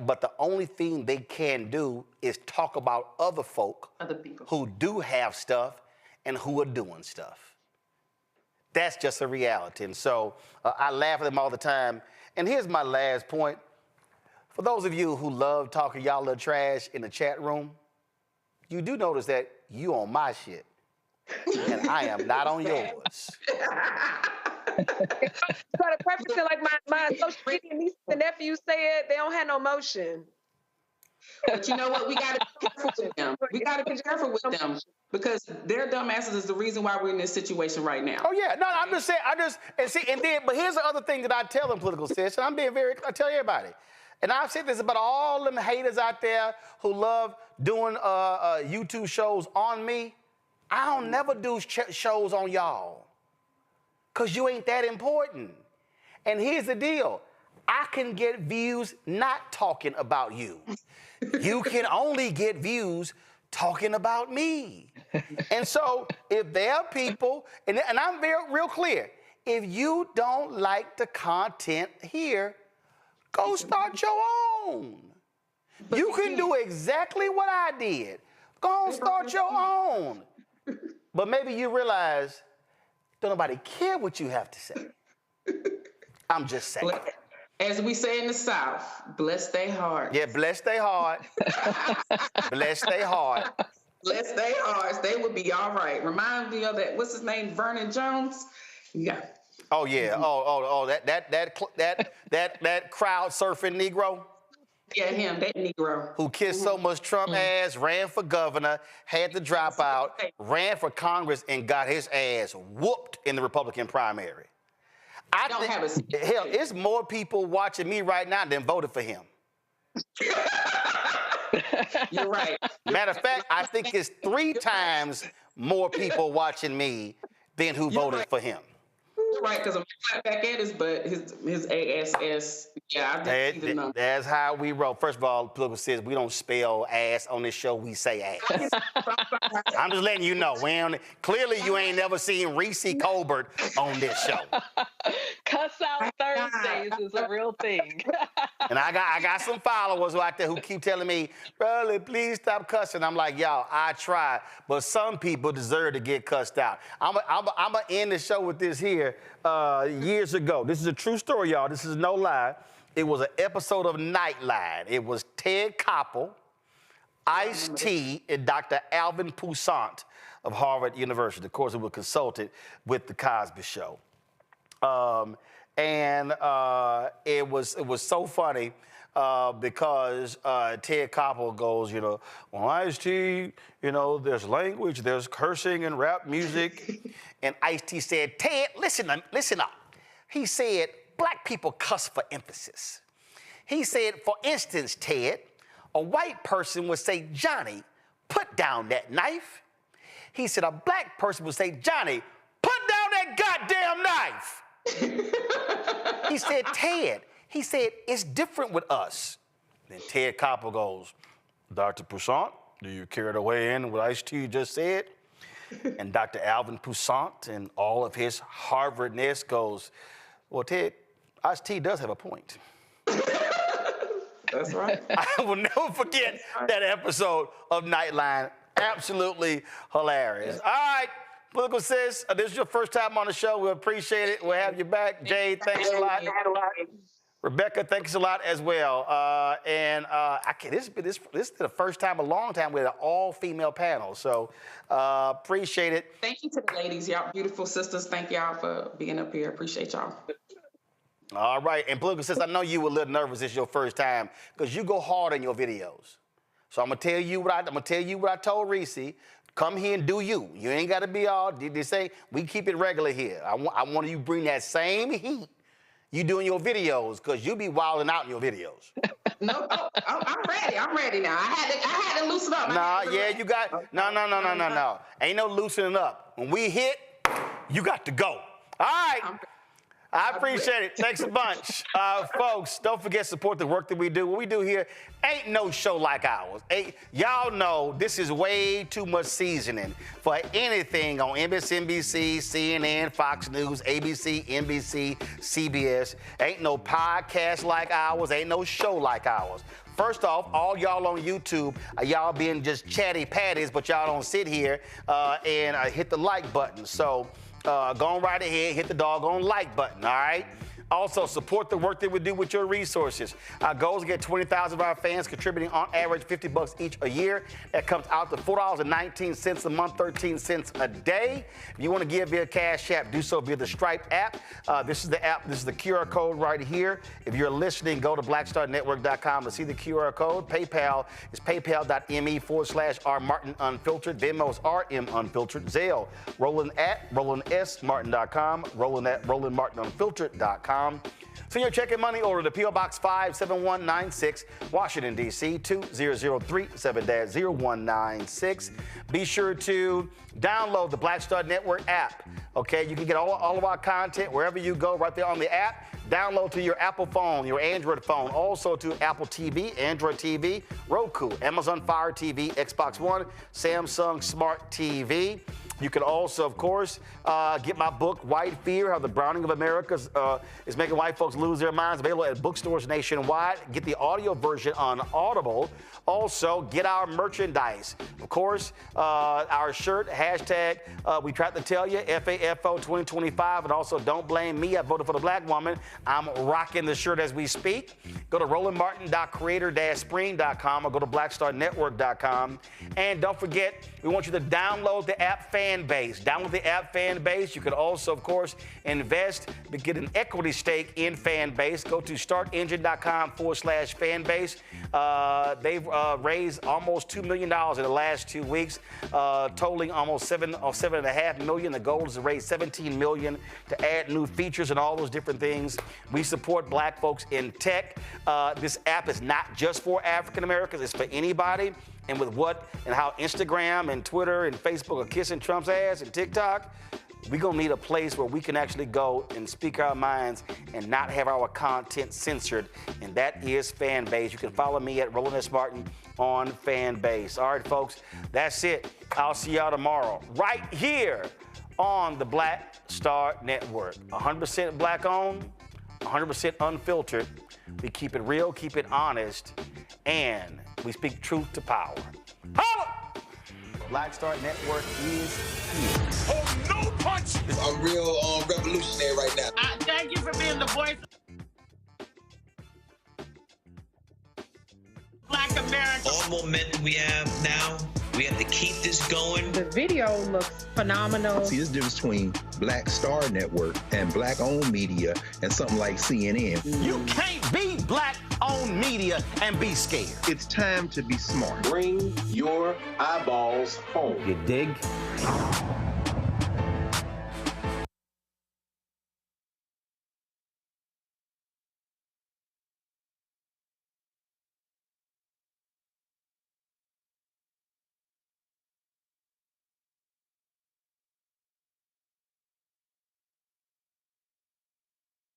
but the only thing they can do is talk about other folk, other people who do have stuff and who are doing stuff. That's just a reality. And so I laugh at them all the time. And here's my last point. For those of you who love talking y'all little trash in the chat room, you do notice that you on my shit. And I am not on yours. You gotta preface it like my social media nieces and nephews said, they don't have no motion. But you know what? We gotta be careful with them. We gotta be careful with them because their dumbasses is the reason why we're in this situation right now. Oh yeah, no, I'm just saying. But here's the other thing that I tell them, political sis, and I tell everybody, and I've said this about all them haters out there who love doing YouTube shows on me. I don't never do shows on y'all. Because you ain't that important. And here's the deal. I can get views not talking about you. You can only get views talking about me. And so if there are people, and I'm real clear, if you don't like the content here, go start your own. You can do exactly what I did. Go and start your own. But maybe you realize don't nobody care what you have to say. I'm just saying. As we say in the South, bless their heart. Yeah, bless their heart. Bless their heart. Bless their hearts. They would be all right. Remind me of that. What's his name? Vernon Jones. Yeah. Oh yeah. Oh. That crowd surfing Negro. Yeah, him, that Negro. Who kissed so much Trump ass, ran for governor, had to drop out, ran for Congress, and got his ass whooped in the Republican primary. Hell, it's more people watching me right now than voted for him. You're right. Matter of fact, I think it's 3 times more people watching me than who voted for him. You're right, because I'm back at his butt, his ass. Yeah, I didn't know. That's how we roll. First of all, political says we don't spell ass on this show. We say ass. I'm just letting you know. Clearly, you ain't never seen Reese Colbert on this show. Cuss Out Thursdays is a real thing. And I got some followers out there who keep telling me, brother, please stop cussing. I'm like, y'all, I try, but some people deserve to get cussed out. I'm going to end the show with this here. Years ago, this is a true story, y'all. This is no lie. It was an episode of Nightline. It was Ted Koppel, Ice-T, and Dr. Alvin Toussaint of Harvard University. Of course, it was consulted with The Cosby Show. It was so funny because Ted Koppel goes, you know, on Ice-T, you know, there's language, there's cursing and rap music. And Ice-T said, Ted, listen up. He said, black people cuss for emphasis. He said, for instance, Ted, a white person would say, Johnny, put down that knife. He said, a black person would say, Johnny, put down that goddamn knife. He said, Ted, he said, it's different with us. Then Ted Koppel goes, Dr. Toussaint, do you care to weigh in what Ice-T just said? And Dr. Alvin Toussaint and all of his Harvardness goes, well, Ted, Ice-T does have a point. That's right. I will never forget that episode of Nightline. Absolutely hilarious. All right, Political Sis, this is your first time on the show. We appreciate it. We'll have you back. Jade, thanks a lot. Rebecca, thanks a lot as well. This is the first time in a long time with an all-female panel, so appreciate it. Thank you to the ladies, y'all beautiful sisters. Thank y'all for being up here. Appreciate y'all. All right, and Political Sis, I know you were a little nervous. It's your first time because you go hard in your videos. So I'm gonna tell you what I told Reese. Come here and do you. You ain't gotta be all. They say we keep it regular here. I want you to bring that same heat you do in your videos because you be wilding out in your videos. No, I'm ready. I'm ready now. I had to loosen up. You got no. Ain't no loosening up. When we hit, you got to go. All right. I appreciate it. Thanks a bunch. Folks, don't forget to support the work that we do. What we do here ain't no show like ours. Y'all know this is way too much seasoning for anything on MSNBC, CNN, Fox News, ABC, NBC, CBS. Ain't no podcast like ours. Ain't no show like ours. First off, all y'all on YouTube, y'all being just chatty patties, but y'all don't sit here and hit the like button. So, go on right ahead, hit the doggone like button, all right? Also, support the work that we do with your resources. Our goal is to get 20,000 of our fans contributing on average $50 each a year. That comes out to $4.19 a month, 13 cents a day. If you want to give via Cash App, do so via the Stripe app. This is the app. This is the QR code right here. If you're listening, go to blackstarnetwork.com to see the QR code. PayPal is paypal.me/rmartinunfiltered. Venmo is rmunfiltered. Zelle, Roland at RolandSMartin.com. Roland at RolandMartinUnfiltered.com. Send your check and money order to P.O. Box 57196, Washington, D.C. 20037-0196. Be sure to download the Black Star Network app. Okay, you can get all of our content wherever you go, right there on the app. Download to your Apple phone, your Android phone, also to Apple TV, Android TV, Roku, Amazon Fire TV, Xbox One, Samsung Smart TV. You can also, of course, get my book, White Fear, How the Browning of America is Making White Folks Lose Their Minds, available at bookstores nationwide. Get the audio version on Audible. Also, get our merchandise. Of course, our shirt, hashtag, we tried to tell you, FAFO 2025, and also don't blame me, I voted for the black woman. I'm rocking the shirt as we speak. Go to rolandmartin.creator-spring.com or go to blackstarnetwork.com. And don't forget, we want you to download the app Fanbase. Download the app Fanbase. You can also, of course, invest, get an equity stake in Fanbase. Go to startengine.com/Fanbase. They've raised almost $2 million in the last 2 weeks, totaling almost $7.5 million. The goal is to raise $17 million to add new features and all those different things. We support black folks in tech. This app is not just for African Americans, it's for anybody. And with what and how Instagram and Twitter and Facebook are kissing Trump's ass and TikTok, we're going to need a place where we can actually go and speak our minds and not have our content censored, and that is Fanbase. You can follow me at Roland S. Martin on Fanbase. All right, folks, that's it. I'll see y'all tomorrow right here on the Black Star Network. 100% black owned, 100% unfiltered. We keep it real, keep it honest, and we speak truth to power. Holla! Black Star Network is here. Oh, no punch! I'm real revolutionary right now. Thank you for being the voice of Black America. All momentum we have now, we have to keep this going. The video looks phenomenal. See, there's a difference between Black Star Network and black-owned media and something like CNN. You can't be black-owned media and be scared. It's time to be smart. Bring your eyeballs home. You dig?